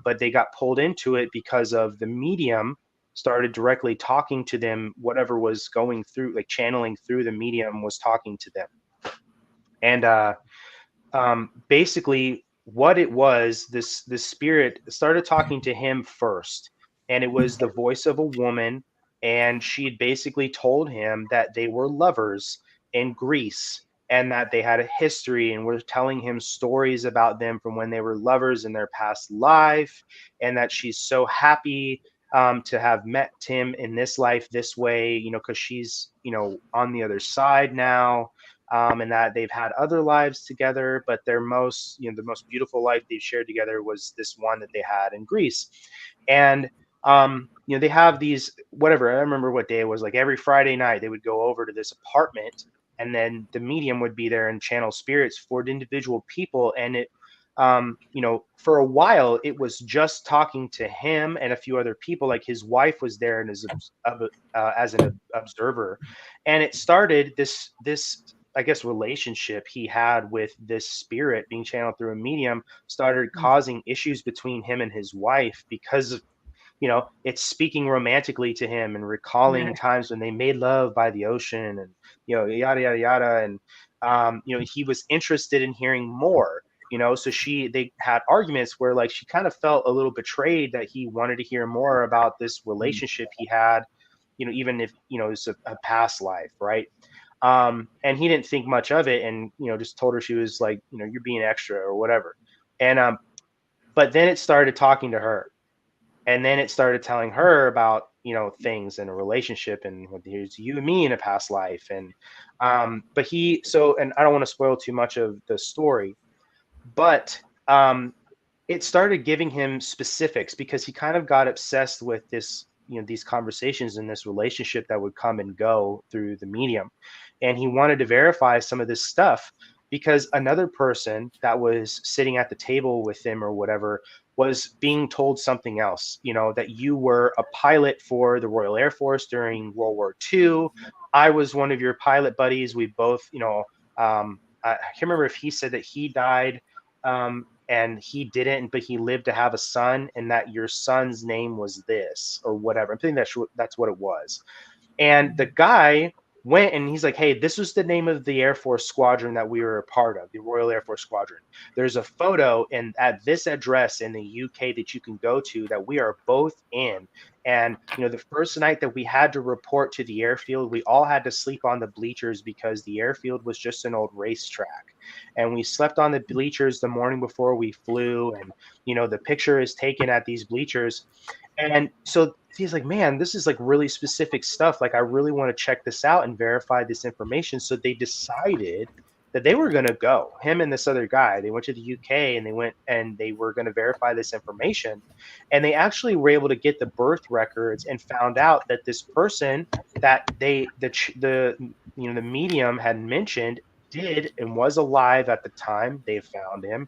but they got pulled into it because of the medium started directly talking to them. Whatever was going through, like channeling through the medium, was talking to them. And basically what it was, this spirit started talking to him first, and it was the voice of a woman, and she had basically told him that they were lovers in Greece, and that they had a history, and were telling him stories about them from when they were lovers in their past life, and that she's so happy to have met him in this life this way, you know, because she's, you know, on the other side now. And that they've had other lives together, but their most, you know, the most beautiful life they've shared together was this one that they had in Greece. And you know, they have these, whatever, I don't remember what day it was, like every Friday night they would go over to this apartment, and then the medium would be there and channel spirits for individual people. And it, you know, for a while it was just talking to him and a few other people. Like his wife was there and as an observer, and it started this I guess relationship he had with this spirit being channeled through a medium started causing issues between him and his wife, because of, you know, it's speaking romantically to him and recalling times when they made love by the ocean, and, you know, yada yada yada. And you know, he was interested in hearing more, you know. So they had arguments where like she kind of felt a little betrayed that he wanted to hear more about this relationship he had, you know, even if, you know, it's a past life, right? And he didn't think much of it, and, you know, just told her she was like, you know, you're being extra or whatever. And but then it started talking to her, and then it started telling her about, you know, things in a relationship, and here's you and me in a past life. And but and I don't want to spoil too much of the story, but it started giving him specifics, because he kind of got obsessed with this, you know, these conversations in this relationship that would come and go through the medium. And he wanted to verify some of this stuff, because another person that was sitting at the table with him or whatever was being told something else, you know, that you were a pilot for the Royal Air Force during World War II. I was one of your pilot buddies. We both, you know, I can't remember if he said that he died and he didn't, but he lived to have a son, and that your son's name was this or whatever. I think that's what it was. And the guy went and he's like, hey, this was the name of the Air Force squadron that we were a part of, the Royal Air Force Squadron. There's a photo and at this address in the UK that you can go to that we are both in. And, you know, the first night that we had to report to the airfield, we all had to sleep on the bleachers because the airfield was just an old racetrack. And we slept on the bleachers the morning before we flew. And, you know, the picture is taken at these bleachers. And so he's like, man, this is like really specific stuff. Like, I really want to check this out and verify this information. So they decided that they were going to go, him and this other guy. They went to the UK and they were going to verify this information. And they actually were able to get the birth records and found out that this person that the medium had mentioned did and was alive at the time they found him.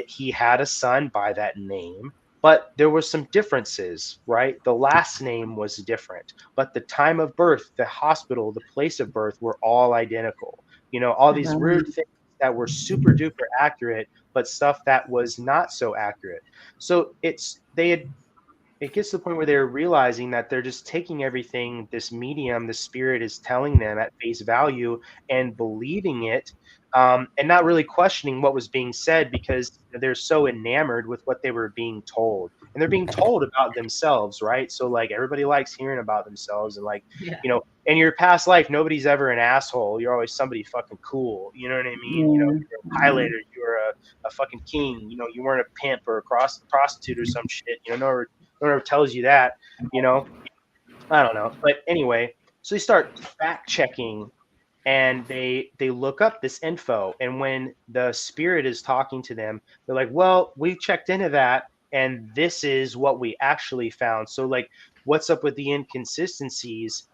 He had a son by that name. But there were some differences, right? The last name was different, but the time of birth, the hospital, the place of birth were all identical. You know, all these weird things that were super duper accurate, but stuff that was not so accurate. So it gets to the point where they're realizing that they're just taking everything this medium, the spirit is telling them at face value and believing it, and not really questioning what was being said because they're so enamored with what they were being told. And they're being told about themselves, right? So like everybody likes hearing about themselves and like, you know, in your past life, nobody's ever an asshole. You're always somebody fucking cool. You know what I mean? You know, you're a pilot or you're a fucking king. You know, you weren't a pimp or a prostitute or some shit. You know, no one ever tells you that, you know. I don't know. But anyway, so they start fact checking and they look up this info. And when the spirit is talking to them, they're like, well, we checked into that and this is what we actually found. So like, what's up with the inconsistencies?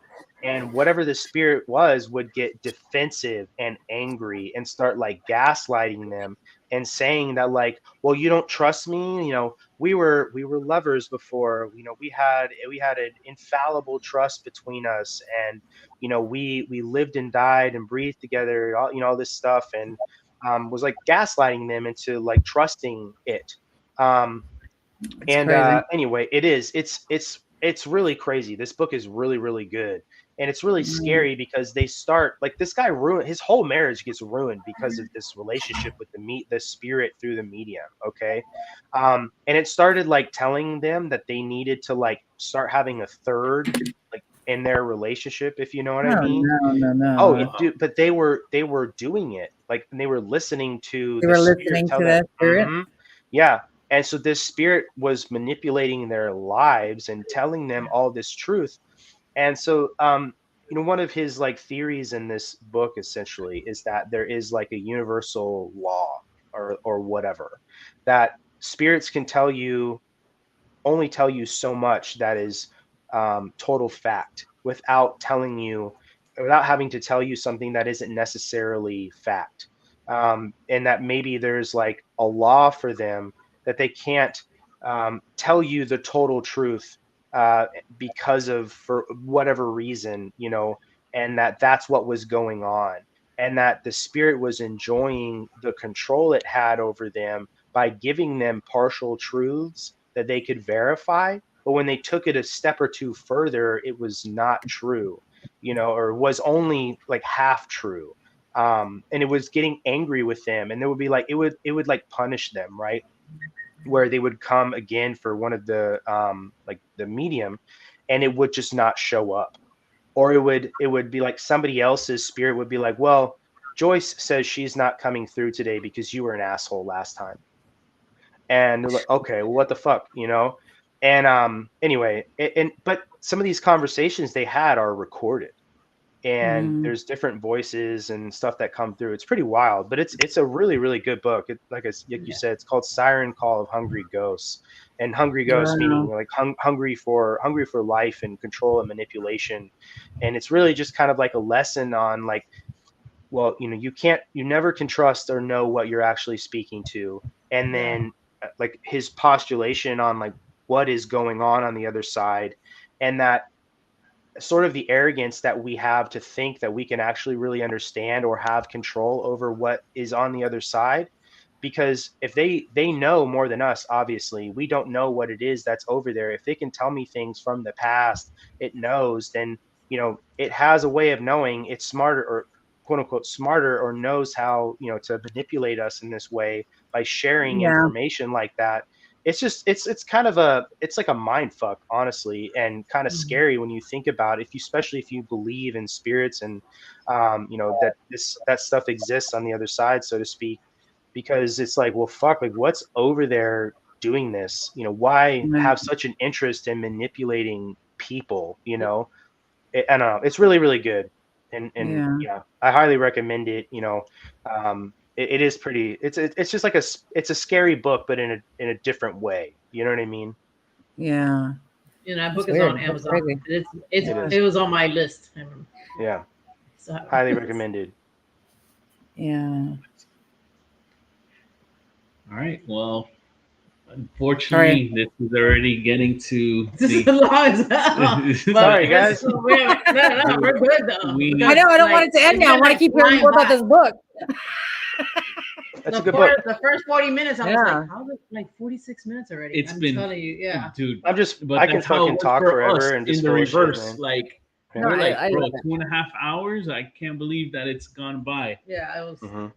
And whatever the spirit was would get defensive and angry and start like gaslighting them and saying that like, well, you don't trust me, you know, we were lovers before, you know, we had an infallible trust between us, and you know, we lived and died and breathed together, all, you know, all this stuff, and was like gaslighting them into like trusting it. Anyway, it's really crazy. This book is really, really good. And it's really scary because they start like this guy his whole marriage gets ruined because of this relationship with the spirit through the medium. Okay. And it started like telling them that they needed to like start having a third like in their relationship, if you know what I mean. No. Oh, dude, but they were doing it like, and they were listening to that spirit. Yeah. And so this spirit was manipulating their lives and telling them all this truth. And so, you know, one of his like theories in this book essentially is that there is like a universal law or whatever, that spirits can only tell you so much that is total fact without having to tell you something that isn't necessarily fact. And that maybe there's like a law for them that they can't tell you the total truth because of, for whatever reason, you know, and that's what was going on, and that the spirit was enjoying the control it had over them by giving them partial truths that they could verify. But when they took it a step or two further, it was not true, you know, or was only like half true. And it was getting angry with them, and it would be like, it would like punish them, right? Where they would come again for one of the like the medium, and it would just not show up, or it would be like somebody else's spirit would be like, well, Joyce says she's not coming through today because you were an asshole last time. And they're like, okay, well, what the fuck, you know? And anyway, but some of these conversations they had are recorded, and there's different voices and stuff that come through. It's pretty wild, but it's a really, really good book. Like you said, it's called Siren Call of Hungry Ghosts, and hungry ghosts meaning like hungry for life and control and manipulation. And it's really just kind of like a lesson on like, well, you know, you never can trust or know what you're actually speaking to. And then like his postulation on like what is going on the other side, and that sort of the arrogance that we have to think that we can actually really understand or have control over what is on the other side. Because if they know more than us, obviously we don't know what it is that's over there. If they can tell me things from the past, it knows, then, you know, it has a way of knowing it's smarter, or quote unquote smarter, or knows how, you know, to manipulate us in this way by sharing Yeah. information like that. It's just it's kind of it's like a mind fuck, honestly, and kind of scary when you think about it, if you, especially if you believe in spirits and you know, that stuff exists on the other side, so to speak, because it's like, well, fuck, like what's over there doing this? You know, why have such an interest in manipulating people? You know, I don't know. It's really, really good, and Yeah. yeah, I highly recommend it. You know, it is pretty. It's just like it's a scary book, but in a different way. You know what I mean? Yeah. You know, that That's book is weird. on That's Amazon. crazy. It was on my list. Yeah, So, highly recommended. Yeah. All right. Well, unfortunately, this is already getting to this is long as hell. Sorry, guys. No, we're good though. I know. I don't want it to end now. I want to keep hearing more about this book. That's a good book. The first 40 minutes, I was Yeah. like, how is it like 46 minutes already? It's been, telling you, yeah. dude. I'm just, But I can that's how it fucking was talk for forever us and in just the bullshit, reverse. man. Like, No, we're like, I bro, love it. 2.5 hours. I can't believe that it's gone by. Yeah, it was super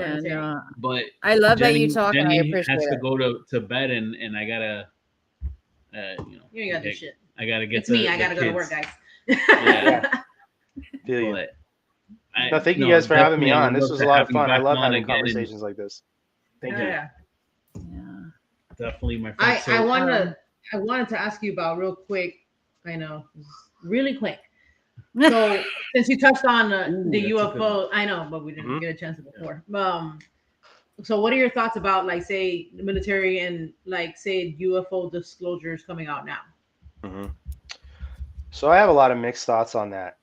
Yeah, entertaining. no, But I love that Jenny, you talk, and I Jenny appreciate has to it. go to bed, and I gotta, you know, You ain't gotta do shit. I gotta get. It's me. I gotta go to work, guys. Yeah. Feel you. But No, thank you guys for having me definitely, I on. would This love was to a lot have of you fun. I back love on having again, and conversations like this. Thank you. Yeah. Yeah. Definitely, my friend. I wanted to ask you about real quick. I know, really quick. So since you touched on the UFO, I know, but we didn't get a chance before. So what are your thoughts about, like, say, the military and, like, say, UFO disclosures coming out now? So I have a lot of mixed thoughts on that,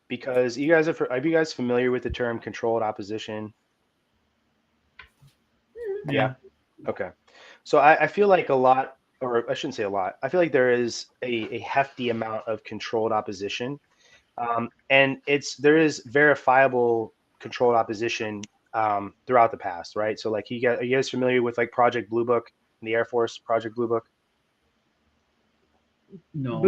because are you guys familiar with the term controlled opposition? Yeah. Okay. So I feel like a lot, or I shouldn't say a lot. I feel like there is a hefty amount of controlled opposition, and there is verifiable controlled opposition throughout the past, right? So like, are you guys familiar with like Project Blue Book in the Air Force? Project Blue Book? No.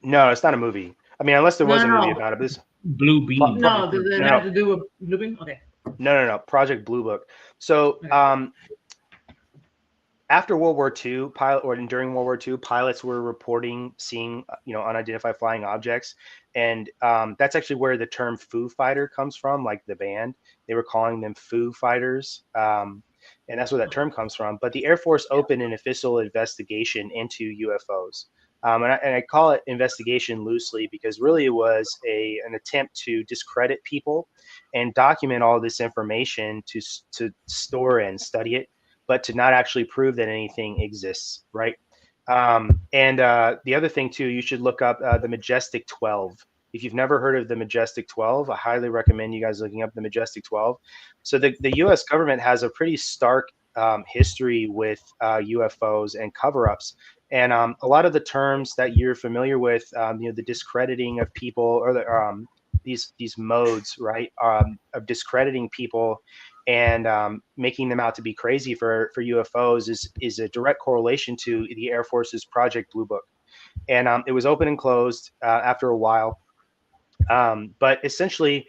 No, it's not a movie. I mean, unless there was a movie about it. This Blue Beam. No, does it have to do with Blue Beam? Okay. No. Project Blue Book. So after World War II, during World War II, pilots were reporting seeing, you know, unidentified flying objects, and that's actually where the term Foo Fighter comes from. Like the band, they were calling them Foo Fighters, and that's where that term comes from. But the Air Force opened an official investigation into UFOs. And I call it investigation loosely because really it was an attempt to discredit people and document all this information to store and study it, but to not actually prove that anything exists, right? And the other thing too, you should look up the Majestic 12. If you've never heard of the Majestic 12, I highly recommend you guys looking up the Majestic 12. So the U.S. government has a pretty stark history with UFOs and cover-ups. And a lot of the terms that you're familiar with, you know, the discrediting of people, or these modes, right, of discrediting people and making them out to be crazy for UFOs is a direct correlation to the Air Force's Project Blue Book. And it was open and closed after a while. But essentially,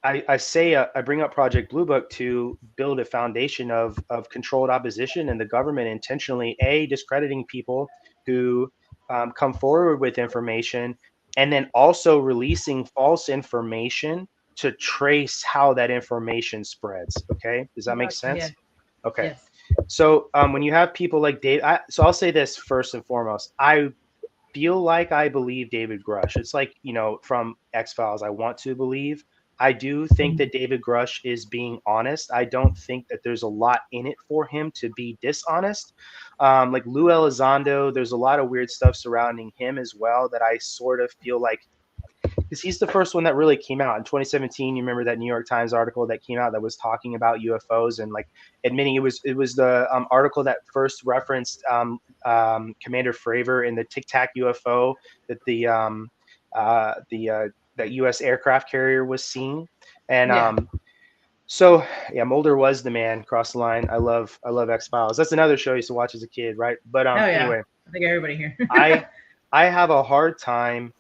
I bring up Project Blue Book to build a foundation of controlled opposition, and the government intentionally discrediting people who come forward with information, and then also releasing false information to trace how that information spreads. Okay, does that make sense? Yeah. Okay. Yes. So when you have people like Dave, so I'll say this first and foremost. I feel like I believe David Grush. It's like, you know, from X-Files, I want to believe. I do think that David Grush is being honest. I don't think that there's a lot in it for him to be dishonest. Like Lou Elizondo, there's a lot of weird stuff surrounding him as well that I sort of feel like, because he's the first one that really came out in 2017. You remember that New York Times article that came out that was talking about UFOs and like admitting it was the article that first referenced Commander Fravor in the Tic Tac UFO that that U.S. aircraft carrier was seeing. And so yeah, Mulder was the man. Cross the line. I love X-Files. That's another show I used to watch as a kid, right? But anyway, I think everybody here. I have a hard time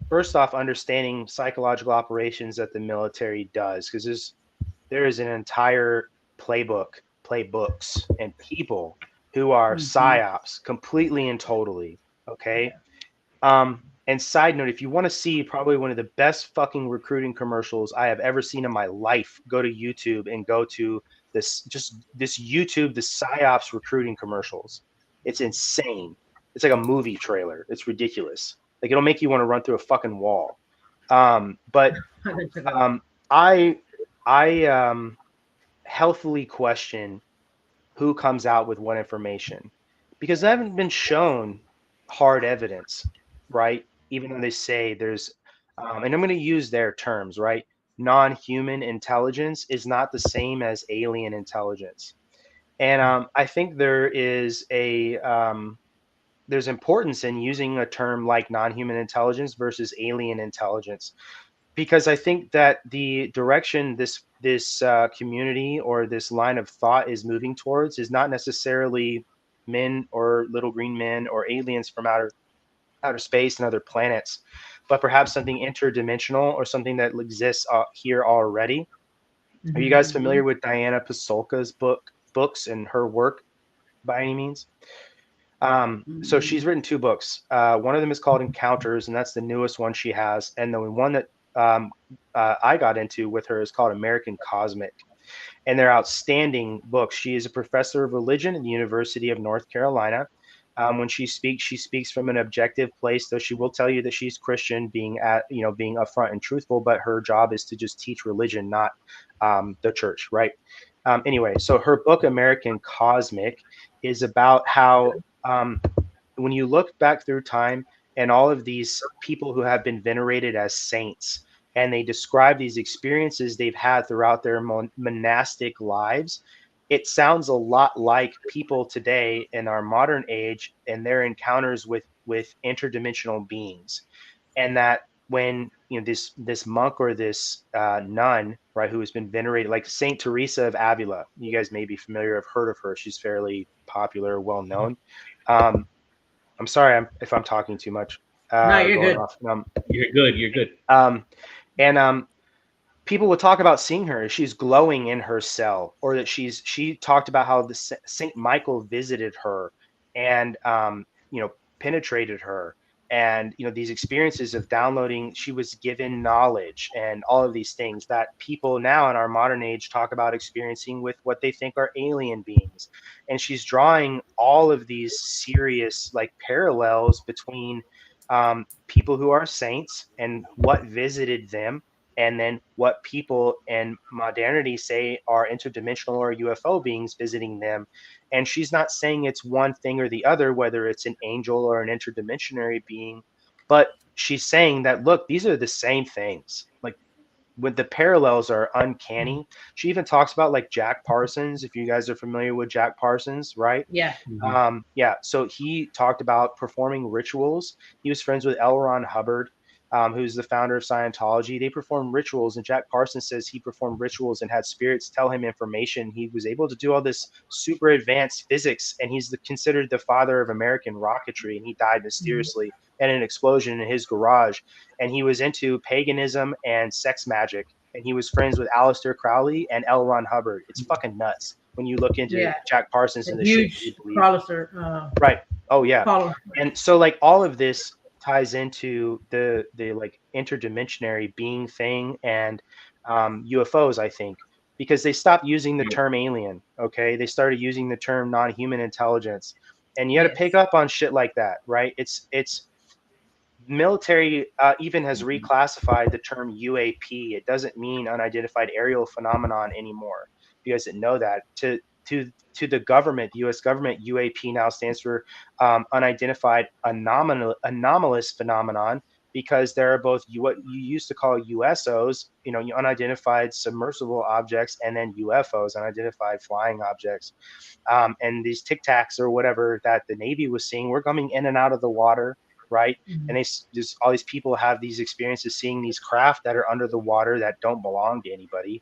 first off, understanding psychological operations that the military does, because there is an entire playbooks, and people who are psyops completely and totally. Okay. And side note, if you want to see probably one of the best fucking recruiting commercials I have ever seen in my life, go to YouTube and go to this YouTube, the psyops recruiting commercials. It's insane. It's like a movie trailer. It's ridiculous. Like it'll make you want to run through a fucking wall. But I healthily question who comes out with what information, because I haven't been shown hard evidence, right? Even though they say there's, and I'm going to use their terms, right? Non-human intelligence is not the same as alien intelligence. And I think there's importance in using a term like non-human intelligence versus alien intelligence, because I think that the direction this community or this line of thought is moving towards is not necessarily men or little green men or aliens from outer space and other planets, but perhaps something interdimensional or something that exists here already. Are you guys familiar with 𝗬𝗫𝗀𝗃's books and her work by any means? So she's written 2 books. One of them is called Encounters, and that's the newest one she has. And the one that I got into with her is called American Cosmic. And they're outstanding books. She is a professor of religion at the University of North Carolina. When she speaks from an objective place, though she will tell you that she's Christian, being upfront and truthful, but her job is to just teach religion, not the church, right? Anyway, so her book, American Cosmic, is about how when you look back through time and all of these people who have been venerated as saints, and they describe these experiences they've had throughout their monastic lives, it sounds a lot like people today in our modern age and their encounters with interdimensional beings. And that when this monk or this nun, right, who has been venerated, like Saint Teresa of Avila, you guys may be familiar, have heard of her. She's fairly popular, well known. I'm sorry if I'm talking too much. No, you're good. You're good. You're good. And people would talk about seeing her. She's glowing in her cell, or that she talked about how the Saint Michael visited her and penetrated her, and these experiences of downloading. She was given knowledge and all of these things that people now in our modern age talk about experiencing with what they think are alien beings. And she's drawing all of these serious like parallels between people who are saints and what visited them, and then what people in modernity say are interdimensional or UFO beings visiting them. And she's not saying it's one thing or the other, whether it's an angel or an interdimensionary being, but she's saying that, look, these are the same things. Like, when the parallels are uncanny. She even talks about like Jack Parsons, if you guys are familiar with Jack Parsons, right? Yeah. So he talked about performing rituals. He was friends with 𝗟𝗏𝗏, who's the founder of Scientology. They perform rituals, and Jack Parsons says he performed rituals and had spirits tell him information. He was able to do all this super advanced physics, and he's considered the father of American rocketry, and he died mysteriously in an explosion in his garage. And he was into paganism and sex magic, and he was friends with Aleister Crowley and L. Ron Hubbard. It's fucking nuts when you look into Jack Parsons and the huge shit. right. Oh yeah. Follower. And so like all of this ties into the like interdimensionary being thing and UFOs, I think, because they stopped using the term alien. Okay, they started using the term non-human intelligence, and you got to pick up on shit like that, right? It's military even has reclassified the term UAP. It doesn't mean unidentified aerial phenomenon anymore. You guys didn't know that. To the government, the U.S. government, UAP now stands for unidentified anomalous phenomenon, because there are both what you used to call USOs, unidentified submersible objects, and then UFOs, unidentified flying objects. And these Tic Tacs or whatever that the Navy was seeing were coming in and out of the water, right? And all these people have these experiences seeing these craft that are under the water that don't belong to anybody,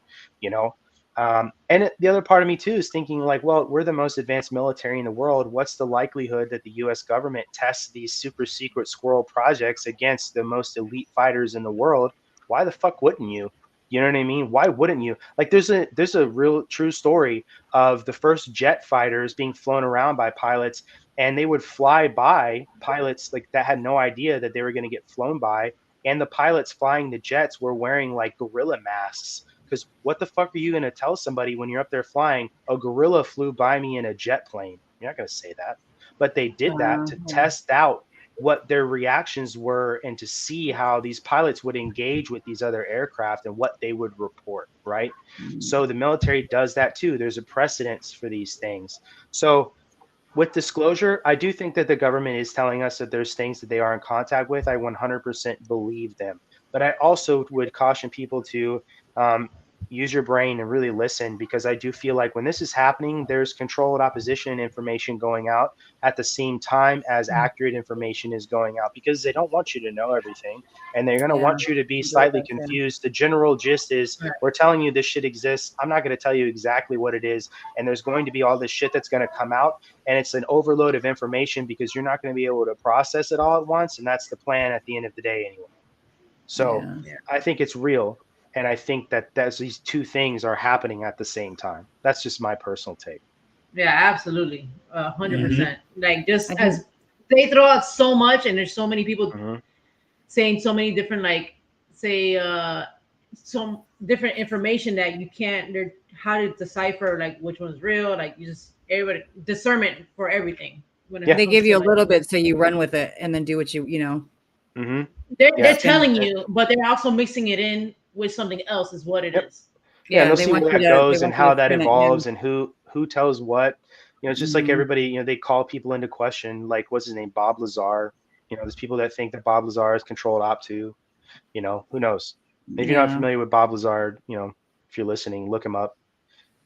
And the other part of me too is thinking like, well, we're the most advanced military in the world. What's the likelihood that the U.S. government tests these super secret squirrel projects against the most elite fighters in the world? Why the fuck wouldn't you? You know what I mean? Why wouldn't you? Like, there's a real true story of the first jet fighters being flown around by pilots, and they would fly by pilots like that had no idea that they were going to get flown by, and the pilots flying the jets were wearing like gorilla masks. Because what the fuck are you going to tell somebody when you're up there flying? A gorilla flew by me in a jet plane. You're not going to say that. But they did that to test out what their reactions were and to see how these pilots would engage with these other aircraft and what they would report, right? So the military does that too. There's a precedence for these things. So with disclosure, I do think that the government is telling us that there's things that they are in contact with. I 100% believe them. But I also would caution people to use your brain and really listen, because I do feel like when this is happening, there's controlled opposition information going out at the same time as accurate information is going out, because they don't want you to know everything, and they're going to want you to be slightly confused. The general gist is, we're telling you this shit exists. I'm not going to tell you exactly what it is, and there's going to be all this shit that's going to come out, and it's an overload of information because you're not going to be able to process it all at once, and that's the plan at the end of the day anyway. So I think it's real. And I think that these two things are happening at the same time. That's just my personal take. Yeah, absolutely. 100%. Like, just as they throw out so much, and there's so many people saying so many different, like, say, some different information that you can't, how to decipher, like, which one's real. Like, you just, everybody, discernment for everything. When they give you a little bit, so you run with it and then do what you know. They're telling you, but they're also mixing it in with something else is what it is. Yeah, and they'll see where that goes and how that evolves and who tells what. You know, it's just like everybody, you know, they call people into question, like, what's his name, Bob Lazar. You know, there's people that think that Bob Lazar is controlled op too. You know, who knows? If you're not familiar with Bob Lazar, you know, if you're listening, look him up.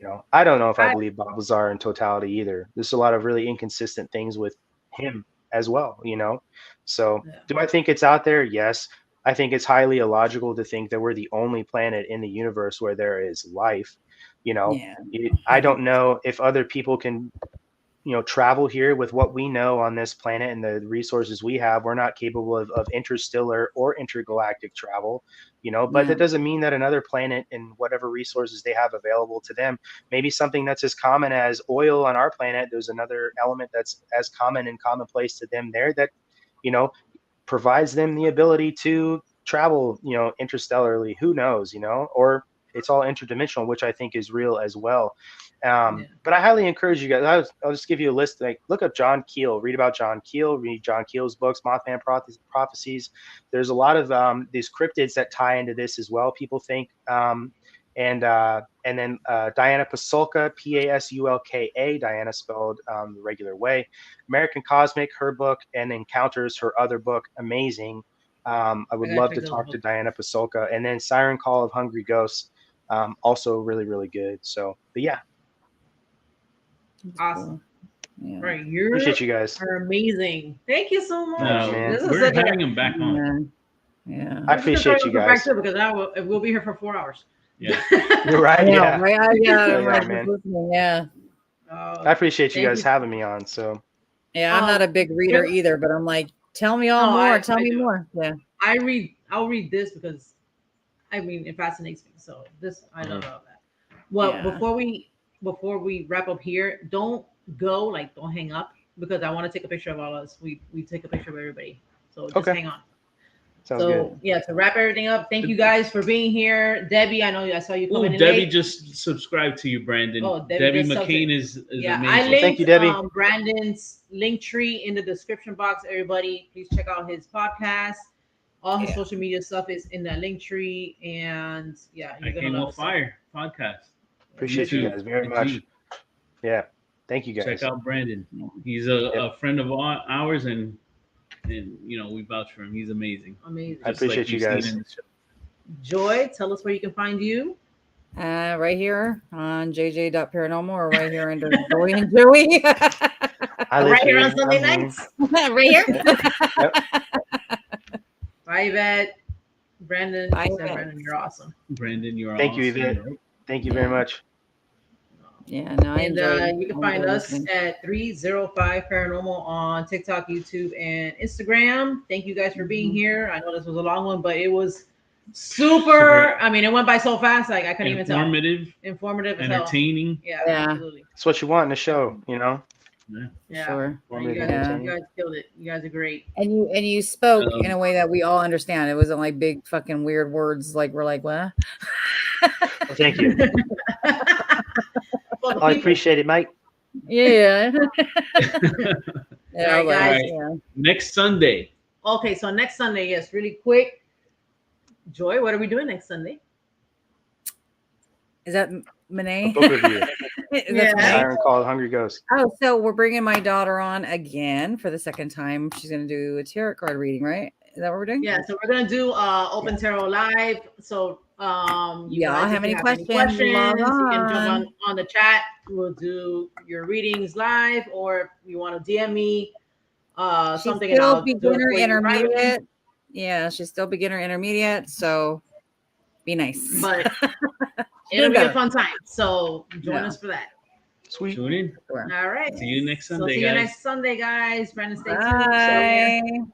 You know, I don't know if I believe Bob Lazar in totality either. There's a lot of really inconsistent things with him as well, you know. So do I think it's out there? Yes. I think it's highly illogical to think that we're the only planet in the universe where there is life. You know, I don't know if other people can, you know, travel here with what we know on this planet and the resources we have. We're not capable of interstellar or intergalactic travel, you know, but that doesn't mean that another planet and whatever resources they have available to them, maybe something that's as common as oil on our planet, there's another element that's as common and commonplace to them there that, you know, provides them the ability to travel, you know, interstellarly. Who knows, you know, or it's all interdimensional, which I think is real as well. But I highly encourage you guys. I'll just give you a list. Like, look up John Keel, read about John Keel, read John Keel's books, Mothman Prophecies. There's a lot of these cryptids that tie into this as well, people think. And then Diana Pasulka, Pasulka, Diana spelled the regular way. American Cosmic, her book, and Encounters, her other book, amazing. I would love to talk to Diana Pasulka. And then Siren Call of Hungry Ghosts, also really, really good. So, but yeah. Awesome. Right. You appreciate you guys. Are amazing. Thank you so much. We're having him back on. Yeah. I appreciate you guys. Because we'll be here for 4 hours. Yeah. You're right. Yeah. Yeah. I appreciate you guys having me on. So. Yeah, I'm not a big reader either, but I'm like, tell me more. Tell me more. Yeah. I'll read this because, I mean, it fascinates me. So this, I love all that. Well, before we wrap up here, don't hang up, because I want to take a picture of all of us. We take a picture of everybody. So just hang on. Sounds good. Yeah, to wrap everything up, thank you guys for being here. Debbie, I saw you coming in. Debbie late. just subscribed to you, Brandon. Debbie McCain is amazing. I linked, thank you, Debbie. Brandon's link tree in the description box. Everybody, please check out his podcast. All his social media stuff is in that link tree. And I Came with Fire podcast. Appreciate you guys very much. Yeah. Thank you guys. Check out Brandon. He's a friend of ours, and you know, we vouch for him. He's amazing. I appreciate you guys. Joy, tell us where you can find you. Right here on JJ.Paranormal, or right here under Joy and Joey. Right here on Sunday nights. Right here. Bye, Yvette. Brandon. Bye, Yvette. Brandon, you're awesome. Brandon, you're Thank awesome. you, Yvette. Thank you very much. Yeah, no, I And enjoyed. you can I find enjoyed us listening. at 305 Paranormal on TikTok, YouTube, and Instagram. Thank you guys for being here. I know this was a long one, but it was super. I mean, it went by so fast, like I couldn't even tell. Informative, as hell. entertaining. Yeah, absolutely. That's what you want in the show, you know. Yeah, Sure. You guys killed it. You guys are great. And you spoke in a way that we all understand. It wasn't like big fucking weird words. Like we're like, what? Well, thank you. I appreciate it, mate. Yeah. All right, guys. Yeah. Next Sunday. Okay, so next Sunday, yes, really quick. Joy, what are we doing next Sunday? Is that Monet? A book review. Yeah. Siren called Hungry Ghost. Oh, so we're bringing my daughter on again for the second time. She's going to do a tarot card reading, right? Is that what we're doing? Yeah, so we're gonna do open tarot live. So you guys, have if any you questions? you Log can jump on. on the chat. We'll do your readings live, or if you want to DM me something. She's and still I'll do it beginner for you privately. intermediate. Yeah, she's still beginner intermediate. So be nice. But it'll be a fun time. So join us for that. Sweet. Tune in. All right. See you next Sunday, So see guys. you next Sunday, guys. Brandon, stay tuned. Bye.